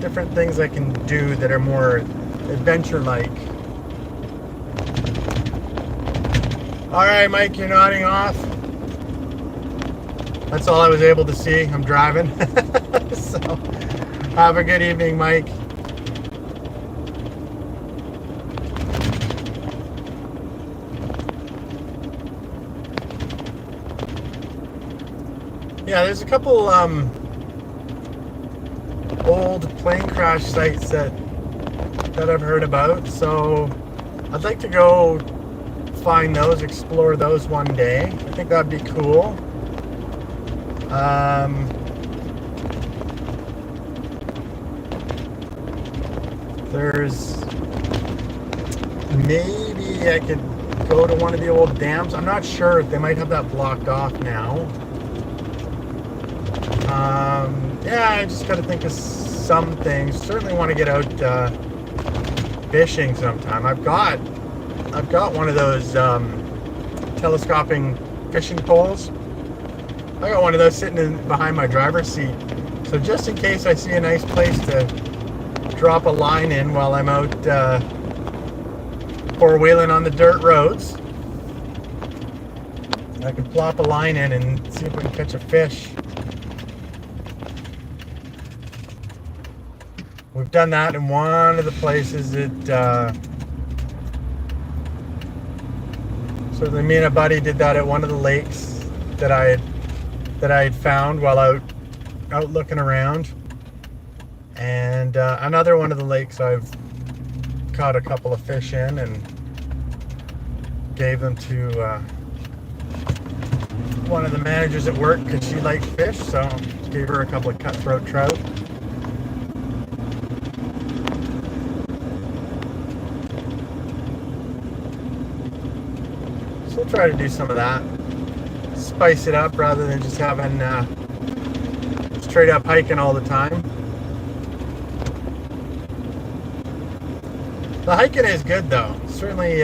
different things I can do that are more adventure-like. All right, Mike, you're nodding off. That's all I was able to see. I'm driving. So have a good evening, Mike. Yeah, there's a couple old plane crash sites that I've heard about, so I'd like to go find those, explore those one day. I think that'd be cool. There's maybe I could go to one of the old dams. I'm not sure if they might have that blocked off now. Yeah, I just got to think of some things. Certainly want to get out fishing sometime. I've got one of those telescoping fishing poles. I got one of those sitting behind my driver's seat. So just in case I see a nice place to drop a line in while I'm out four-wheeling on the dirt roads, I can plop a line in and see if we can catch a fish. We've done that in one of the places that certainly me and a buddy did that at one of the lakes that I had found while out looking around, and another one of the lakes I've caught a couple of fish in and gave them to one of the managers at work because she liked fish, so gave her a couple of cutthroat trout. So we'll try to do some of that. Spice it up rather than just having straight up hiking all the time. The hiking is good though. Certainly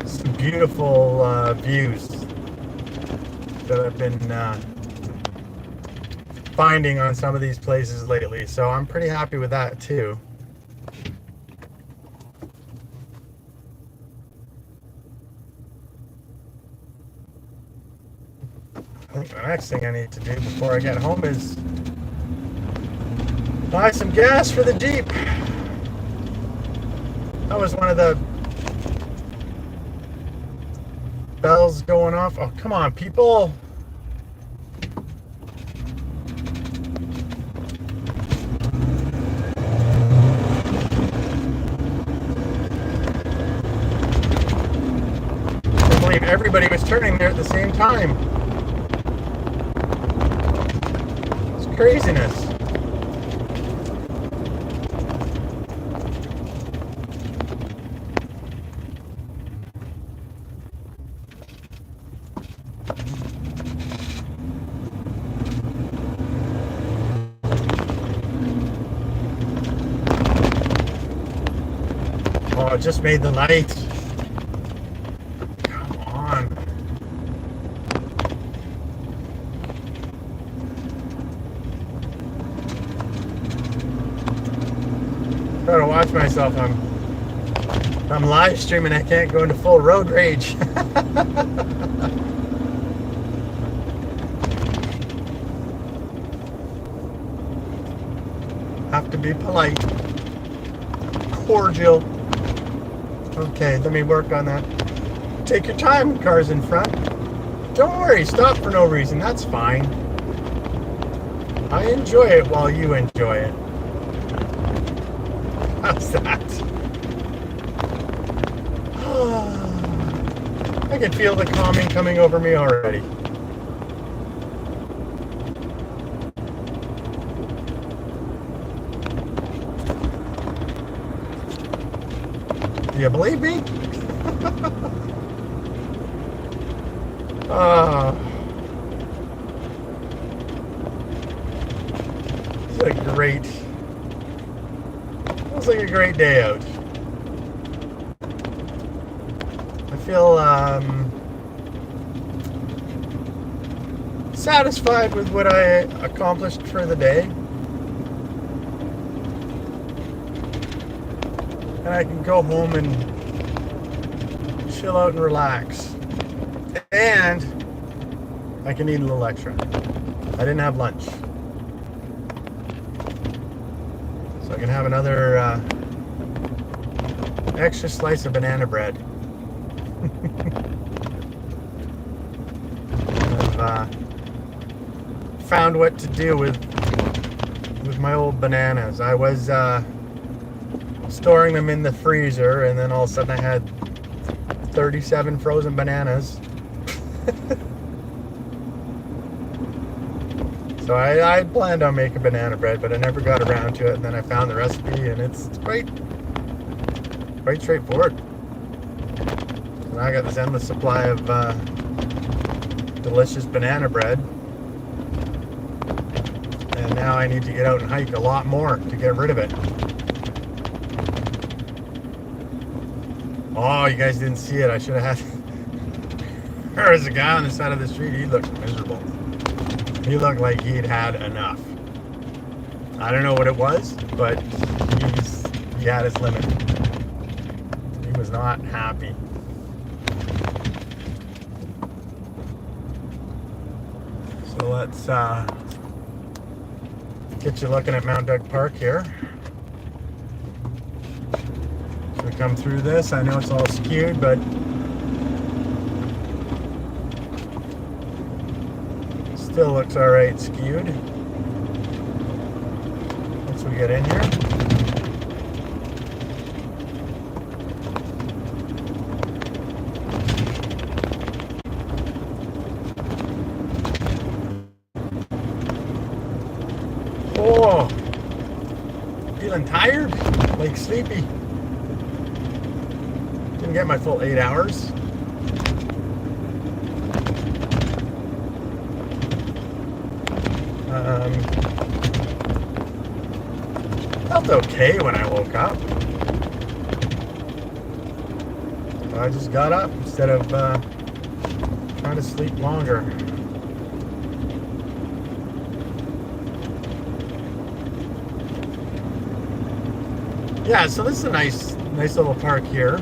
some beautiful views that I've been finding on some of these places lately. So I'm pretty happy with that too. I think the next thing I need to do before I get home is buy some gas for the Jeep. That was one of the bells going off. Oh, come on, people. I can't believe everybody was turning there at the same time. It's craziness. Oh, it just made the light. Come on. Gotta watch myself. I'm live streaming. I can't go into full road rage. Have to be polite, cordial. Okay, let me work on that. Take your time, cars in front. Don't worry, stop for no reason. That's fine. I enjoy it while you enjoy it. How's that? I can feel the calming coming over me already. Do you believe me? It's a great, feels like a great day out. I feel satisfied with what I accomplished for the day. And I can go home and chill out and relax. And I can eat a little extra. I didn't have lunch. So I can have another extra slice of banana bread. I've found what to do with my old bananas. I was storing them in the freezer, and then all of a sudden I had 37 frozen bananas. So I planned on making banana bread, but I never got around to it, and then I found the recipe, and it's quite straightforward. And I got this endless supply of delicious banana bread, and now I need to get out and hike a lot more to get rid of it. Oh, you guys didn't see it. I should have had... There was a guy on the side of the street. He looked miserable. He looked like he'd had enough. I don't know what it was, but he had his limit. He was not happy. So let's get you looking at Mount Doug Park here. We come through this. I know it's all skewed, but still looks all right skewed. Once we get in here. Oh, feeling tired, like sleepy. Didn't get my full 8 hours. Felt okay when I woke up. So I just got up instead of trying to sleep longer. Yeah, so this is a nice little park here.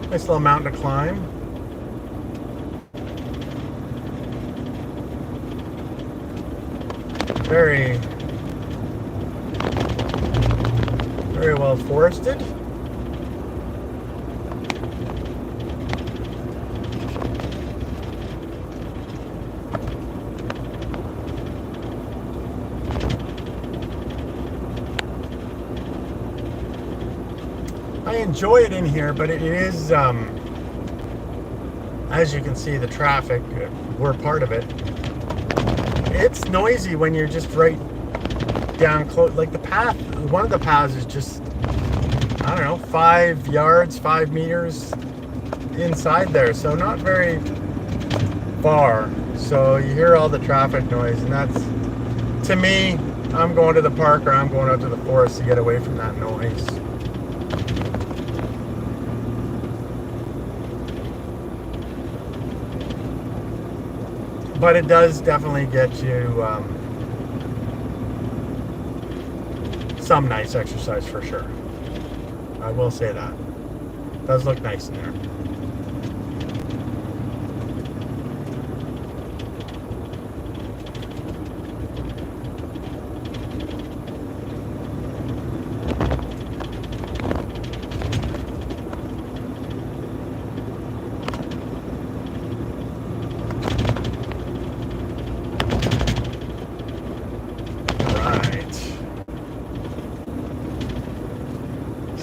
Nice little mountain to climb. very, very well forested. I enjoy it in here, but it is, as you can see, the traffic, we're part of it. It's noisy when you're just right down close. Like the path, one of the paths is just, I don't know, 5 yards, 5 meters inside there. So not very far. So you hear all the traffic noise, and that's, to me, I'm going to the park or I'm going out to the forest to get away from that noise. But it does definitely get you some nice exercise for sure. I will say that. It does look nice in there.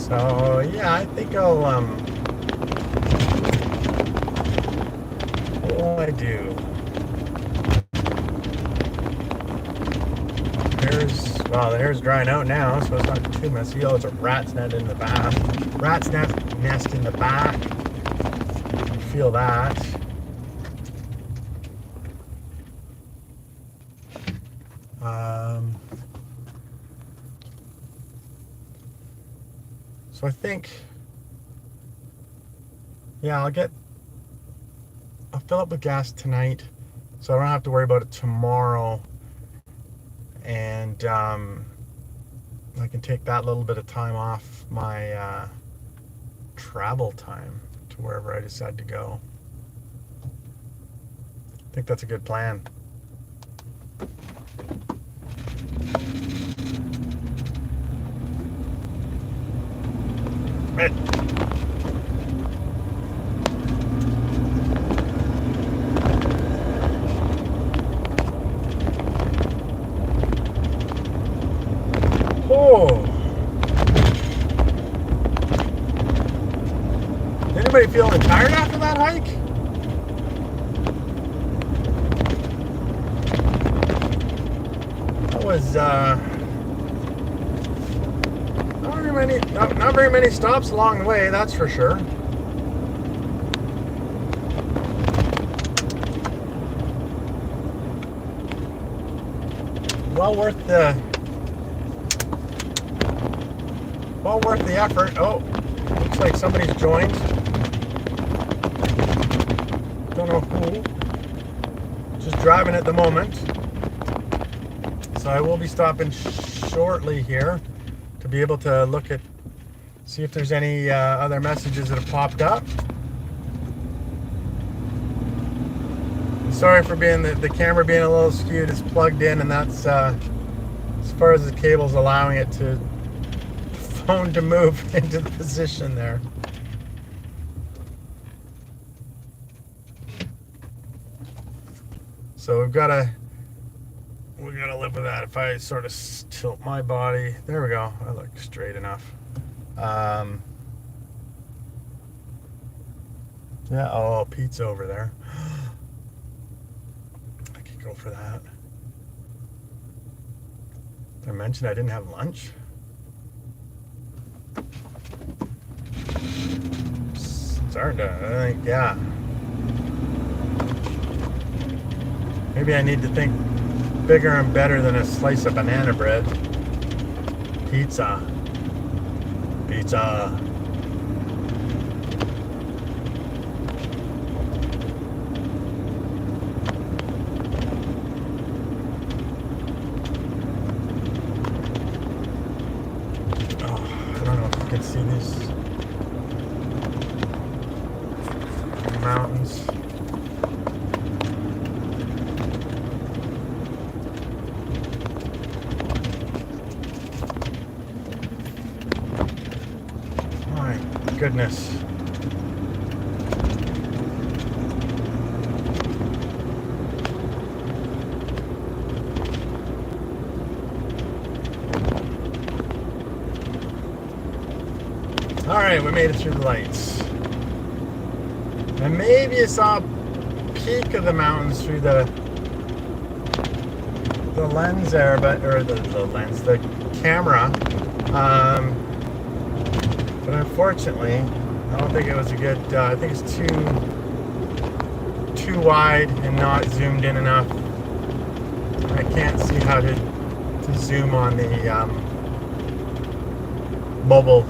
So yeah, I think I'll what will I do? The hair's drying out now, so it's not too messy. Oh, it's a rat's nest in the back. Rat's nest in the back. You feel that. So I think, yeah, I'll fill up with gas tonight, so I don't have to worry about it tomorrow. And I can take that little bit of time off my travel time to wherever I decide to go. I think that's a good plan. Oh! Anybody feeling tired after that hike? That was not very many stops along the way, that's for sure. Well worth the effort. Oh, looks like somebody's joined. Don't know who. Just driving at the moment. So I will be stopping shortly here to be able to see if there's any other messages that have popped up. Sorry for being the camera being a little skewed. It's plugged in, and that's as far as the cable's allowing it to phone to move into the position there. So we've got to live with that. If I sort of tilt my body, there we go. I look straight enough. Yeah. Oh, Pete's over there. I could go for that. Did I mention I didn't have lunch? Starting to, I think, yeah. Maybe I need to think bigger and better than a slice of banana bread. Pizza. Pizza. Oh, I don't know if you can see these mountains. goodness. All right, we made it through the lights. And maybe you saw a peak of the mountains through the lens there, but the camera. But unfortunately, I don't think it was a good. I think it's too wide and not zoomed in enough. I can't see how to zoom on the mobile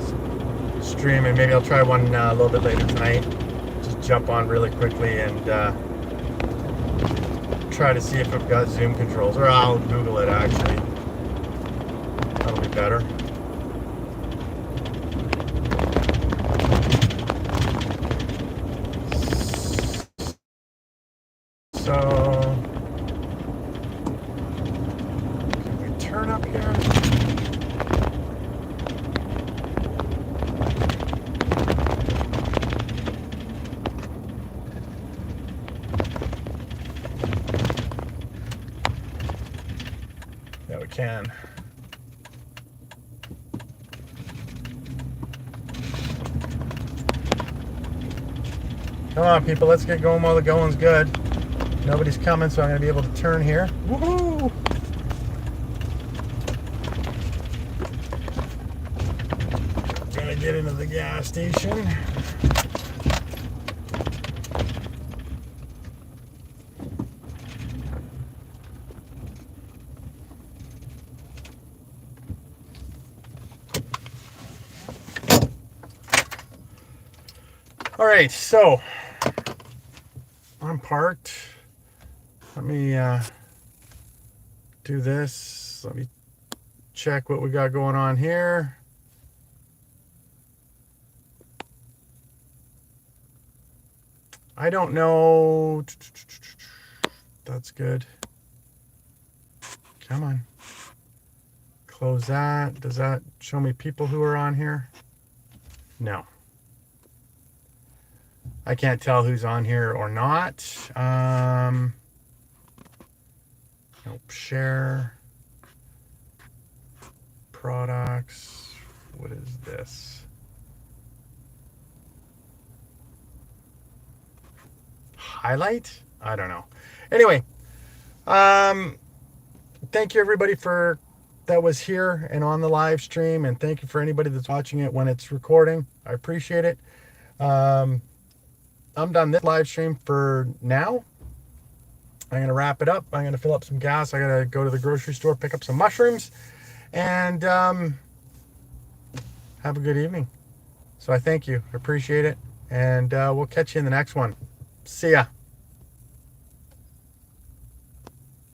stream, and maybe I'll try one a little bit later tonight. Just jump on really quickly and try to see if I've got zoom controls, or I'll Google it actually. That'll be better. So, can we turn up here? Yeah, we can. Come on, people, let's get going while the going's good. Nobody's coming, so I'm going to be able to turn here. Woohoo! Gonna get into the gas station. All right, so I'm parked. Let me do this. Let me check what we got going on here. I don't know. That's good. Come on. Close that. Does that show me people who are on here? No. I can't tell who's on here or not. Nope. Share. Products. What is this? Highlight? I don't know. Anyway, thank you everybody that was here and on the live stream, and thank you for anybody that's watching it when it's recording. I appreciate it. I'm done this live stream for now. I'm going to wrap it up. I'm going to fill up some gas. I got to go to the grocery store, pick up some mushrooms, and have a good evening. So I thank you. I appreciate it. And we'll catch you in the next one. See ya.